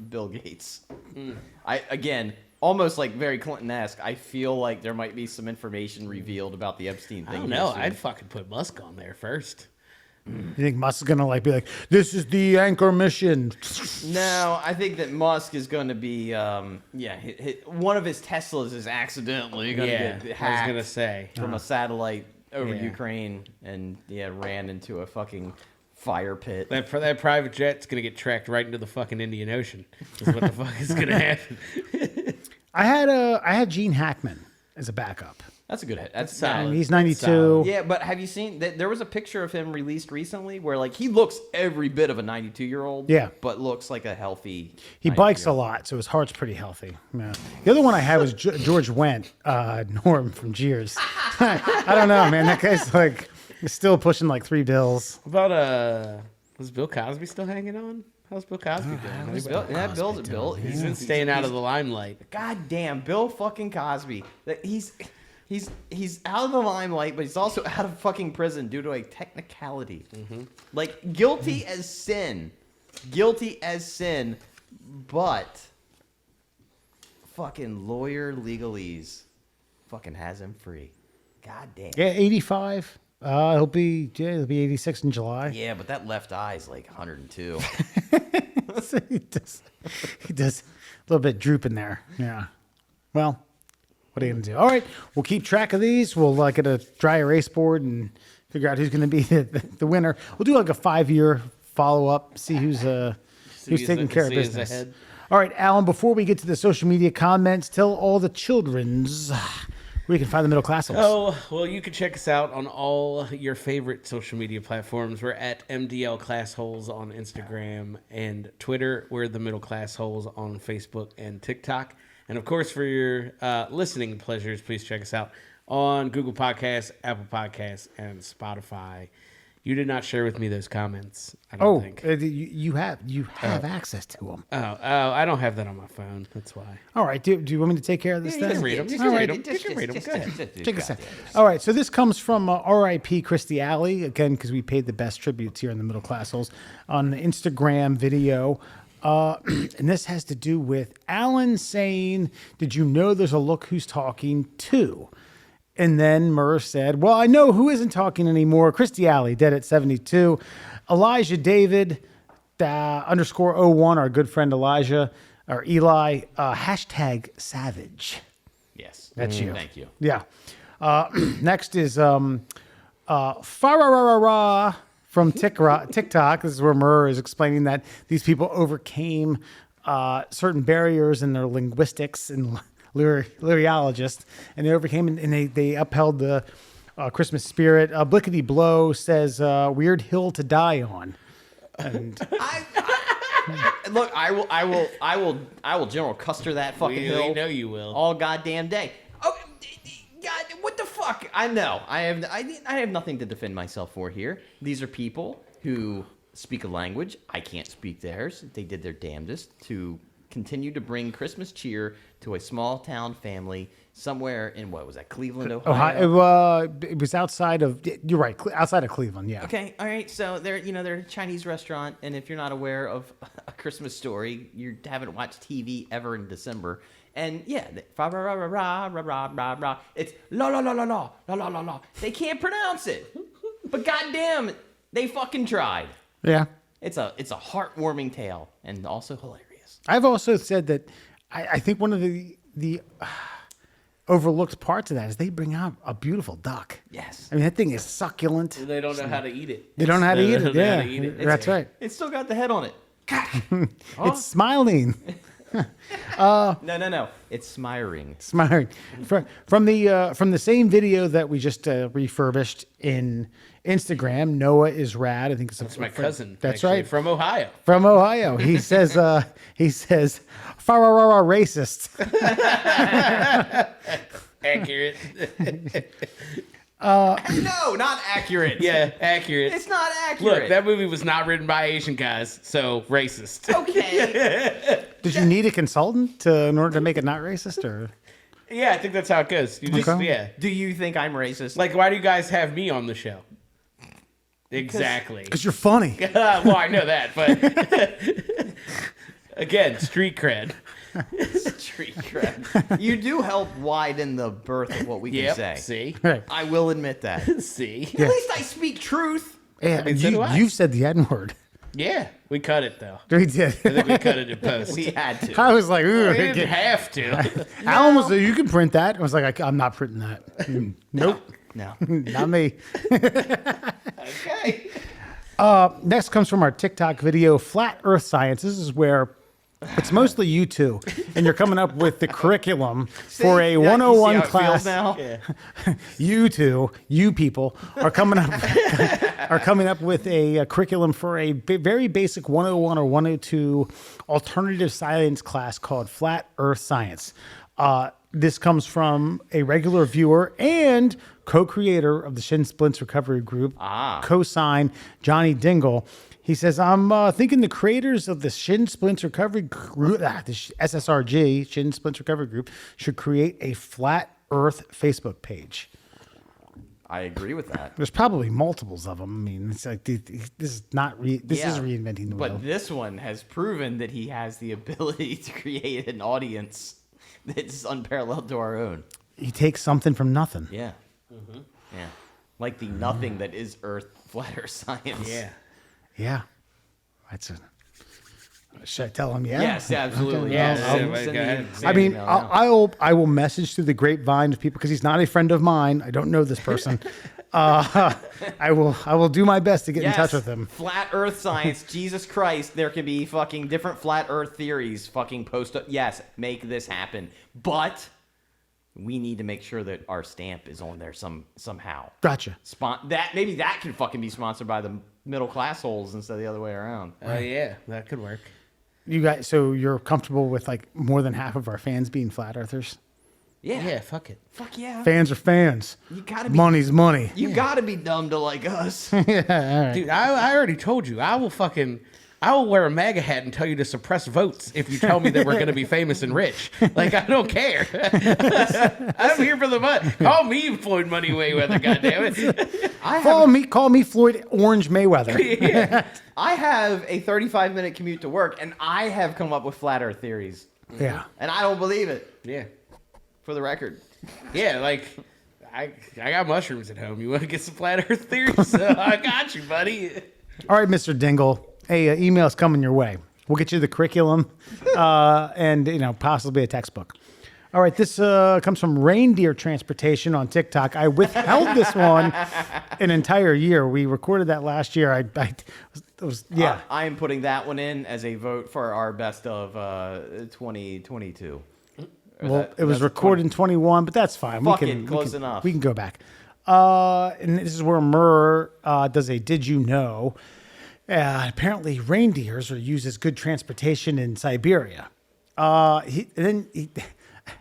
Bill Gates. I again almost very Clinton-esque. I feel like there might be some information revealed about the Epstein I thing. don't here know. soon. I'd fucking put Musk on there first. You think Musk is gonna be like, this is the anchor mission? No, I think that Musk is going to be one of his Teslas is accidentally going to Yeah, get I hacked was gonna say. from a satellite over Yeah. Ukraine and ran into a fucking fire pit. That private jet's gonna get tracked right into the fucking Indian Ocean. Is what the fuck is gonna happen. I had Gene Hackman as a backup. That's a good hit. That's solid. And he's That's 92. solid. Yeah, but have you seen that there was a picture of him released recently where he looks every bit of a 92-year-old, Yeah. but looks like a healthy. He bikes a 92-year-old. lot, so his heart's pretty healthy. Yeah. The other one I had was George Wendt, Norm from Cheers. I don't know, man. That guy's he's still pushing 3 bills. What about was Bill Cosby still hanging on? How's Bill Cosby doing? Bill. He's been staying out of the limelight. God damn, Bill fucking Cosby. He's out of the limelight, but he's also out of fucking prison due to a technicality. Guilty as sin. Guilty as sin, but fucking lawyer legalese fucking has him free. God damn. Yeah, 85. He'll be 86 in July. Yeah, but that left eye's 102. he does a little bit drooping there. Yeah. Well, what are you gonna do? All right, we'll keep track of these. We'll get a dry erase board and figure out who's gonna be the winner. We'll do a 5-year follow up, see who's taking care of business. Ahead. All right, Alan. Before we get to the social media comments, tell all the childrens where you can find the middle class. Oh, well, you can check us out on all your favorite social media platforms. We're at MDL Classholes on Instagram and Twitter. We're the Middle Class Holes on Facebook and TikTok. And, of course, for your listening pleasures, please check us out on Google Podcasts, Apple Podcasts, and Spotify. You did not share with me those comments, I don't think. You have access to them. Oh, I don't have that on my phone. That's why. All right, do you want me to take care of this? You then? can read them. You All can right. read them. You can read them. Go ahead. Check us out. All right, so this comes from R.I.P. Christy Alley, again, because we paid the best tributes here in the Middle Class Holes on the Instagram video. And this has to do with Alan saying, did you know there's a Look Who's Talking too? And then Murr said, well, I know who isn't talking anymore. Christy Alley, dead at 72. Elijah David, _01, our good friend Elijah, or Eli, hashtag savage. Yes. That's you. Thank you. Yeah. Next is Fararara from TikTok. This is where Murr is explaining that these people overcame certain barriers in their linguistics and lyriologists, and they overcame and they upheld the Christmas spirit. Blickety Blow says weird hill to die on. And Look, I will General Custer that fucking hill. We know you will. All goddamn day. Oh, God, what the fuck? I know. I have nothing to defend myself for here. These are people who speak a language I can't speak theirs. They did their damnedest to continue to bring Christmas cheer to a small town family somewhere in, what was that, Cleveland, Ohio? It was outside of. You're right, outside of Cleveland. Yeah. Okay, all right. So they're a Chinese restaurant, and if you're not aware of A Christmas Story, you haven't watched TV ever in December. And yeah, fa ra ra ra ra ra ra ra ra. It's la la la la la la la la la. They can't pronounce it, but goddamn, they fucking tried. Yeah. It's a heartwarming tale and also hilarious. I've also said that I think one of the overlooked parts of that is they bring out a beautiful duck. Yes. I mean, that thing is succulent. They don't know how to eat it. They don't know how to eat it. know how Yeah, to eat it. that's right. It's still got the head on it. It's smiling. No. It's smiring. Smiling. From the same video that we just refurbished in Instagram, Noah is rad. I think it's My cousin. That's actually, right. From Ohio. From Ohio. He says "Fararara racist." Accurate. No, not accurate. Yeah, accurate. It's not accurate. Look, that movie was not written by Asian guys, so racist. Okay. Did you need a consultant in order to make it not racist, or? Yeah, I think that's how it goes. You just, Okay. yeah. Do you think I'm racist? Like, why do you guys have me on the show? Exactly. Because you're funny. Well, I know that, but again, street cred. street cred. You do help widen the berth of what we can say. See? Right. I will admit that. See? At least I speak truth. Yeah, mean, so do I. you've said the N word. Yeah, we cut it, though. We did. I think we cut it in post. We had to. I was like, ooh. We didn't have to. Alan was like, you can print that. I was like, I'm not printing that. Nope. No. Not me. Okay. Next comes from our TikTok video, Flat Earth Science. This is where it's mostly you two, and you're coming up with the curriculum for a 101 class. Now? Yeah. You two, you people, are coming up with a curriculum for a very basic 101 or 102 alternative science class called Flat Earth Science. This comes from a regular viewer and co-creator of the Shin Splints Recovery Group, cosign Johnny Dingle. He says, I'm thinking the creators of the Shin Splints Recovery Group, the SSRG, Shin Splints Recovery Group, should create a Flat Earth Facebook page. I agree with that. There's probably multiples of them. I mean, it's like this is not this is reinventing the wheel. But this one has proven that he has the ability to create an audience that's unparalleled to our own. He takes something from nothing. Yeah. Yeah. Like the nothing that is Flat Earth Science. Yeah. Yeah, that's a. Should I tell him? Yeah. Yes, absolutely. Okay. Yeah, I'll go send ahead. the I mean, email now. I will message through the grapevine to people because he's not a friend of mine. I don't know this person. I will do my best to get in touch with him. Flat Earth Science. Jesus Christ, there can be fucking different flat Earth theories. Fucking post. Yes, make this happen. But we need to make sure that our stamp is on there somehow. Gotcha. Maybe that can fucking be sponsored by the middle class holes instead of the other way around. Yeah, that could work. You guys, so you're comfortable with like more than half of our fans being flat earthers? Yeah, fuck it. Fuck yeah. Fans are fans. You gotta be. Money's money. You gotta be dumb to like us. Yeah, all right. Dude, I already told you. I will wear a MAGA hat and tell you to suppress votes if you tell me that we're going to be famous and rich. Like, I don't care. I'm here for the money. Call me Floyd Money Mayweather, goddammit. Call me Floyd Orange Mayweather. I have a 35-minute commute to work, and I have come up with flat Earth theories, Yeah. and I don't believe it. Yeah. For the record. Yeah, like, I got mushrooms at home. You want to get some flat Earth theories? I got you, buddy. All right, Mr. Dingle. Hey, email's coming your way. We'll get you the curriculum and, possibly a textbook. All right, this comes from Reindeer Transportation on TikTok. I withheld this one an entire year. We recorded that last year. I am putting that one in as a vote for our best of 2022. Well, it was recorded in 21, but that's fine. Close enough. We can go back. And this is where Murr does a Did You Know? Apparently, reindeers are used as good transportation in Siberia.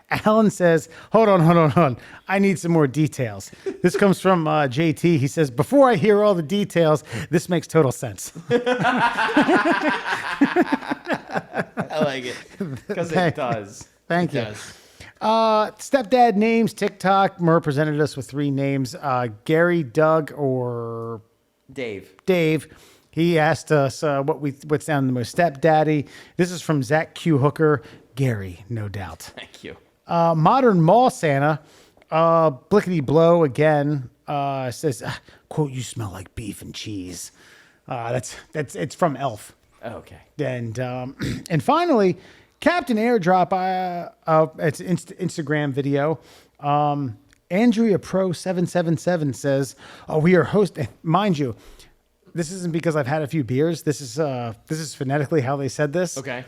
Alan says, hold on. I need some more details. This comes from JT. He says, before I hear all the details, this makes total sense. I like it. Because it does. Thank you. It does. Stepdad names, TikTok. Murr presented us with 3 names. Gary, Doug, or Dave. He asked us what sounded the most stepdaddy. This is from Zach Q. Hooker. Gary, no doubt. Thank you. Modern Mall Santa, Blickety Blow again, says, quote, you smell like beef and cheese. It's from Elf. Okay. And finally, Captain Airdrop, it's an Instagram video. Andrea Pro 777 says, we are hosting, mind you, this isn't because I've had a few beers. This is phonetically how they said this. Okay.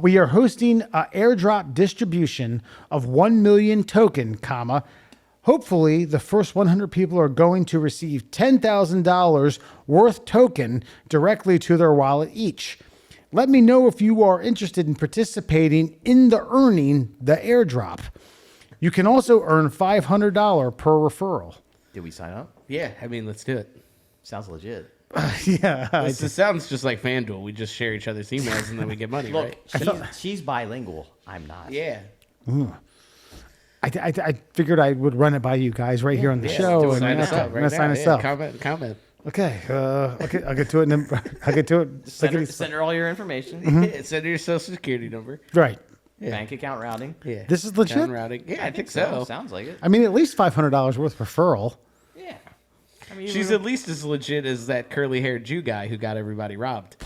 We are hosting an airdrop distribution of 1 million token, hopefully the first 100 people are going to receive $10,000 worth token directly to their wallet each. Let me know if you are interested in participating in the airdrop. You can also earn $500 per referral. Did we sign up? Yeah, I mean, let's do it. Sounds legit. Yeah. It sounds just like FanDuel. We just share each other's emails and then we get money, Look, right? she's bilingual. I'm not. Yeah. I figured I would run it by you guys right here on the show. Do and sign us up right now. sign us Yeah, up. Comment. Okay. I'll get to it. I'll get to it. Send her all your information. Send her your social security number. Right. Bank account routing. Yeah. This is legit? Account routing. Yeah, I think so. Sounds like it. I mean, at least $500 worth referral. Yeah. I mean, She's at least as legit as that curly-haired Jew guy who got everybody robbed.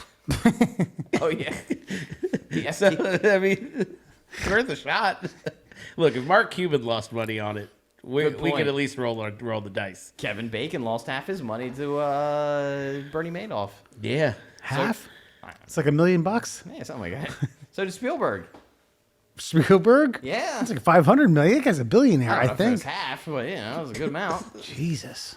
Oh yeah. So, I mean, it's worth a shot. Look, if Mark Cuban lost money on it, we point. could at least roll the dice. Kevin Bacon lost half his money to Bernie Madoff. Yeah. Half? It's like $1 million. Yeah, something like that. So did Spielberg. Spielberg? Yeah. It's like 500 million. That guy's a billionaire, I I don't know if it was think. half, but that was a good amount. Jesus.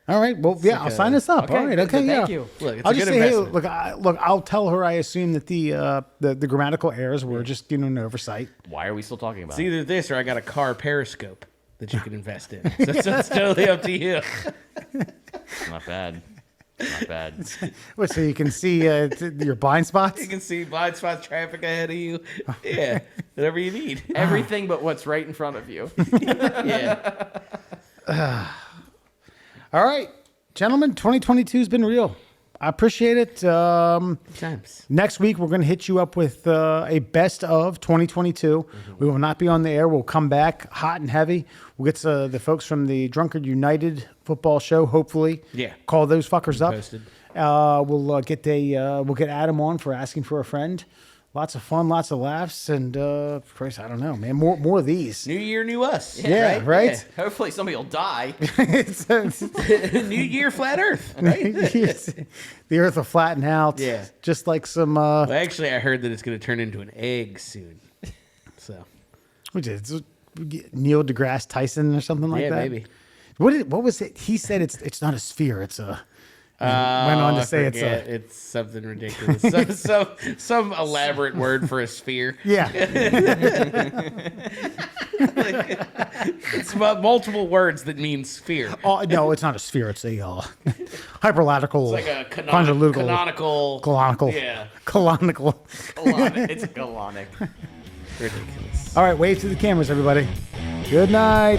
All right. Well, yeah, I'll sign this up. Okay, All right. good, Okay. thank Yeah. you. Look, it's I'll a just good say, hey, investment. look. I'll tell her I assume that the grammatical errors were just an oversight. Why are we still talking about It's either this or I got a car periscope that you can invest in. So it's totally up to you. it? Not bad. Not bad. What? So you can see your blind spots. You can see blind spot traffic ahead of you. Yeah. Whatever you need. Everything but what's right in front of you. Yeah. All right, gentlemen. 2022 has been real. I appreciate it. Times. Next week, we're going to hit you up with a best of 2022. We will not be on the air. We'll come back hot and heavy. We'll get the folks from the Drunkard United football show, hopefully. Yeah. Call those fuckers up. Posted. We'll get Adam on for asking for a friend. Lots of fun, lots of laughs, and Christ, I don't know, man. More of these. New year, new us. Yeah, right? Hopefully somebody will die. New year, flat Earth. Right? The Earth will flatten out. Yeah. Just like some. Well, actually, I heard that it's going to turn into an egg soon. So. Which is Neil deGrasse Tyson or something like Yeah, that. maybe. What was it? He said it's not a sphere. It's a. Went on to say it's something ridiculous. some elaborate word for a sphere. Yeah. It's multiple words that mean sphere. Oh no, it's not a sphere. It's a hyperlatical. It's like a convoluted, canonical. Yeah. Yeah. Colonical. It's colonic. Ridiculous. All right, wave to the cameras, everybody. Good night.